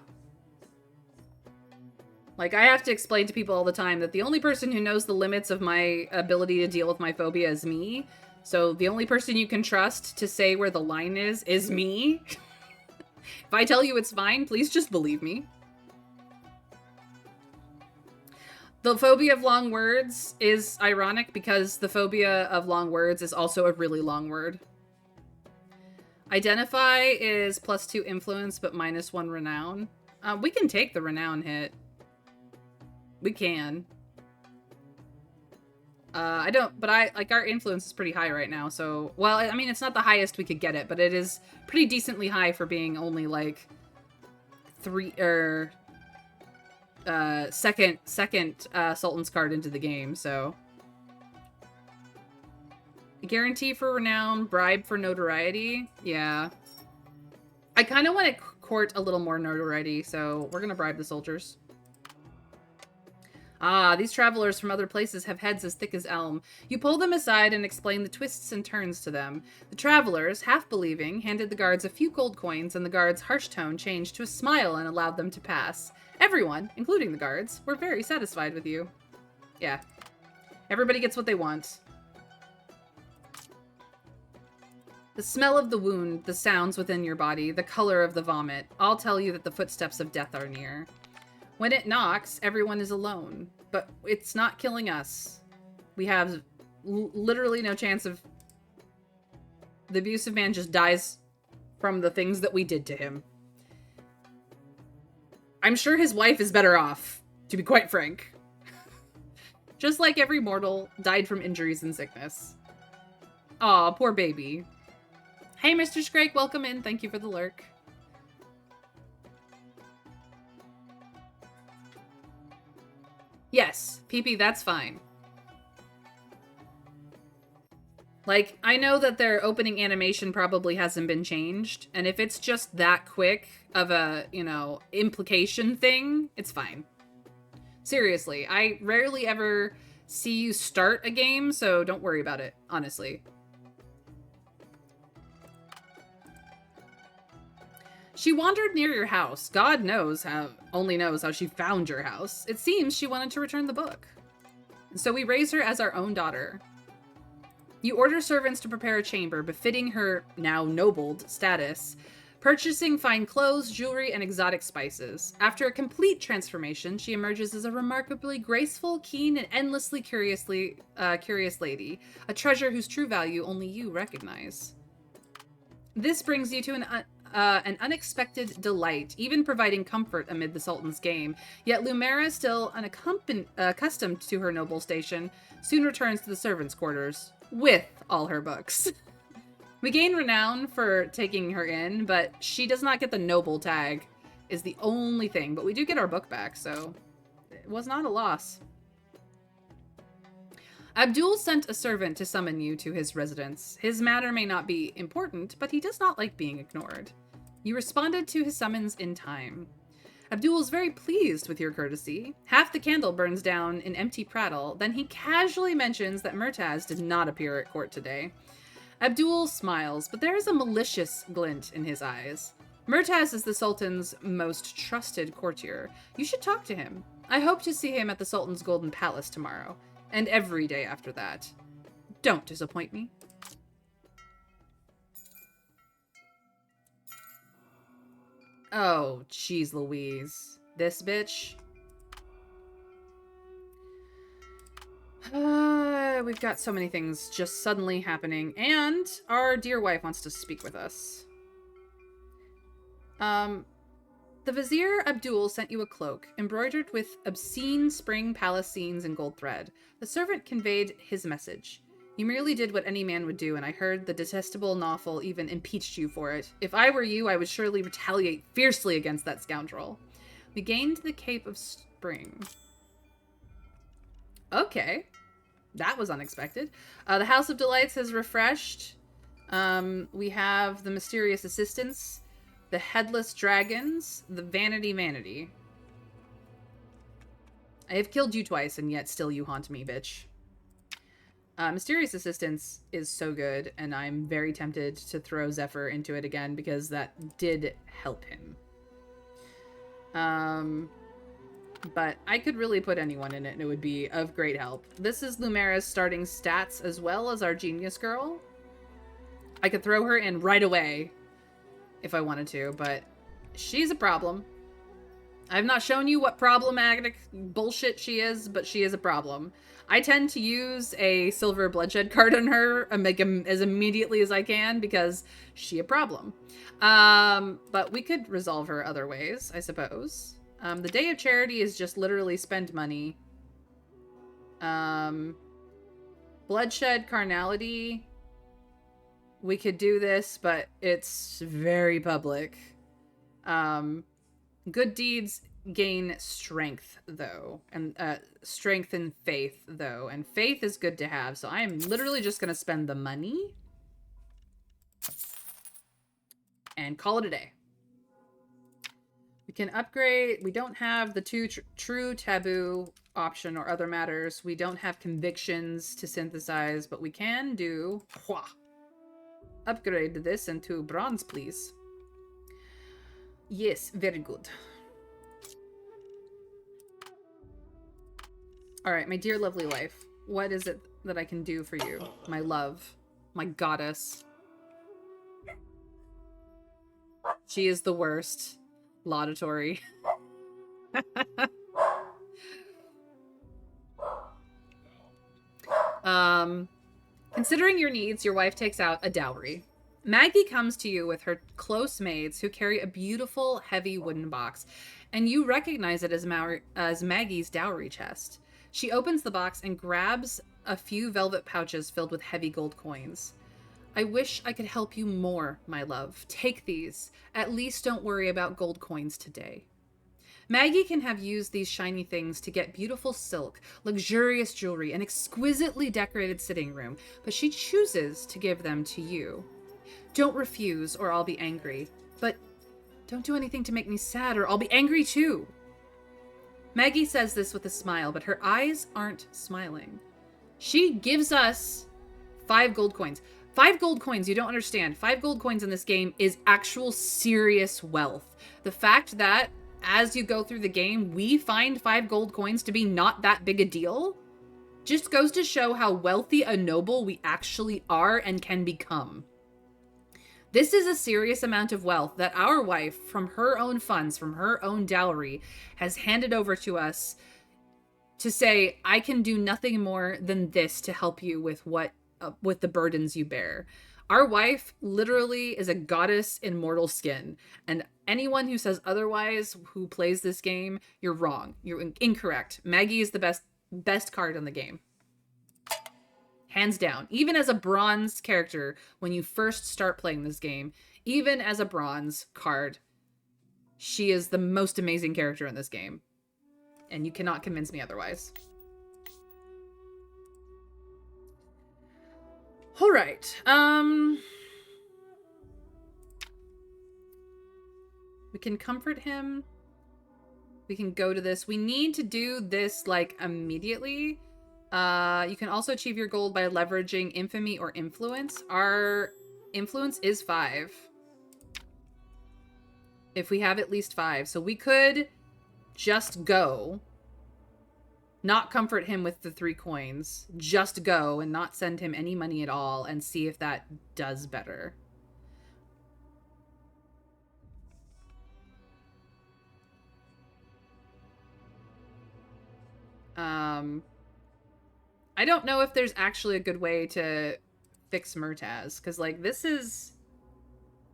Like, I have to explain to people all the time that the only person who knows the limits of my ability to deal with my phobia is me. So the only person you can trust to say where the line is me. If I tell you it's fine, please just believe me. The phobia of long words is ironic because the phobia of long words is also a really long word. Identify is +2 influence, but -1 renown. We can take the renown hit. We can. Like, our influence is pretty high right now, so, well, I mean, it's not the highest we could get it, but it is pretty decently high for being only, like, second Sultan's card into the game, so. Guarantee for renown, bribe for notoriety, yeah. I kind of want to court a little more notoriety, so we're gonna bribe the soldiers. Ah, these travelers from other places have heads as thick as elm. You pull them aside and explain the twists and turns to them. The travelers, half believing, handed the guards a few gold coins, and the guards' harsh tone changed to a smile and allowed them to pass. Everyone, including the guards, were very satisfied with you. Yeah. Everybody gets what they want. The smell of the wound, the sounds within your body, the color of the vomit, all tell you that the footsteps of death are near. When it knocks, everyone is alone. But it's not killing us. We have literally no chance of... The abusive man just dies from the things that we did to him. I'm sure his wife is better off, to be quite frank. Just like every mortal, died from injuries and sickness. Aw, poor baby. Hey, Mr. Scrake, welcome in. Thank you for the lurk. Yes, PP, that's fine. Like, I know that their opening animation probably hasn't been changed, and if it's just that quick of a, you know, implication thing, it's fine. Seriously, I rarely ever see you start a game, so don't worry about it, honestly. She wandered near your house. God knows how, only knows how she found your house. It seems she wanted to return the book. So we raise her as our own daughter. You order servants to prepare a chamber befitting her now nobled status, purchasing fine clothes, jewelry, and exotic spices. After a complete transformation, she emerges as a remarkably graceful, keen, and endlessly curious lady, a treasure whose true value only you recognize. This brings you to an unexpected delight, even providing comfort amid the Sultan's game. Yet Lumera, still unaccustomed to her noble station, soon returns to the servants' quarters with all her books. We gain renown for taking her in, but she does not get the noble tag, is the only thing. But we do get our book back, so it was not a loss. Abdul sent a servant to summon you to his residence. His matter may not be important, but he does not like being ignored. You responded to his summons in time. Abdul is very pleased with your courtesy. Half the candle burns down in empty prattle, then he casually mentions that Murtaz did not appear at court today. Abdul smiles, but there is a malicious glint in his eyes. Murtaz is the Sultan's most trusted courtier. You should talk to him. I hope to see him at the Sultan's Golden Palace tomorrow, and every day after that. Don't disappoint me. Oh, jeez Louise. This bitch. We've got so many things just suddenly happening, and our dear wife wants to speak with us. The Vizier Abdul sent you a cloak, embroidered with obscene spring palace scenes in gold thread. The servant conveyed his message. You merely did what any man would do, and I heard the detestable Nawful even impeached you for it. If I were you, I would surely retaliate fiercely against that scoundrel. We gained the Cape of Spring. Okay. That was unexpected. The House of Delights has refreshed. We have the Mysterious Assistants, the Headless Dragons, the Vanity. I have killed you twice, and yet still you haunt me, bitch. Mysterious Assistance is so good, and I'm very tempted to throw Zephyr into it again because that did help him. But I could really put anyone in it, and it would be of great help. This is Lumera's starting stats as well as our Genius Girl. I could throw her in right away if I wanted to, but she's a problem. I've not shown you what problematic bullshit she is, but she is a problem. I tend to use a silver bloodshed card on her and make him as immediately as I can because she a problem. But we could resolve her other ways, I suppose. The Day of Charity is just literally spend money. Bloodshed Carnality. We could do this, but it's very public. Good deeds gain strength, though. And strength and faith, though. And faith is good to have, so I am literally just going to spend the money. And call it a day. We can upgrade. We don't have the true taboo option or other matters. We don't have convictions to synthesize, but we can do... Upgrade this into bronze, please. Yes, very good. Alright, my dear lovely life. What is it that I can do for you? My love. My goddess. She is the worst. Laudatory. Considering your needs, your wife takes out a dowry. Maggie comes to you with her close maids who carry a beautiful, heavy wooden box, and you recognize it as Maggie's dowry chest. She opens the box and grabs a few velvet pouches filled with heavy gold coins. I wish I could help you more, my love. Take these. At least don't worry about gold coins today. Maggie can have used these shiny things to get beautiful silk, luxurious jewelry, and exquisitely decorated sitting room, but she chooses to give them to you. Don't refuse or I'll be angry, but don't do anything to make me sad or I'll be angry too. Maggie says this with a smile, but her eyes aren't smiling. She gives us 5 gold coins. 5 gold coins, you don't understand. 5 gold coins in this game is actual serious wealth. The fact that as you go through the game, we find 5 gold coins to be not that big a deal just goes to show how wealthy a noble we actually are and can become. This is a serious amount of wealth that our wife, from her own funds, from her own dowry, has handed over to us to say, I can do nothing more than this to help you with with the burdens you bear. Our wife literally is a goddess in mortal skin, and anyone who says otherwise who plays this game, you're wrong. You're incorrect. Maggie is the best card in the game. Hands down. Even as a bronze character, when you first start playing this game, even as a bronze card, she is the most amazing character in this game. And you cannot convince me otherwise. All right. We can comfort him. We can go to this. We need to do this, like, immediately. You can also achieve your goal by leveraging infamy or influence. Our influence is 5. If we have at least 5. So we could just go. Not comfort him with the 3 coins. Just go and not send him any money at all and see if that does better. I don't know if there's actually a good way to fix Murtaz, because, like, this is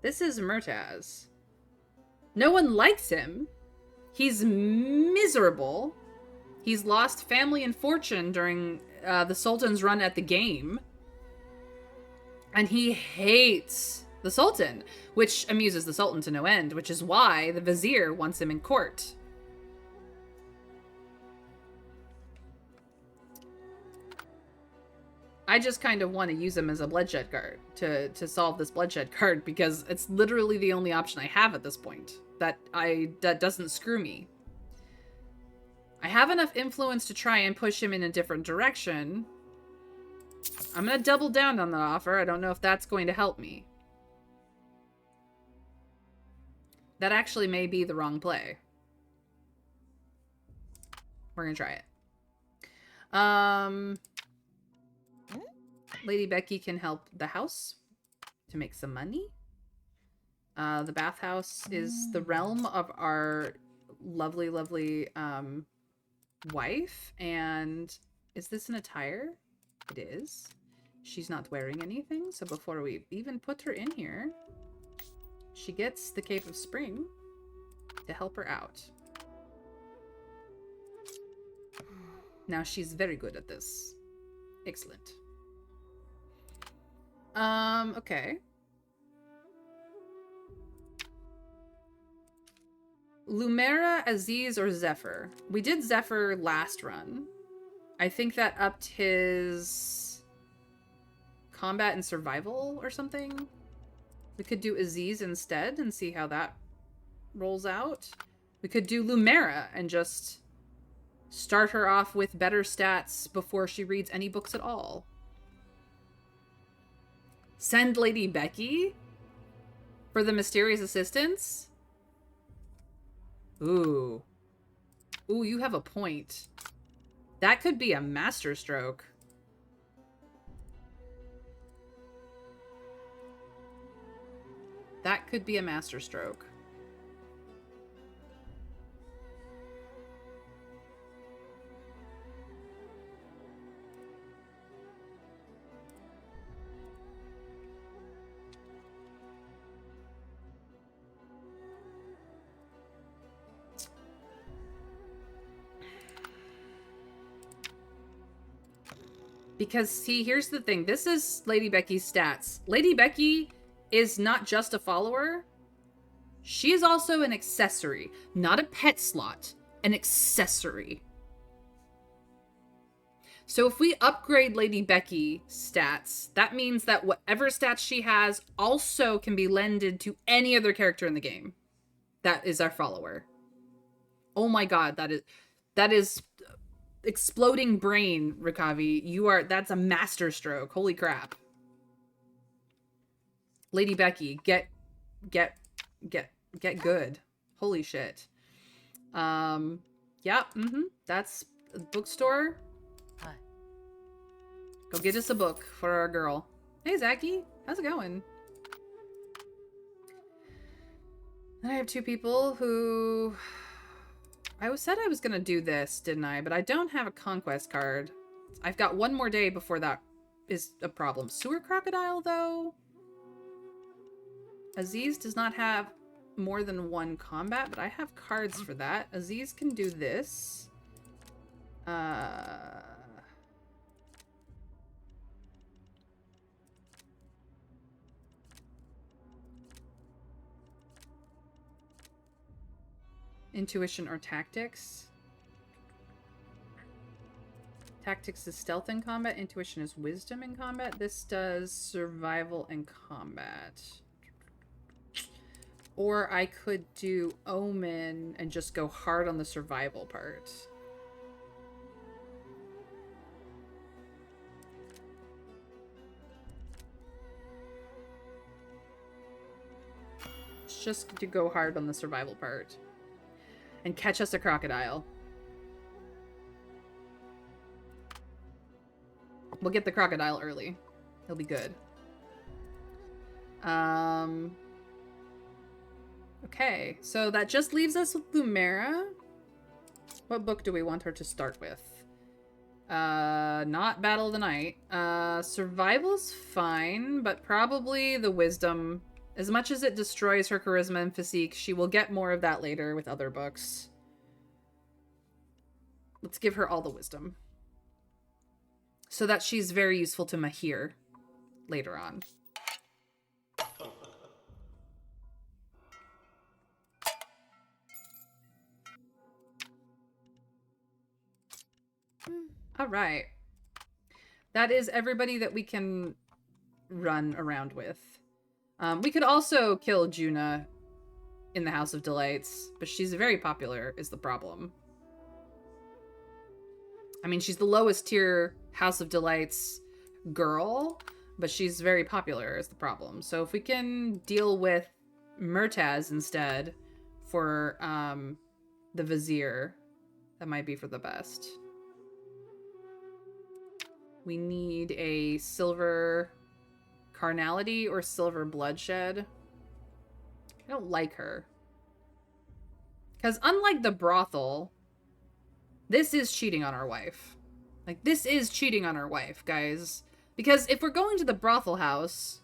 Murtaz. No one likes him. He's miserable. He's lost family and fortune during the Sultan's run at the game. And he hates the Sultan, which amuses the Sultan to no end, which is why the Vizier wants him in court. I just kind of want to use him as a bloodshed card to solve this bloodshed card, because it's literally the only option I have at this point that doesn't screw me. I have enough influence to try and push him in a different direction. I'm going to double down on that offer. I don't know if that's going to help me. That actually may be the wrong play. We're going to try it. Lady Becky can help the house to make some money. The bathhouse is the realm of our lovely, lovely wife. And is this an attire? It is. She's not wearing anything, so before we even put her in here, she gets the Cape of Spring to help her out. Now she's very good at this. Excellent. Okay. Lumera, Aziz, or Zephyr? We did Zephyr last run. I think that upped his combat and survival or something. We could do Aziz instead and see how that rolls out. We could do Lumera and just start her off with better stats before she reads any books at all. Send Lady Becky for the mysterious assistance? Ooh. Ooh, you have a point. That could be a masterstroke. That could be a masterstroke. Because, see, here's the thing. This is Lady Becky's stats. Lady Becky is not just a follower. She is also an accessory, not a pet slot, an accessory. So if we upgrade Lady Becky stats, that means that whatever stats she has also can be lended to any other character in the game. That is our follower. Oh my god, that is exploding brain, Rikavi. That's a master stroke. Holy crap. Lady Becky, get good. Holy shit. Yeah, that's a bookstore. Hi. Go get us a book for our girl. Hey, Zachy. How's it going? And I have two people who... I said I was going to do this, didn't I? But I don't have a conquest card. I've got one more day before that is a problem. Sewer Crocodile, though? Aziz does not have more than one combat, but I have cards for that. Aziz can do this. Intuition or tactics. Tactics is stealth in combat. Intuition is wisdom in combat. This does survival and combat. Or I could do Omen and just go hard on the survival part. It's just to go hard on the survival part. And catch us a crocodile. We'll get the crocodile early. He'll be good. Okay, so that just leaves us with Lumera. What book do we want her to start with? Not Battle of the Night. Survival's fine, but probably the Wisdom. As much as it destroys her charisma and physique, she will get more of that later with other books. Let's give her all the Wisdom. So that she's very useful to Mahir later on. All right. That is everybody that we can run around with. We could also kill Juna in the House of Delights, but she's very popular is the problem. I mean, she's the lowest tier House of Delights girl, but she's very popular is the problem. So if we can deal with Murtaz instead for the Vizier, that might be for the best. We need a silver carnality or silver bloodshed. I don't like her. Because unlike the brothel, this is cheating on our wife. Like, this is cheating on our wife, guys. Because if we're going to the brothel house,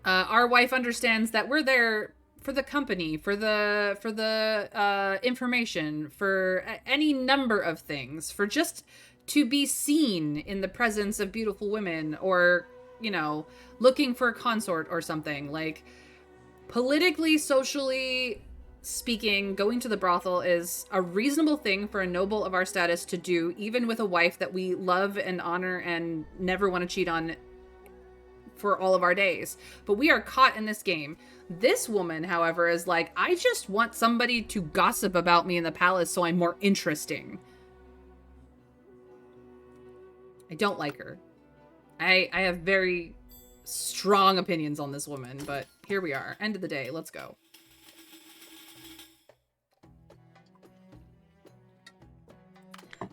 our wife understands that we're there for the company, for the information, for any number of things, for just to be seen in the presence of beautiful women, or, you know, looking for a consort or something. Like, politically, socially speaking, going to the brothel is a reasonable thing for a noble of our status to do, even with a wife that we love and honor and never want to cheat on for all of our days. But we are caught in this game. This woman, however, is like, I just want somebody to gossip about me in the palace so I'm more interesting. I don't like her. I have very strong opinions on this woman, but here we are. End of the day. Let's go.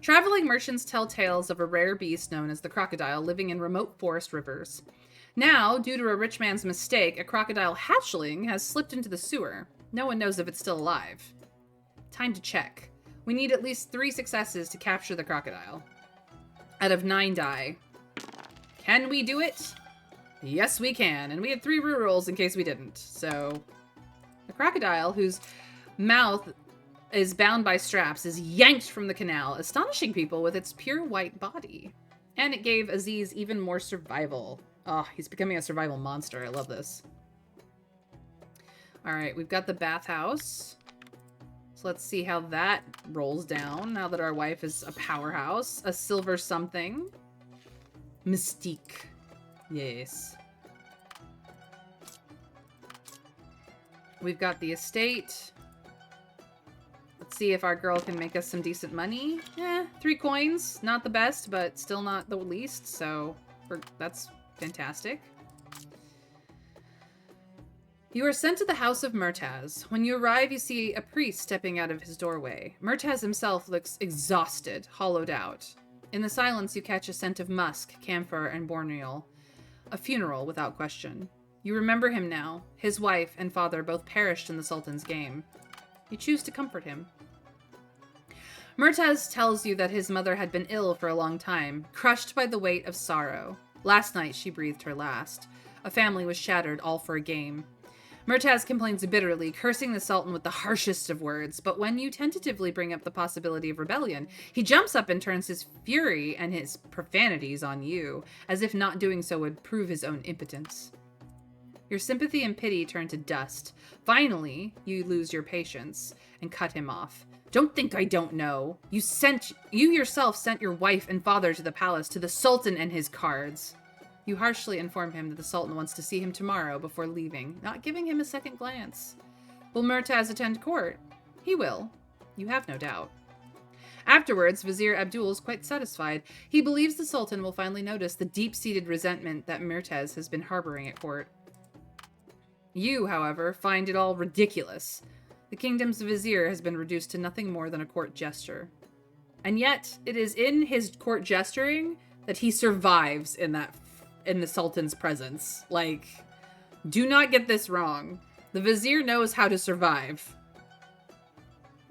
Traveling merchants tell tales of a rare beast known as the crocodile living in remote forest rivers. Now, due to a rich man's mistake, a crocodile hatchling has slipped into the sewer. No one knows if it's still alive. Time to check. We need at least 3 successes to capture the crocodile. Out of 9 die. Can we do it? Yes, we can. And we had 3 rerolls in case we didn't. So, the crocodile, whose mouth is bound by straps, is yanked from the canal, astonishing people with its pure white body. And it gave Aziz even more survival. Oh, he's becoming a survival monster. I love this. All right, we've got the bathhouse. So let's see how that rolls down now that our wife is a powerhouse. A silver something. Mystique. Yes. We've got the estate. Let's see if our girl can make us some decent money. 3 coins. Not the best, but still not the least. So that's fantastic. You are sent to the house of Murtaz. When you arrive, you see a priest stepping out of his doorway. Murtaz himself looks exhausted, hollowed out. In the silence, you catch a scent of musk, camphor, and borneol. A funeral, without question. You remember him now. His wife and father both perished in the Sultan's game. You choose to comfort him. Murtaz tells you that his mother had been ill for a long time, crushed by the weight of sorrow. Last night, she breathed her last. A family was shattered, all for a game. Murtaz complains bitterly, cursing the Sultan with the harshest of words, but when you tentatively bring up the possibility of rebellion, he jumps up and turns his fury and his profanities on you, as if not doing so would prove his own impotence. Your sympathy and pity turn to dust. Finally, you lose your patience and cut him off. Don't think I don't know. You yourself sent your wife and father to the palace, to the Sultan and his cards. You harshly inform him that the Sultan wants to see him tomorrow before leaving, not giving him a second glance. Will Murtaz attend court? He will. You have no doubt. Afterwards, Vizier Abdul is quite satisfied. He believes the Sultan will finally notice the deep-seated resentment that Murtaz has been harboring at court. You, however, find it all ridiculous. The kingdom's vizier has been reduced to nothing more than a court jester. And yet, it is in his court gesturing that he survives in the Sultan's presence. Like, do not get this wrong. The vizier knows how to survive.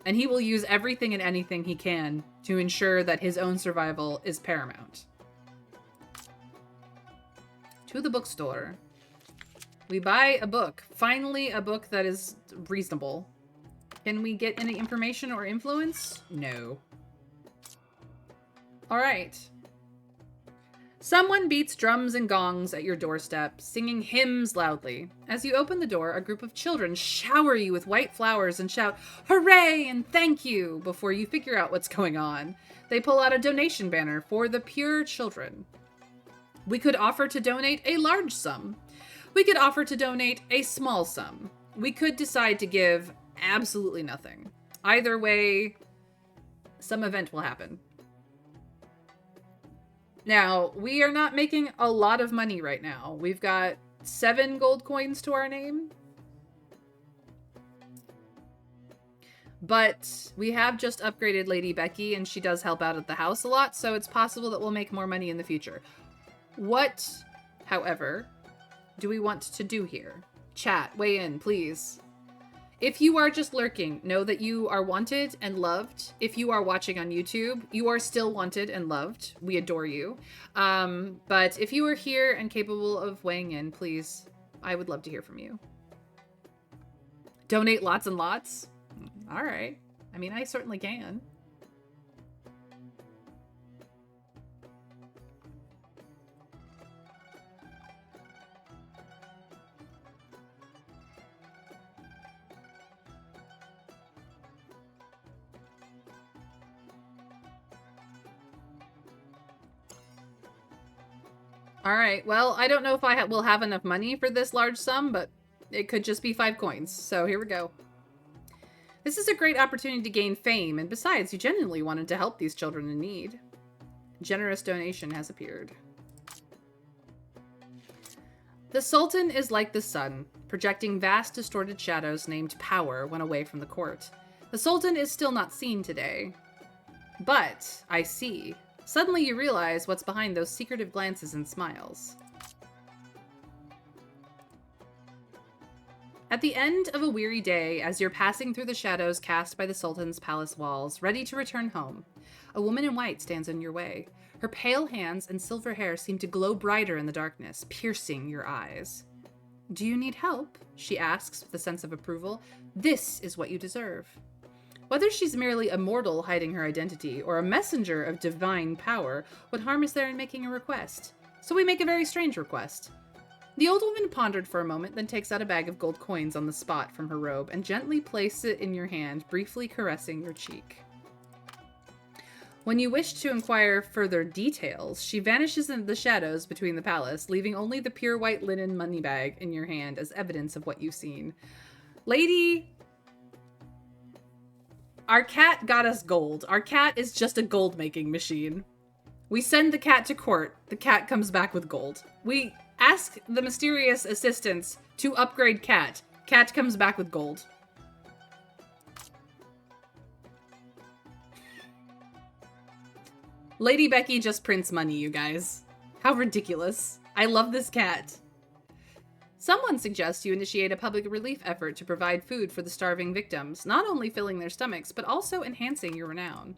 And he will use everything and anything he can to ensure that his own survival is paramount. To the bookstore. We buy a book. Finally, a book that is reasonable. Can we get any information or influence? No. All right. Someone beats drums and gongs at your doorstep, singing hymns loudly. As you open the door, a group of children shower you with white flowers and shout, "Hooray!" and "Thank you!" before you figure out what's going on. They pull out a donation banner for the pure children. We could offer to donate a large sum. We could offer to donate a small sum. We could decide to give absolutely nothing. Either way, some event will happen. Now, we are not making a lot of money right now. We've got 7 gold coins to our name. But we have just upgraded Lady Becky, and she does help out at the house a lot, so it's possible that we'll make more money in the future. What, however, do we want to do here? Chat, weigh in, please. If you are just lurking, know that you are wanted and loved. If you are watching on YouTube, you are still wanted and loved. We adore you. But if you are here and capable of weighing in, please, I would love to hear from you. Donate lots and lots? All right. I mean, I certainly can. All right, well, I don't know if I will have enough money for this large sum, but it could just be 5 coins. So here we go. This is a great opportunity to gain fame, and besides, you genuinely wanted to help these children in need. Generous donation has appeared. The Sultan is like the sun, projecting vast distorted shadows named power when away from the court. The Sultan is still not seen today. But I see. Suddenly you realize what's behind those secretive glances and smiles. At the end of a weary day, as you're passing through the shadows cast by the Sultan's palace walls, ready to return home, a woman in white stands in your way. Her pale hands and silver hair seem to glow brighter in the darkness, piercing your eyes. "Do you need help?" she asks with a sense of approval. "This is what you deserve." Whether she's merely a mortal hiding her identity or a messenger of divine power, what harm is there in making a request? So we make a very strange request. The old woman pondered for a moment, then takes out a bag of gold coins on the spot from her robe and gently places it in your hand, briefly caressing your cheek. When you wish to inquire further details, she vanishes into the shadows between the palace, leaving only the pure white linen money bag in your hand as evidence of what you've seen. Lady, our cat got us gold. Our cat is just a gold-making machine. We send the cat to court. The cat comes back with gold. We ask the mysterious assistants to upgrade cat. Cat comes back with gold. Lady Becky just prints money, you guys. How ridiculous. I love this cat. Someone suggests you initiate a public relief effort to provide food for the starving victims, not only filling their stomachs, but also enhancing your renown.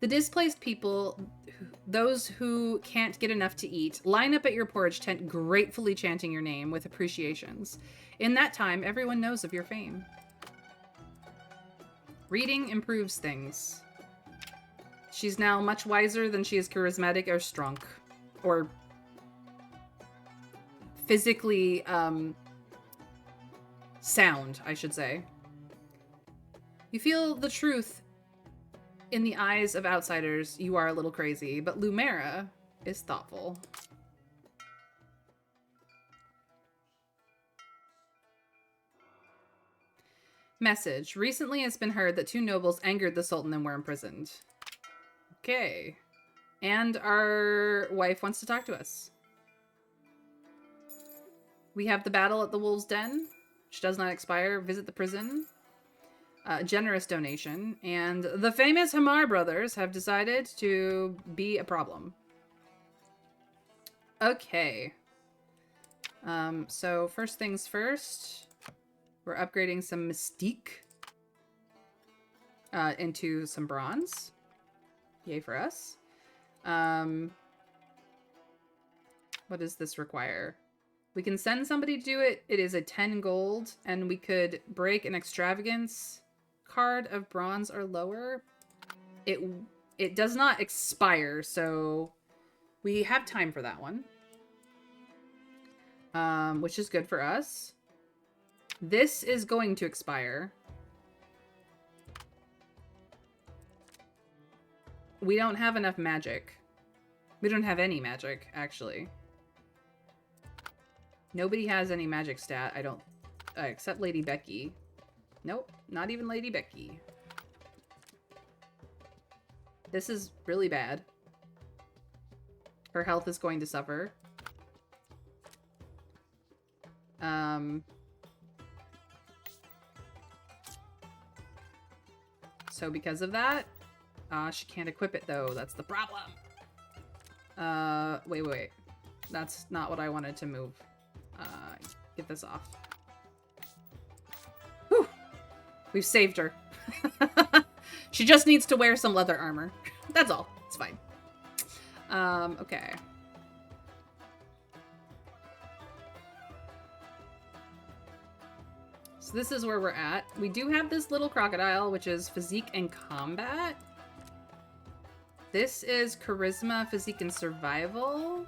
The displaced people, those who can't get enough to eat, line up at your porridge tent gratefully chanting your name with appreciations. In that time, everyone knows of your fame. Reading improves things. She's now much wiser than she is charismatic or strong. Or physically, sound, I should say. You feel the truth in the eyes of outsiders. You are a little crazy, but Lumera is thoughtful. Message. Recently it's been heard that 2 nobles angered the Sultan and were imprisoned. Okay. And our wife wants to talk to us. We have the battle at the Wolves' Den, which does not expire. Visit the prison. Generous donation. And the famous Hamar brothers have decided to be a problem. Okay. So first things first. We're upgrading some Mystique into some Bronze. Yay for us. What does this require? We can send somebody to do it. It is a 10 gold, and we could break an extravagance card of bronze or lower. It does not expire, so we have time for that one. Which is good for us. This is going to expire. We don't have enough magic. We don't have any magic, actually. Nobody has any magic stat, I don't... except Lady Becky. Nope, not even Lady Becky. This is really bad. Her health is going to suffer. So because of that, she can't equip it though. That's the problem. Wait. That's not what I wanted to move. Get this off. Whew. We've saved her. She just needs to wear some leather armor. That's all. It's fine. Okay. So this is where we're at. We do have this little crocodile, which is physique and combat. This is charisma, physique, and survival.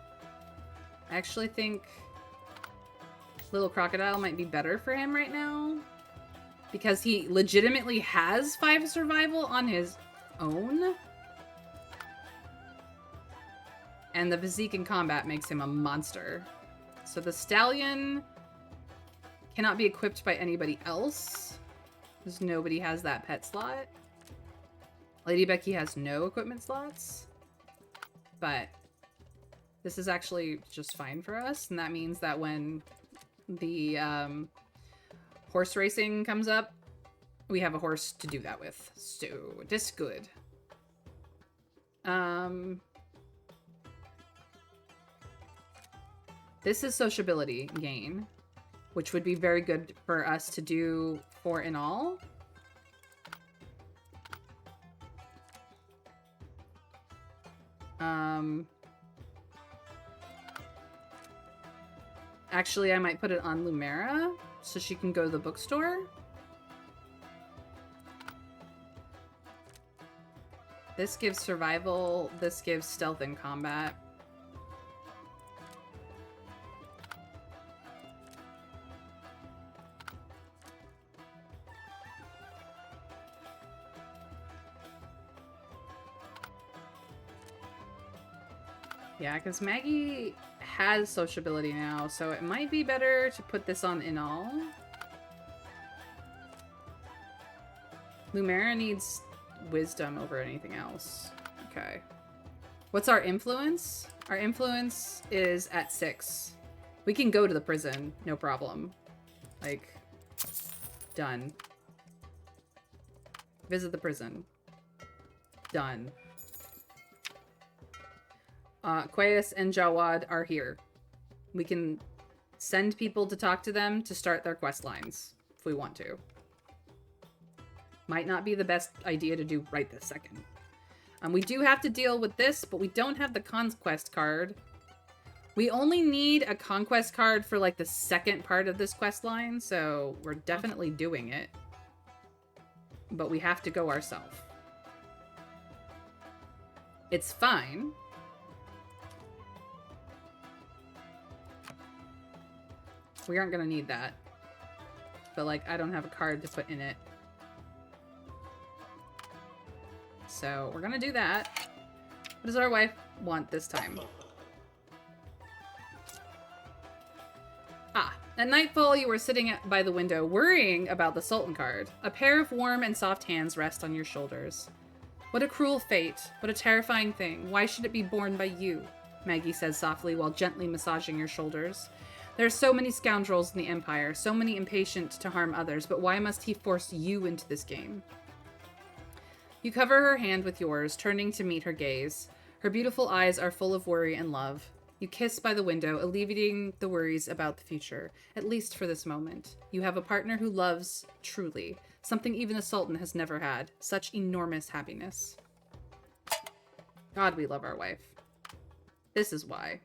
I actually think little crocodile might be better for him right now, because he legitimately has 5 survival on his own. And the physique and combat makes him a monster. So the stallion cannot be equipped by anybody else, because nobody has that pet slot. Lady Becky has no equipment slots, but this is actually just fine for us, and that means that when the horse racing comes up, we have a horse to do that with. So this is good. This is sociability gain, which would be very good for us to do 4 in all. Actually, I might put it on Lumera so she can go to the bookstore. This gives survival. This gives stealth and combat. Yeah, because Maggie has sociability now, so it might be better to put this on in all. Lumera needs wisdom over anything else. Okay. What's our influence? Our influence is at 6. We can go to the prison, no problem. Like, done. Visit the prison. Done. Quaes and Jawad are here. We can send people to talk to them to start their quest lines, if we want to. Might not be the best idea to do right this second. We do have to deal with this, but we don't have the conquest card. We only need a conquest card for, like, the second part of this quest line, so we're definitely doing it. But we have to go ourselves. It's fine. We aren't gonna need that. But, like, I don't have a card to put in it. So, we're gonna do that. What does our wife want this time? Ah, at nightfall you were sitting by the window worrying about the Sultan card. A pair of warm and soft hands rest on your shoulders. What a cruel fate. What a terrifying thing. Why should it be borne by you? Maggie says softly while gently massaging your shoulders. There are so many scoundrels in the Empire, so many impatient to harm others, but why must he force you into this game? You cover her hand with yours, turning to meet her gaze. Her beautiful eyes are full of worry and love. You kiss by the window, alleviating the worries about the future, at least for this moment. You have a partner who loves truly, something even a sultan has never had. Such enormous happiness. God, we love our wife. This is why.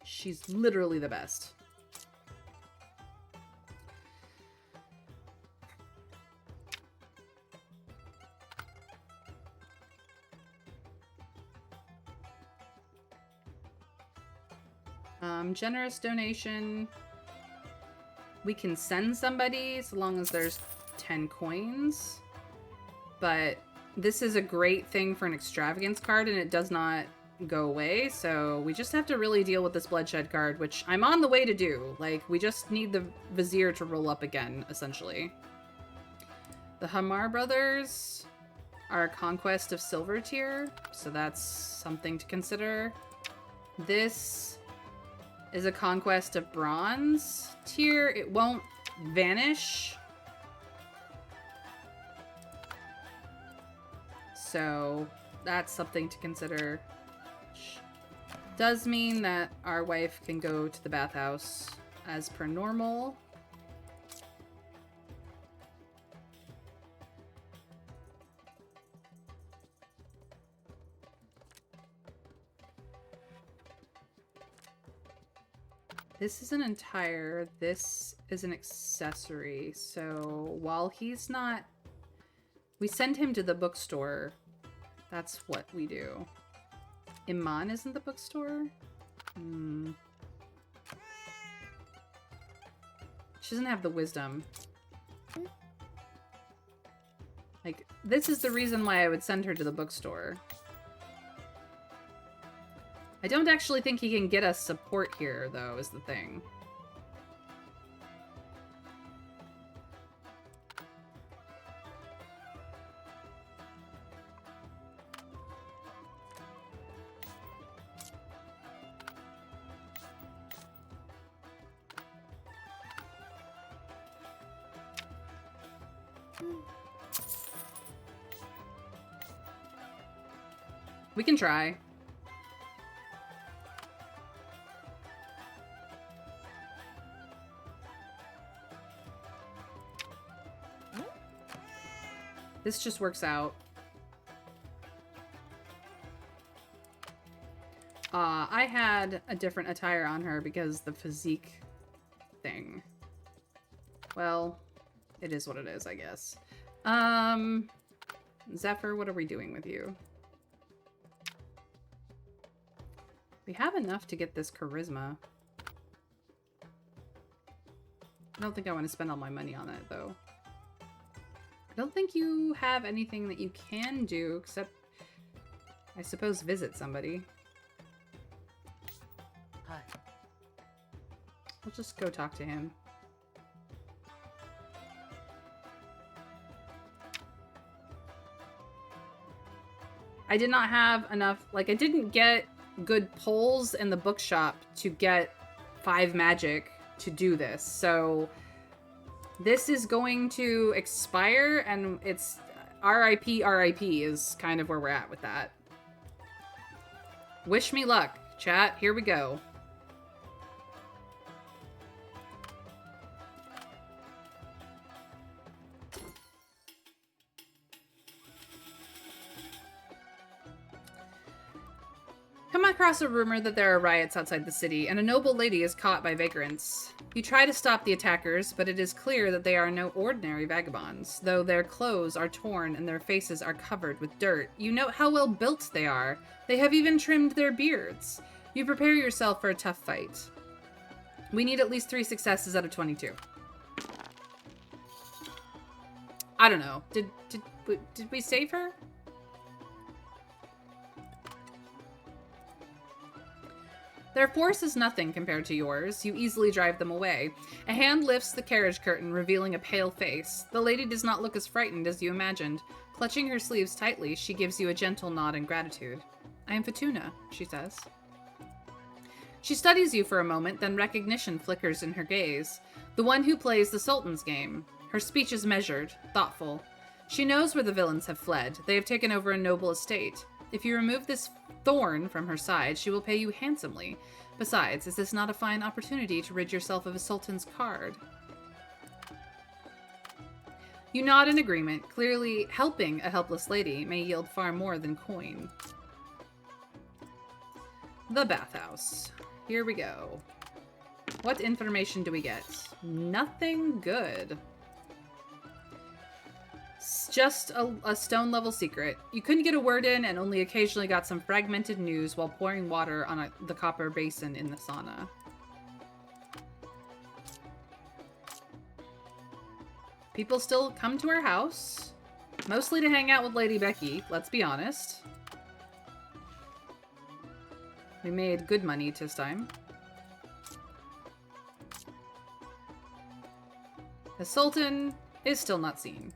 She's literally the best. Generous donation. We can send somebody so long as there's 10 coins. But this is a great thing for an extravagance card and it does not go away. So we just have to really deal with this bloodshed card, which I'm on the way to do. Like, we just need the vizier to roll up again, essentially. The Hamar brothers are a conquest of silver tier, so that's something to consider. This is a conquest of bronze tier. It won't vanish. So that's something to consider. Does mean that our wife can go to the bathhouse as per normal. This is an entire, this is an accessory. So while he's not, we send him to the bookstore. That's what we do. Iman isn't the bookstore? She doesn't have the wisdom. Like, this is the reason why I would send her to the bookstore. I don't actually think he can get us support here, though, is the thing. We can try. This just works out. I had a different attire on her because the physique thing. Well, it is what it is, I guess. Zephyr, what are we doing with you? We have enough to get this charisma. I don't think I want to spend all my money on it, though. I don't think you have anything that you can do except, I suppose, visit somebody. We'll just go talk to him. I did not have enough, like, I didn't get good pulls in the bookshop to get 5 magic to do this. So this is going to expire, and it's RIP is kind of where we're at with that. Wish me luck, chat. Here we go. Come across a rumor that there are riots outside the city, and a noble lady is caught by vagrants. You try to stop the attackers, but it is clear that they are no ordinary vagabonds. Though their clothes are torn and their faces are covered with dirt, you note how well built they are. They have even trimmed their beards. You prepare yourself for a tough fight. We need at least 3 successes out of 22. I don't know. Did we save her? Their force is nothing compared to yours. You easily drive them away. A hand lifts the carriage curtain, revealing a pale face. The lady does not look as frightened as you imagined. Clutching her sleeves tightly, she gives you a gentle nod in gratitude. I am Fatuna, she says. She studies you for a moment, then recognition flickers in her gaze. The one who plays the Sultan's game. Her speech is measured, thoughtful. She knows where the villains have fled. They have taken over a noble estate. If you remove this thorn from her side, she will pay you handsomely. Besides, is this not a fine opportunity to rid yourself of a Sultan's card? You nod in agreement. Clearly, helping a helpless lady may yield far more than coin. The bathhouse. Here we go. What information do we get? Nothing good. It's just a stone-level secret. You couldn't get a word in and only occasionally got some fragmented news while pouring water on the copper basin in the sauna. People still come to our house. Mostly to hang out with Lady Becky, let's be honest. We made good money this time. The Sultan is still not seen.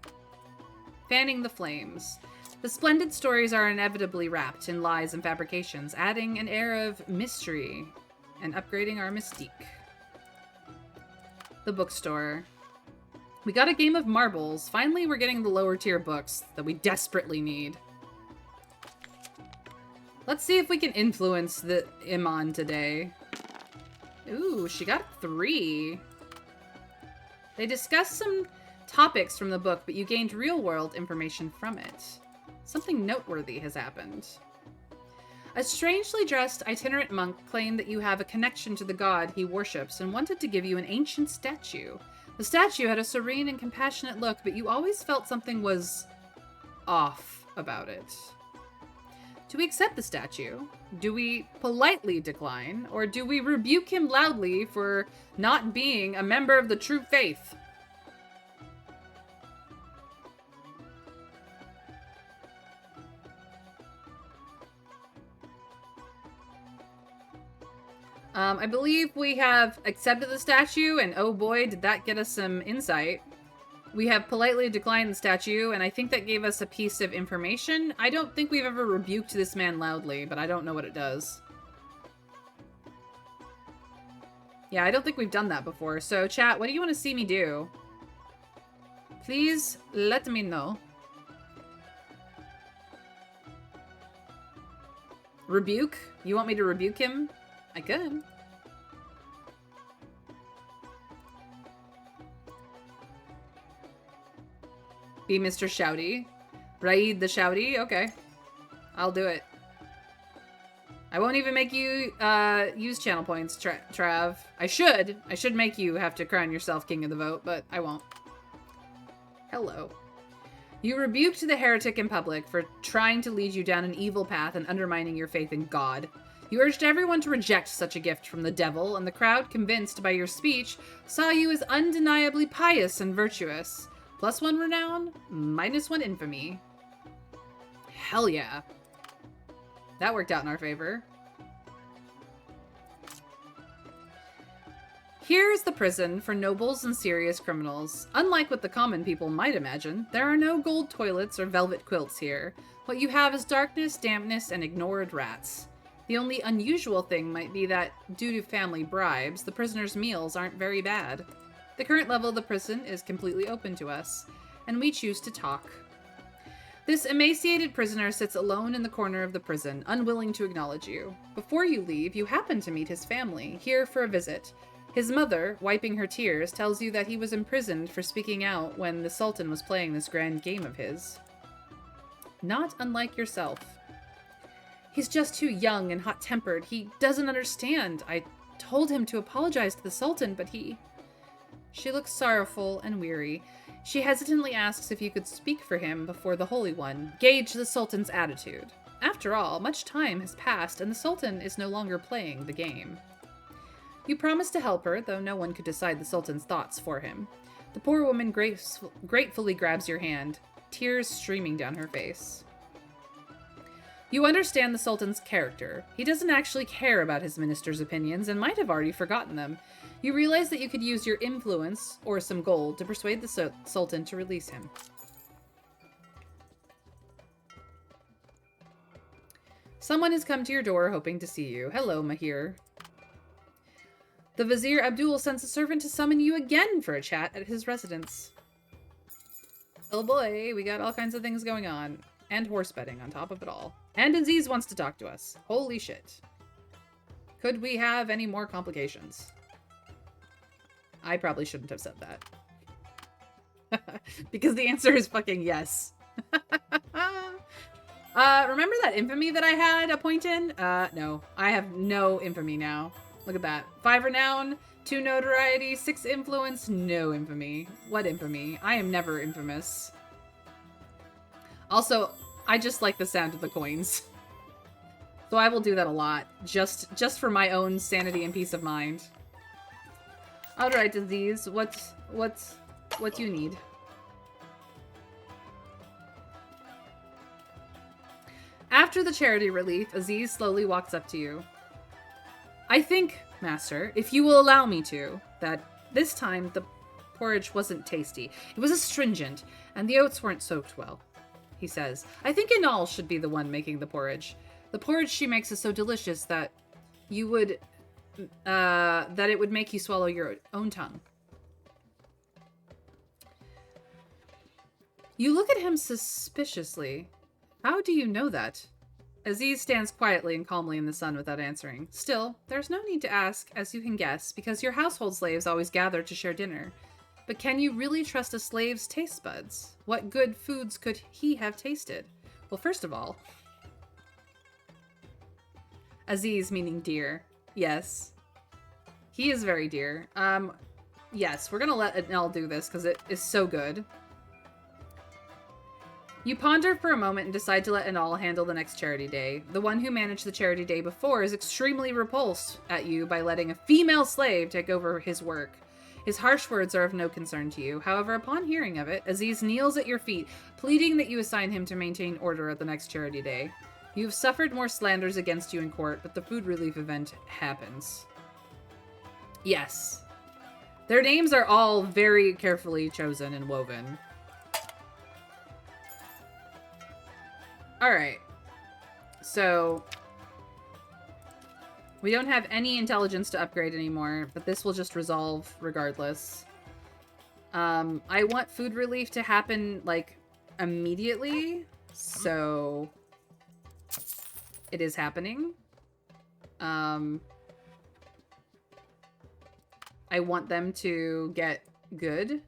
Fanning the flames. The splendid stories are inevitably wrapped in lies and fabrications, adding an air of mystery and upgrading our mystique. The bookstore. We got a game of marbles. Finally, we're getting the lower tier books that we desperately need. Let's see if we can influence the Iman today. Ooh, she got 3. They discussed some topics from the book, but you gained real-world information from it. Something noteworthy has happened. A strangely dressed itinerant monk claimed that you have a connection to the god he worships and wanted to give you an ancient statue. The statue had a serene and compassionate look, but you always felt something was off about it. Do we accept the statue? Do we politely decline? Or do we rebuke him loudly for not being a member of the true faith? I believe we have accepted the statue, and oh boy, did that get us some insight. We have politely declined the statue, and I think that gave us a piece of information. I don't think we've ever rebuked this man loudly, but I don't know what it does. Yeah, I don't think we've done that before. So, chat, what do you want to see me do? Please let me know. Rebuke? You want me to rebuke him? I could. Be Mr. Shouty. Raid the Shouty? Okay. I'll do it. I won't even make you use channel points, Trav. I should make you have to crown yourself king of the vote, but I won't. Hello. You rebuked the heretic in public for trying to lead you down an evil path and undermining your faith in God. You urged everyone to reject such a gift from the devil, and the crowd, convinced by your speech, saw you as undeniably pious and virtuous. +1 renown, -1 infamy. Hell yeah. That worked out in our favor. Here's the prison for nobles and serious criminals. Unlike what the common people might imagine, there are no gold toilets or velvet quilts here. What you have is darkness, dampness, and ignored rats. The only unusual thing might be that, due to family bribes, the prisoners' meals aren't very bad. The current level of the prison is completely open to us, and we choose to talk. This emaciated prisoner sits alone in the corner of the prison, unwilling to acknowledge you. Before you leave, you happen to meet his family, here for a visit. His mother, wiping her tears, tells you that he was imprisoned for speaking out when the Sultan was playing this grand game of his. Not unlike yourself. He's just too young and hot-tempered. He doesn't understand. I told him to apologize to the Sultan, but he... She looks sorrowful and weary. She hesitantly asks if you could speak for him before the Holy One, gauge the Sultan's attitude. After all, much time has passed and the Sultan is no longer playing the game. You promise to help her, though no one could decide the Sultan's thoughts for him. The poor woman gratefully grabs your hand, tears streaming down her face. You understand the Sultan's character. He doesn't actually care about his minister's opinions and might have already forgotten them. You realize that you could use your influence, or some gold, to persuade the Sultan to release him. Someone has come to your door hoping to see you. Hello, Mahir. The Vizier Abdul sends a servant to summon you again for a chat at his residence. Oh boy, we got all kinds of things going on. And horse betting on top of it all. And Aziz wants to talk to us. Holy shit. Could we have any more complications? I probably shouldn't have said that. Because the answer is fucking yes. Remember that infamy that I had a point in? No. I have no infamy now. Look at that. 5 renown, 2 notoriety, 6 influence, no infamy. What infamy? I am never infamous. Also, I just like the sound of the coins. So I will do that a lot. Just for my own sanity and peace of mind. Alright, Aziz. What do you need? After the charity relief, Aziz slowly walks up to you. I think, Master, if you will allow me to, that this time the porridge wasn't tasty. It was astringent, and the oats weren't soaked well, he says. I think Inal should be the one making the porridge. The porridge she makes is so delicious that you would, that it would make you swallow your own tongue. You look at him suspiciously. How do you know that? Aziz stands quietly and calmly in the sun without answering. Still, there's no need to ask, as you can guess, because your household slaves always gather to share dinner. But can you really trust a slave's taste buds? What good foods could he have tasted? Well, first of all... Aziz, meaning dear. Yes. He is very dear. Yes, we're gonna let Adnel do this, because it is so good. You ponder for a moment and decide to let Anal handle the next charity day. The one who managed the charity day before is extremely repulsed at you by letting a female slave take over his work. His harsh words are of no concern to you. However, upon hearing of it, Aziz kneels at your feet, pleading that you assign him to maintain order at the next charity day. You have suffered more slanders against you in court, but the food relief event happens. Yes. Their names are all very carefully chosen and woven. Alright, so we don't have any intelligence to upgrade anymore, but this will just resolve regardless. I want food relief to happen, like, immediately, so it is happening. I want them to get good,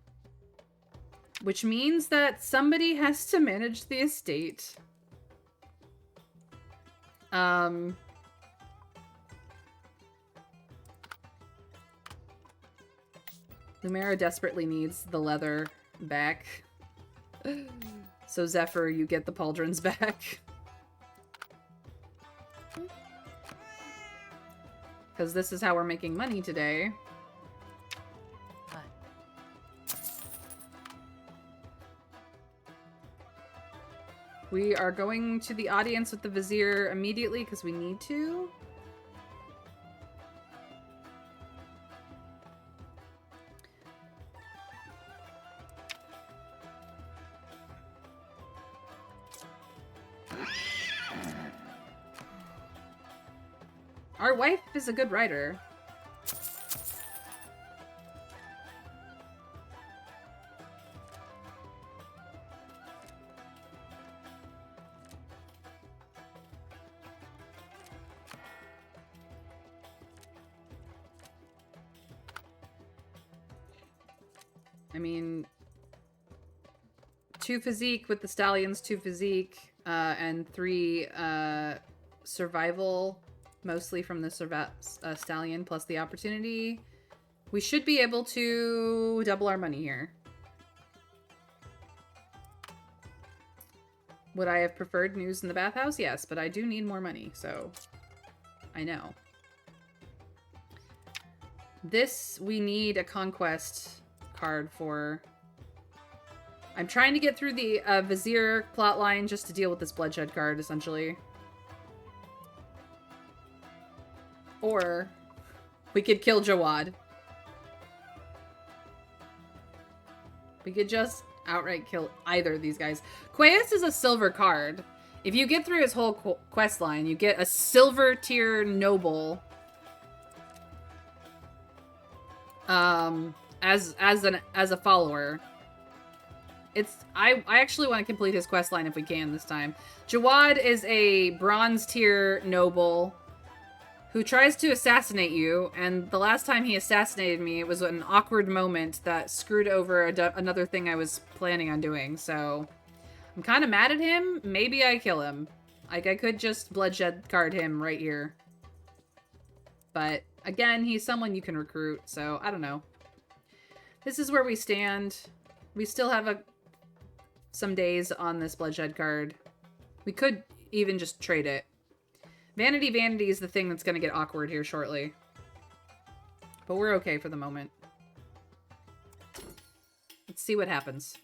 which means that somebody has to manage the estate. Lumera desperately needs the leather back. So Zephyr, you get the pauldrons back. Because this is how we're making money today. We are going to the audience with the Vizier immediately because we need to. Our wife is a good writer. I mean, 2 physique with the stallions, 2 physique, and 3 survival, mostly from the stallion plus the opportunity. We should be able to double our money here. Would I have preferred news in the bathhouse? Yes, but I do need more money, so I know. This, we need a conquest card for. I'm trying to get through the Vizier plotline just to deal with this bloodshed card, essentially. Or we could kill Jawad. We could just outright kill either of these guys. Quaes is a silver card. If you get through his whole quest line, you get a silver tier noble. As a follower. I actually want to complete his quest line if we can this time. Jawad is a bronze tier noble who tries to assassinate you, and the last time he assassinated me, it was an awkward moment that screwed over another thing I was planning on doing, so I'm kind of mad at him. Maybe I kill him. Like, I could just bloodshed card him right here. But, again, he's someone you can recruit, so I don't know. This is where we stand. We still have some days on this bloodshed card. We could even just trade it. Vanity is the thing that's going to get awkward here shortly. But we're okay for the moment. Let's see what happens.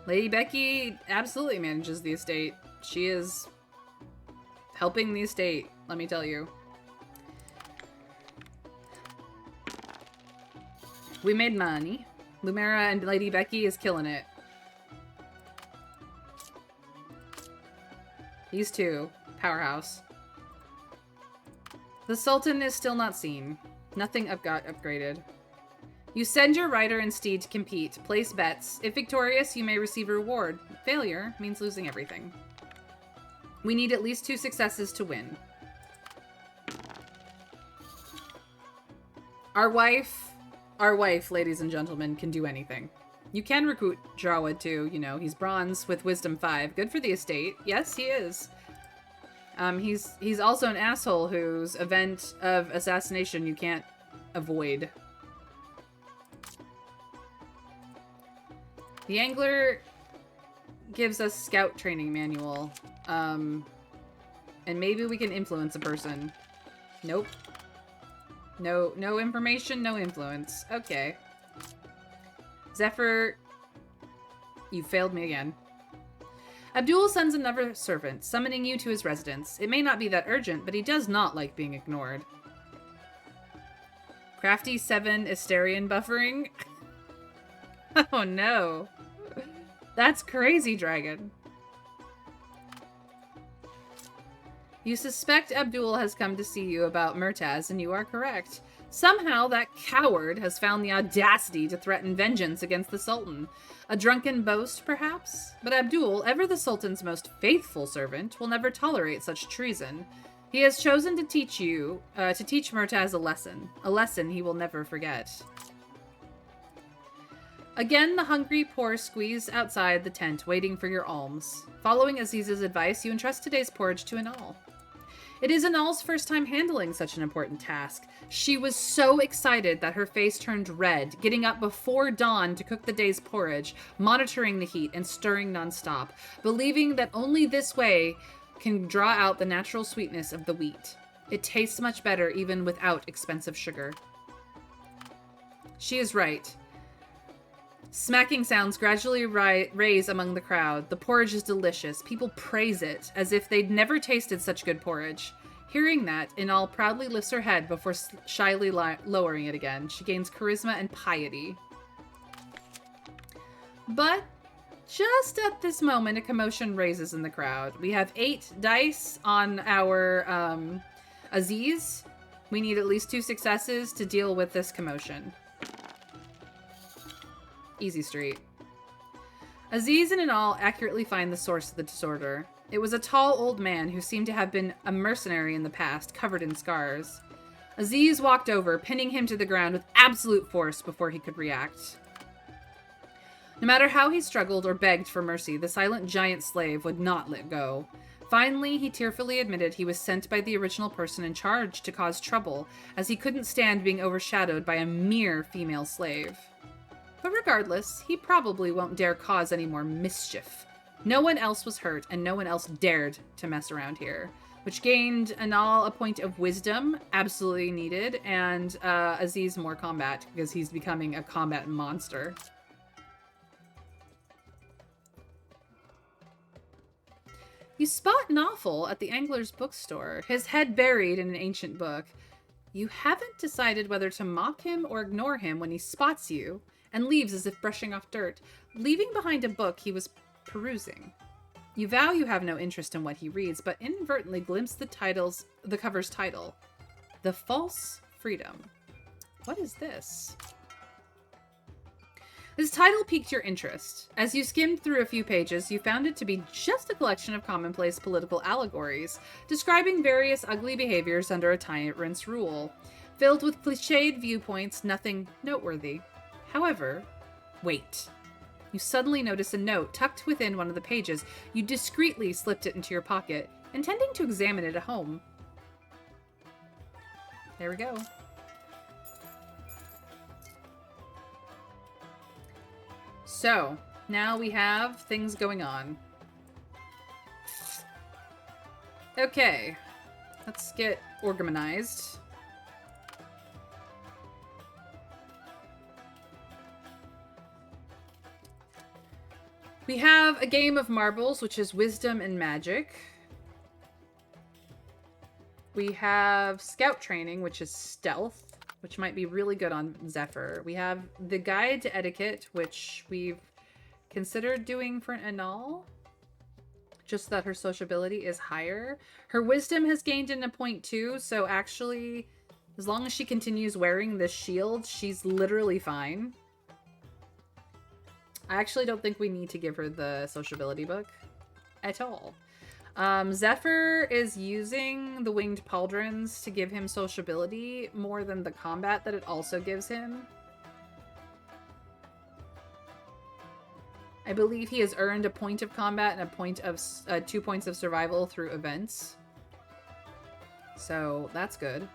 Lady Becky absolutely manages the estate. She is helping the estate, let me tell you. We made money. Lumera and Lady Becky is killing it. These two. Powerhouse. The Sultan is still not seen. Nothing got upgraded. You send your rider and steed to compete. Place bets. If victorious, you may receive a reward. Failure means losing everything. We need at least 2 successes to win. Our wife, ladies and gentlemen, can do anything. You can recruit Jawad too, you know, he's bronze with wisdom 5. Good for the estate. Yes, he is. He's also an asshole whose event of assassination you can't avoid. The angler gives us scout training manual. And maybe we can influence a person. Nope. No information, no influence. Okay. Zephyr, you failed me again. Abdul sends another servant, summoning you to his residence. It may not be that urgent, but he does not like being ignored. Crafty 7 Asterian buffering? Oh no. That's crazy, dragon. You suspect Abdul has come to see you about Murtaz, and you are correct. Somehow, that coward has found the audacity to threaten vengeance against the Sultan. A drunken boast, perhaps? But Abdul, ever the Sultan's most faithful servant, will never tolerate such treason. He has chosen to teach Murtaz a lesson he will never forget. Again, the hungry poor squeeze outside the tent, waiting for your alms. Following Aziz's advice, you entrust today's porridge to Anal. It is Anal's first time handling such an important task. She was so excited that her face turned red, getting up before dawn to cook the day's porridge, monitoring the heat and stirring nonstop, believing that only this way can draw out the natural sweetness of the wheat. It tastes much better even without expensive sugar. She is right. Smacking sounds gradually raise among the crowd. The porridge is delicious. People praise it as if they'd never tasted such good porridge. Hearing that, Inal proudly lifts her head before shyly lowering it again. She gains charisma and piety. But Just at this moment, a commotion raises in the crowd. We have 8 dice on our Aziz. We need at least 2 successes to deal with this commotion. Easy street. Aziz and Anal accurately find the source of the disorder. It was a tall old man who seemed to have been a mercenary in the past, covered in scars. Aziz walked over, pinning him to the ground with absolute force before he could react. No matter how he struggled or begged for mercy, the silent giant slave would not let go. Finally, he tearfully admitted he was sent by the original person in charge to cause trouble, as he couldn't stand being overshadowed by a mere female slave. But regardless, he probably won't dare cause any more mischief. No one else was hurt, and no one else dared to mess around here, which gained Anal a point of wisdom, absolutely needed, and Aziz more combat, because he's becoming a combat monster. You spot Nawful at the Angler's bookstore, his head buried in an ancient book. You haven't decided whether to mock him or ignore him when he spots you, and leaves as if brushing off dirt, leaving behind a book he was perusing. You vow you have no interest in what he reads, but inadvertently glimpse the cover's title, The False Freedom. What is this? This title piqued your interest. As you skimmed through a few pages, you found it to be just a collection of commonplace political allegories, describing various ugly behaviors under a tyrant's rule, filled with cliched viewpoints, nothing noteworthy. However, wait. You suddenly notice a note tucked within one of the pages. You discreetly slipped it into your pocket, intending to examine it at home. There we go. So, now we have things going on. Okay. Let's get organized. We have a game of marbles, which is wisdom and magic. We have scout training, which is stealth, which might be really good on Zephyr. We have the guide to etiquette, which we've considered doing for Anal, just that her sociability is higher. Her wisdom has gained in a point too, so actually, as long as she continues wearing this shield, she's literally fine. I actually don't think we need to give her the sociability book at all. Zephyr is using the winged pauldrons to give him sociability more than the combat that it also gives him. I believe he has earned a point of combat and a point of 2 points of survival through events. So that's good.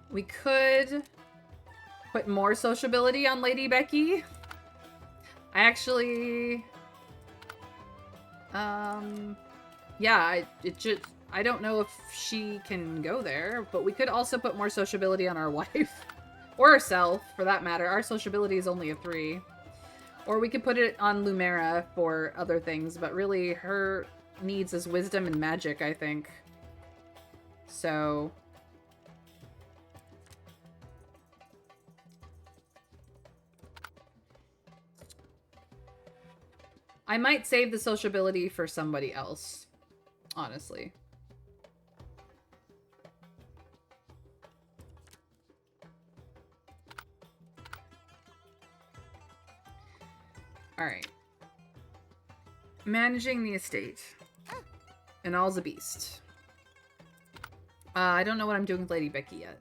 We could put more sociability on Lady Becky. I actually... yeah, I don't know if she can go there, but we could also put more sociability on our wife. Or herself, for that matter. Our sociability is only a 3. Or we could put it on Lumera for other things, but really her needs is wisdom and magic, I think. So... I might save the sociability for somebody else, honestly. Alright. Managing the estate. And all's a beast. I don't know what I'm doing with Lady Becky yet.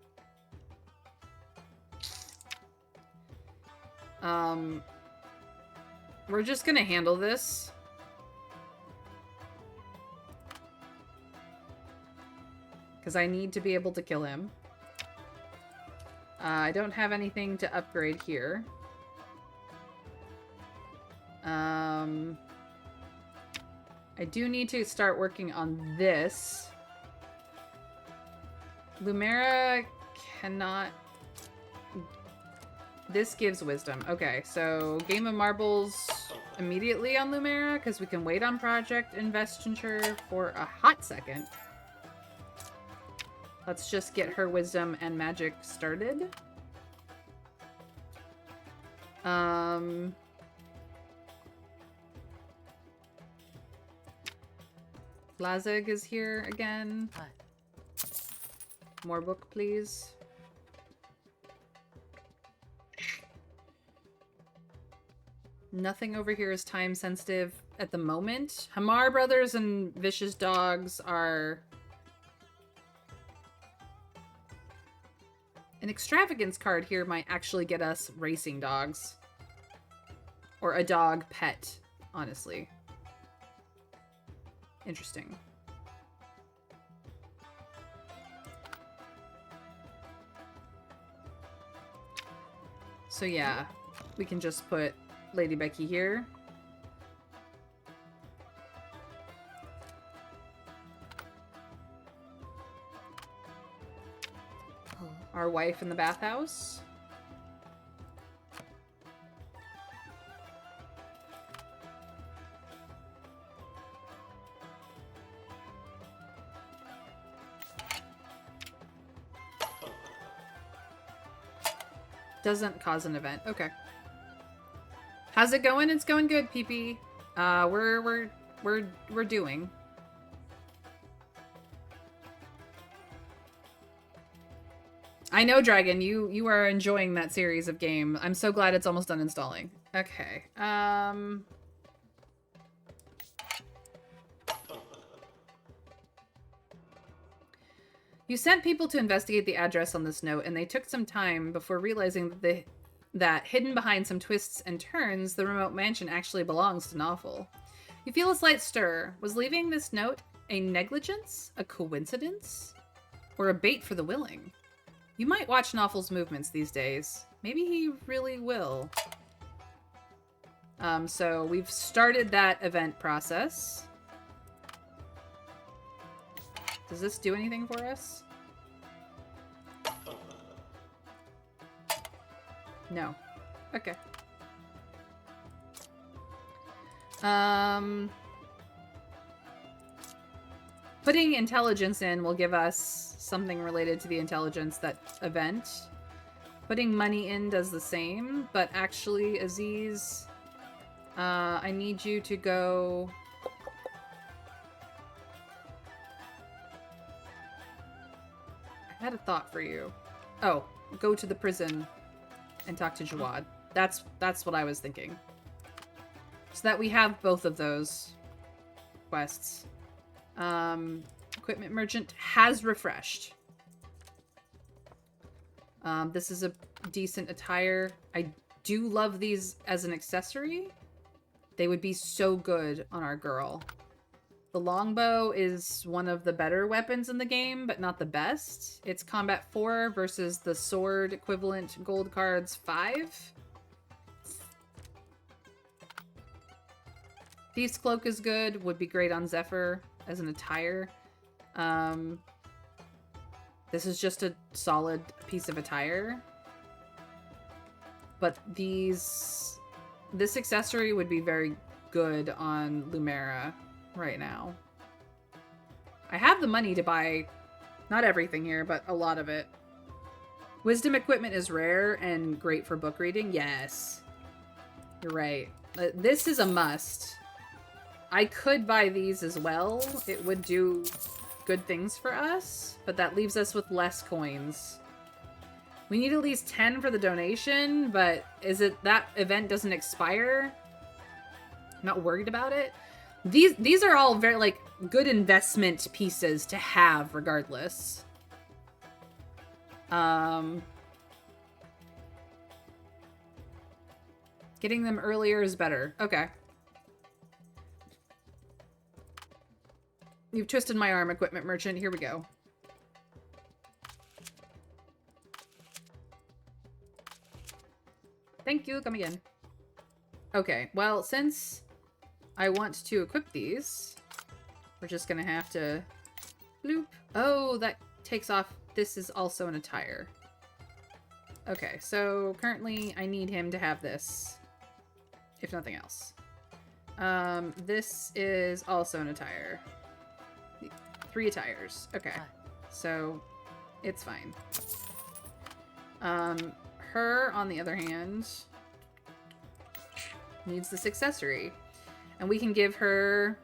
We're just gonna handle this. Because I need to be able to kill him. I don't have anything to upgrade here. I do need to start working on this. Lumera cannot... This gives wisdom. Okay, so game of marbles immediately on Lumera, because we can wait on project investiture for a hot second. Let's just get her wisdom and magic started. Lazig is here again. More book, please. Nothing over here is time sensitive at the moment. Hamar Brothers and Vicious Dogs are... An extravagance card here might actually get us racing dogs. Or a dog pet, honestly. Interesting. So yeah, we can just put Lady Becky here. Our wife in the bathhouse. Doesn't cause an event. Okay. How's it going? It's going good, PP. We're doing. I know, Dragon, you are enjoying that series of game. I'm so glad it's almost done installing. Okay. You sent people to investigate the address on this note, and they took some time before realizing that hidden behind some twists and turns, the remote mansion actually belongs to Nawful. You feel a slight stir. Was leaving this note a negligence? A coincidence? Or a bait for the willing? You might watch Nawful's movements these days. Maybe he really will. So we've started that event process. Does this do anything for us? No. Okay. Putting intelligence in will give us something related to the intelligence that event. Putting money in does the same, but actually, Aziz, I need you to go... I had a thought for you. Oh, go to the prison and talk to Jawad. That's what I was thinking. So that we have both of those quests. Equipment merchant has refreshed. This is a decent attire. I do love these as an accessory. They would be so good on our girl. The longbow is one of the better weapons in the game, but not the best. It's combat 4 versus the sword equivalent gold cards 5. Thief's cloak is good. Would be great on Zephyr as an attire. This is just a solid piece of attire. But this accessory would be very good on Lumera right now. I have the money to buy, not everything here, but a lot of it. Wisdom equipment is rare and great for book reading. Yes. You're right. This is a must. I could buy these as well. It would do good things for us, but that leaves us with less coins. We need at least 10 for the donation, but is it that event doesn't expire? I'm not worried about it. These are all very, like, good investment pieces to have regardless. Getting them earlier is better. Okay. You've twisted my arm, equipment merchant. Here we go. Thank you. Come again. Okay. Well, since I want to equip these, we're just going to have to... Bloop. Oh, that takes off. This is also an attire. Okay. So currently I need him to have this, if nothing else. This is also an attire. 3 attires. Okay. So It's fine. Her, on the other hand, needs this accessory. And we can give her...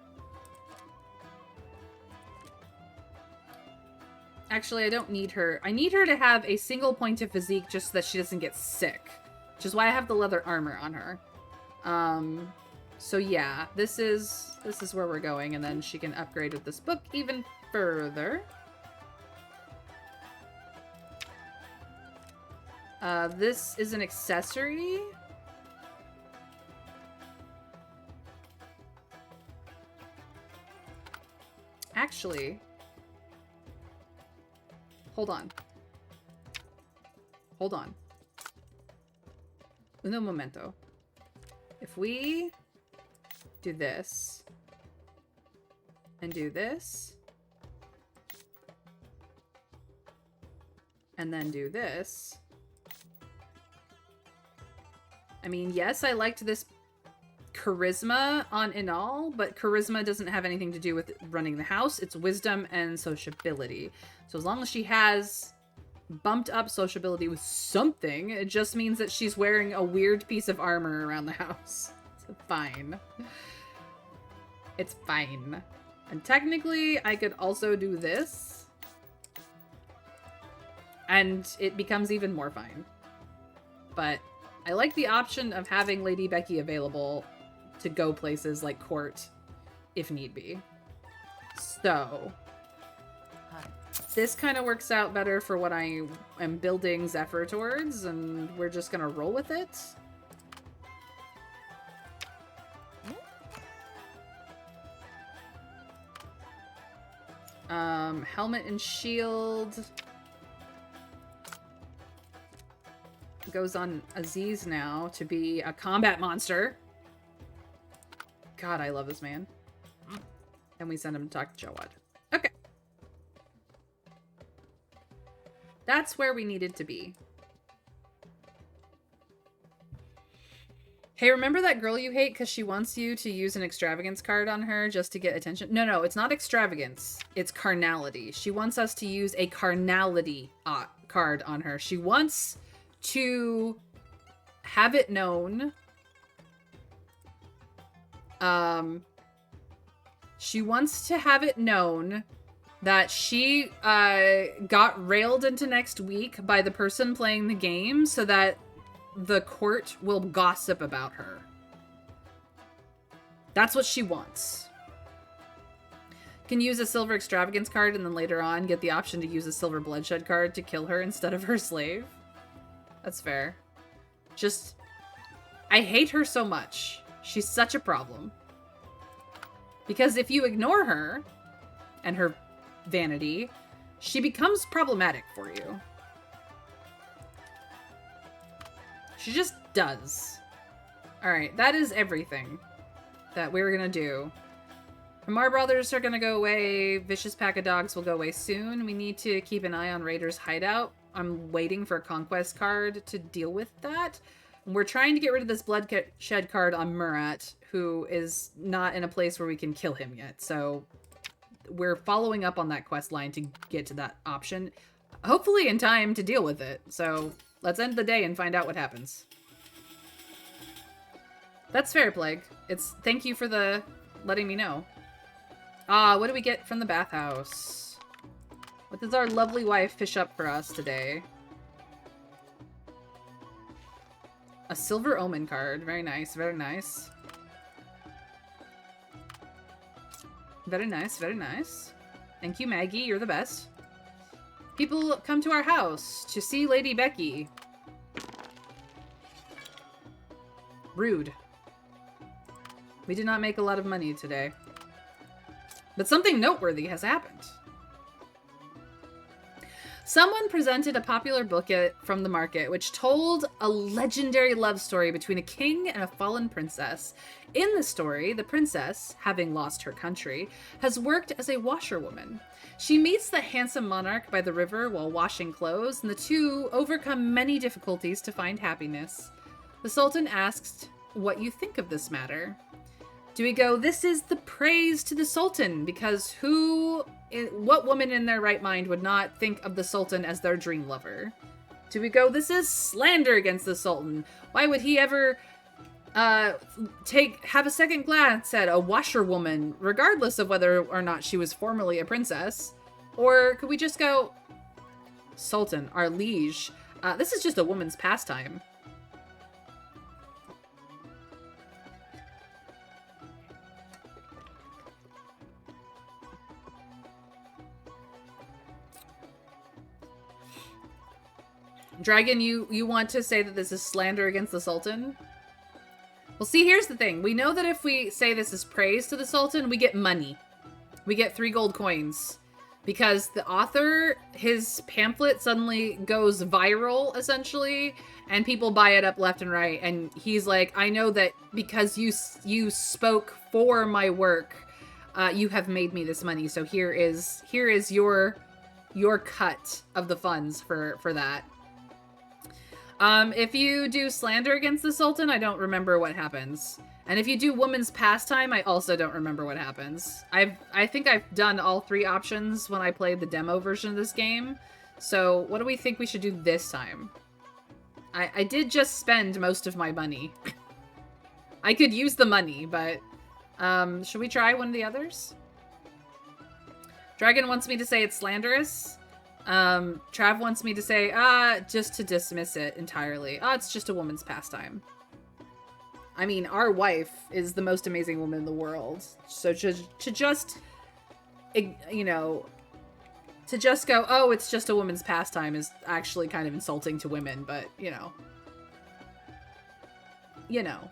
Actually, I don't need her. I need her to have a single point of physique just so that she doesn't get sick. Which is why I have the leather armor on her. So yeah, this is where we're going, and then she can upgrade with this book even further. This is an accessory. Actually, hold on. Hold on. Uno momento. If we do this and do this and then do this. I mean, yes, I liked this charisma on Inal, but charisma doesn't have anything to do with running the house. It's wisdom and sociability. So as long as she has bumped up sociability with something, it just means that she's wearing a weird piece of armor around the house. It's fine. It's fine. And technically, I could also do this. And it becomes even more fine. But I like the option of having Lady Becky available to go places like court, if need be. So, this kind of works out better for what I am building Zephyr towards, and we're just gonna roll with it. Helmet and shield goes on Aziz now to be a combat monster. God, I love this man. And we send him to talk to Jawad. Okay. That's where we needed to be. Hey, remember that girl you hate because she wants you to use an extravagance card on her just to get attention? No, it's not extravagance. It's carnality. She wants us to use a carnality card on her. She wants to have it known. She wants to have it known that she got railed into next week by the person playing the game so that the court will gossip about her. That's what she wants. Can use a silver extravagance card and then later on get the option to use a silver bloodshed card to kill her instead of her slave. That's fair. Just, I hate her so much. She's such a problem. Because if you ignore her and her vanity, she becomes problematic for you. She just does. Alright, that is everything that we're gonna do. Hamar Brothers are gonna go away. Vicious Pack of Dogs will go away soon. We need to keep an eye on Raider's hideout. I'm waiting for a conquest card to deal with that. We're trying to get rid of this bloodshed card on Murat, who is not in a place where we can kill him yet. So we're following up on that quest line to get to that option. Hopefully in time to deal with it. So let's end the day and find out what happens. That's fair, Plague. Thank you for the letting me know. What do we get from the bathhouse? What does our lovely wife fish up for us today? A silver omen card. Very nice, very nice. Very nice, very nice. Thank you, Maggie. You're the best. People come to our house to see Lady Becky. Rude. We did not make a lot of money today. But something noteworthy has happened. Someone presented a popular booklet from the market which told a legendary love story between a king and a fallen princess. In the story, the princess, having lost her country, has worked as a washerwoman. She meets the handsome monarch by the river while washing clothes, and the two overcome many difficulties to find happiness. The Sultan asks what you think of this matter. Do we go, this is the praise to the Sultan, because who what woman in their right mind would not think of the Sultan as their dream lover? Do we go, this is slander against the Sultan? Why would he ever have a second glance at a washerwoman, regardless of whether or not she was formerly a princess? Or could we just go, Sultan, our liege, this is just a woman's pastime. Dragon, you want to say that this is slander against the Sultan? Well, see, here's the thing. We know that if we say this is praise to the Sultan, we get money. We get 3 gold coins. Because the author, his pamphlet suddenly goes viral, essentially, and people buy it up left and right. And he's like, I know that because you spoke for my work, you have made me this money. So here is your cut of the funds for that. If you do slander against the Sultan, I don't remember what happens. And if you do woman's pastime, I also don't remember what happens. I think I've done all 3 options when I played the demo version of this game. So what do we think we should do this time? I did just spend most of my money. I could use the money, but should we try one of the others? Dragon wants me to say it's slanderous. Trav wants me to say, just to dismiss it entirely. It's just a woman's pastime. I mean, our wife is the most amazing woman in the world. So to just, you know, to just go, oh, it's just a woman's pastime is actually kind of insulting to women, but, you know. You know.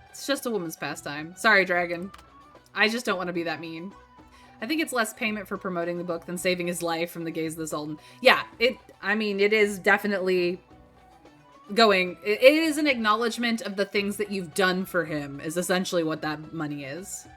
It's just a woman's pastime. Sorry, Dragon. I just don't want to be that mean. I think it's less payment for promoting the book than saving his life from the gaze of the Sultan. Yeah, I mean, it is definitely going... It is an acknowledgement of the things that you've done for him, is essentially what that money is.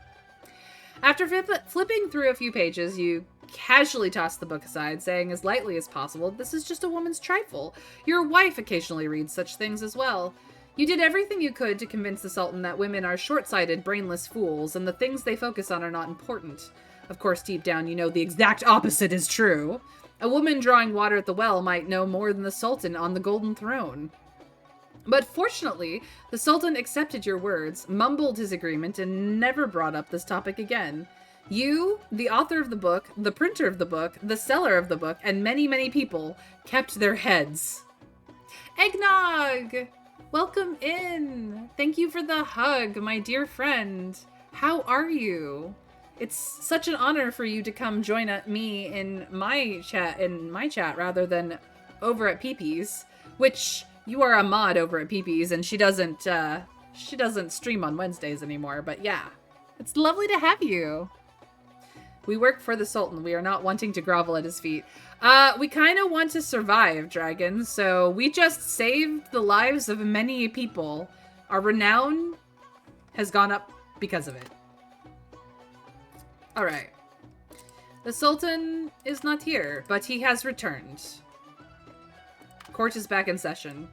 After flipping through a few pages, you casually toss the book aside, saying as lightly as possible, this is just a woman's trifle. Your wife occasionally reads such things as well. You did everything you could to convince the Sultan that women are short-sighted, brainless fools, and the things they focus on are not important. Of course, deep down, you know the exact opposite is true. A woman drawing water at the well might know more than the Sultan on the Golden Throne. But fortunately, the Sultan accepted your words, mumbled his agreement, and never brought up this topic again. You, the author of the book, the printer of the book, the seller of the book, and many, many people kept their heads. Eggnog! Welcome in! Thank you for the hug, my dear friend. How are you? It's such an honor for you to come join me in my chat rather than over at Peepee's, which you are a mod over at Peepee's, and she doesn't stream on Wednesdays anymore, but yeah. It's lovely to have you. We work for the Sultan. We are not wanting to grovel at his feet. We kind of want to survive, Dragon, so we just saved the lives of many people. Our renown has gone up because of it. Alright. The Sultan is not here, but he has returned. Court is back in session.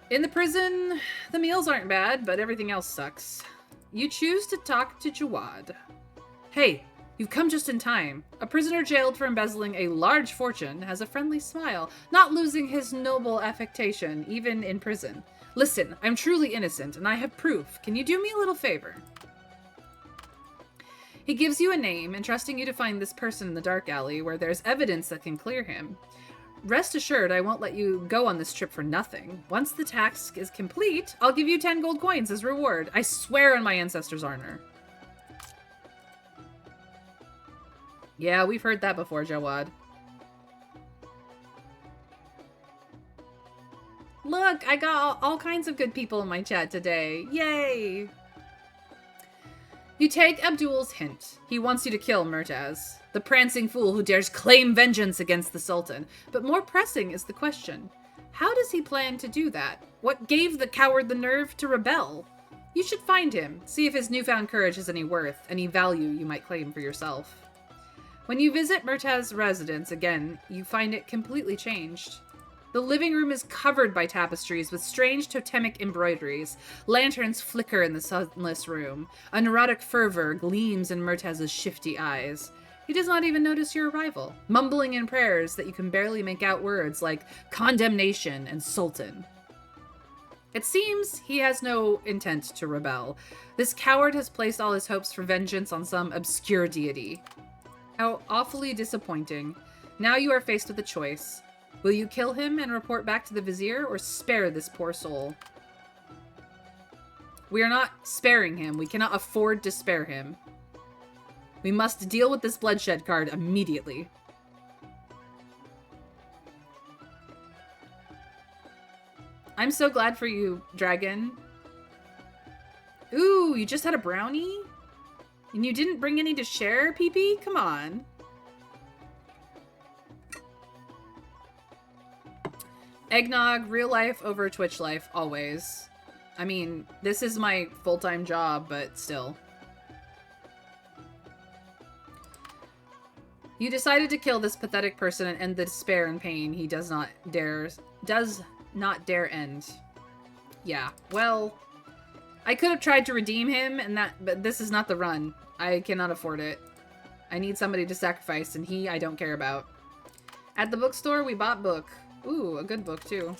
In the prison, the meals aren't bad, but everything else sucks. You choose to talk to Jawad. Hey, you've come just in time. A prisoner jailed for embezzling a large fortune has a friendly smile, not losing his noble affectation, even in prison. Listen, I'm truly innocent, and I have proof. Can you do me a little favor? He gives you a name, entrusting you to find this person in the dark alley where there's evidence that can clear him. Rest assured, I won't let you go on this trip for nothing. Once the task is complete, I'll give you 10 gold coins as reward. I swear on my ancestors' honor. Yeah, we've heard that before, Jawad. Look, I got all kinds of good people in my chat today. Yay! You take Abdul's hint. He wants you to kill Murtaz, the prancing fool who dares claim vengeance against the Sultan. But more pressing is the question. How does he plan to do that? What gave the coward the nerve to rebel? You should find him, see if his newfound courage has any worth, any value you might claim for yourself. When you visit Murtaz's residence again, you find it completely changed. The living room is covered by tapestries with strange totemic embroideries. Lanterns flicker in the sunless room. A neurotic fervor gleams in Murtaz's shifty eyes. He does not even notice your arrival, mumbling in prayers that you can barely make out words like condemnation and Sultan. It seems he has no intent to rebel. This coward has placed all his hopes for vengeance on some obscure deity. How awfully disappointing. Now you are faced with a choice. Will you kill him and report back to the vizier, or spare this poor soul? We are not sparing him. We cannot afford to spare him. We must deal with this bloodshed card immediately. I'm so glad for you, dragon. Ooh, you just had a brownie? And you didn't bring any to share, PP? Come on. Eggnog, real life over Twitch life, always. I mean, this is my full-time job, but still. You decided to kill this pathetic person and end the despair and pain he does not dare end. Yeah, well, I could have tried to redeem him, but this is not the run. I cannot afford it. I need somebody to sacrifice, and I don't care about. At the bookstore, we bought book. Ooh, a good book, too.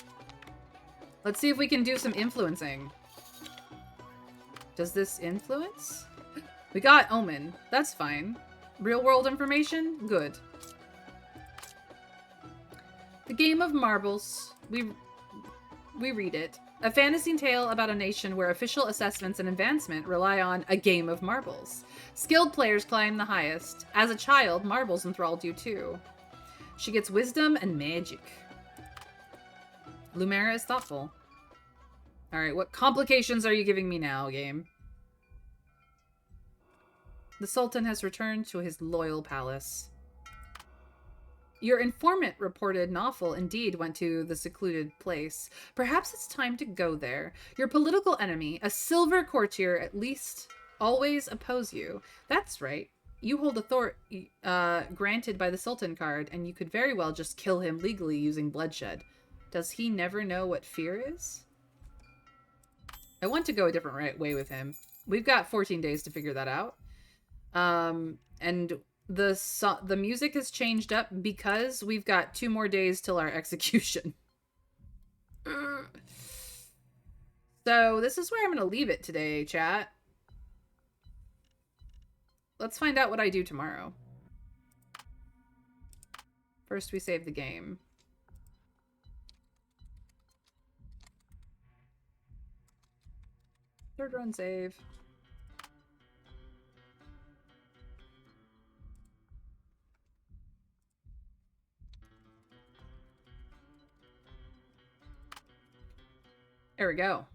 Let's see if we can do some influencing. Does this influence? We got Omen. That's fine. Real world information? Good. The Game of Marbles. We read it. A fantasy tale about a nation where official assessments and advancement rely on a game of marbles. Skilled players climb the highest. As a child, marbles enthralled you too. She gets wisdom and magic. Lumera is thoughtful. Alright, what complications are you giving me now, game? The Sultan has returned to his loyal palace. Your informant reported Nawful indeed went to the secluded place. Perhaps it's time to go there. Your political enemy, a silver courtier, at least always oppose you. That's right. You hold authority granted by the Sultan card, and you could very well just kill him legally using bloodshed. Does he never know what fear is? I want to go a different way with him. We've got 14 days to figure that out. And the music has changed up because we've got 2 more days till our execution. So this is where I'm going to leave it today, chat. Let's find out what I do tomorrow. First, we save the game. Third run save. There we go.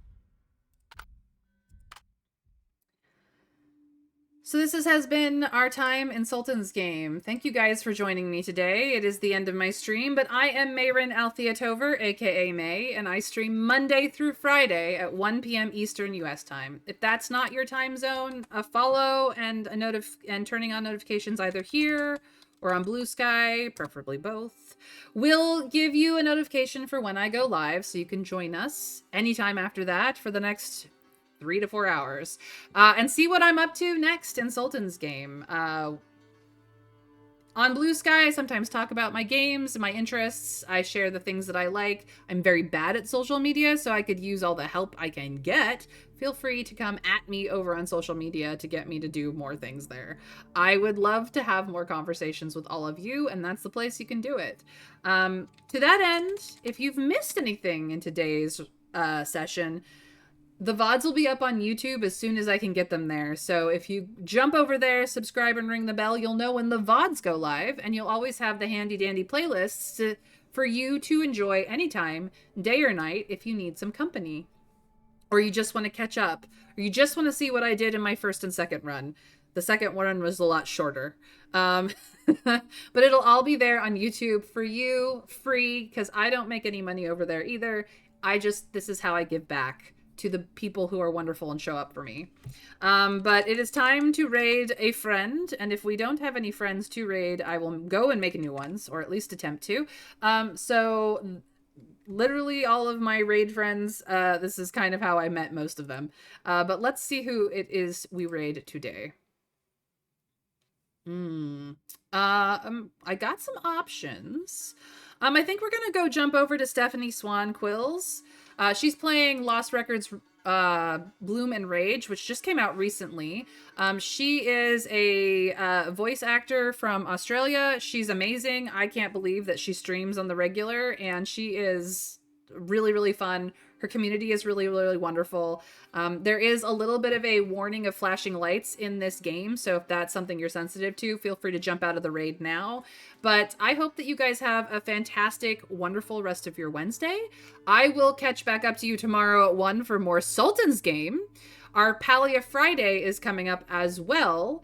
So this has been our time in Sultan's game. Thank you guys for joining me today. It is the end of my stream, but I am Mayrin Althea Tover, aka May, and I stream Monday through Friday at 1 p.m. Eastern US time. If that's not your time zone, a follow and turning on notifications either here or on Blue Sky, preferably both, will give you a notification for when I go live, so you can join us anytime after that for the next 3 to 4 hours, and see what I'm up to next in Sultan's game. On Blue Sky, I sometimes talk about my games, my interests. I share the things that I like. I'm very bad at social media, so I could use all the help I can get. Feel free to come at me over on social media to get me to do more things there. I would love to have more conversations with all of you, and that's the place you can do it. To that end, if you've missed anything in today's session, the VODs will be up on YouTube as soon as I can get them there. So if you jump over there, subscribe, and ring the bell, you'll know when the VODs go live, and you'll always have the handy-dandy playlists for you to enjoy anytime, day or night, if you need some company. Or you just want to catch up. Or you just want to see what I did in my first and second run. The second run was a lot shorter. But it'll all be there on YouTube for you, free, because I don't make any money over there either. This is how I give back to the people who are wonderful and show up for me. But it is time to raid a friend, and if we don't have any friends to raid, I will go and make new ones, or at least attempt to. So literally all of my raid friends, this is kind of how I met most of them. But let's see who it is we raid today. I got some options. I think we're gonna go jump over to Stephanie Swan Quills. She's playing Lost Records Bloom and Rage, which just came out recently. She is a voice actor from Australia. She's amazing. I can't believe that she streams on the regular, and she is really, really fun. Her community is really, really wonderful. There is a little bit of a warning of flashing lights in this game, so if that's something you're sensitive to, feel free to jump out of the raid now. But I hope that you guys have a fantastic, wonderful rest of your Wednesday. I will catch back up to you tomorrow at 1 for more Sultan's game. Our Palia Friday is coming up as well.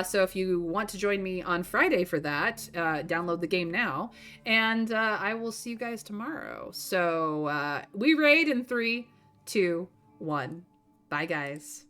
So if you want to join me on Friday for that, download the game now. And I will see you guys tomorrow. So we raid in 3, 2, 1. Bye, guys.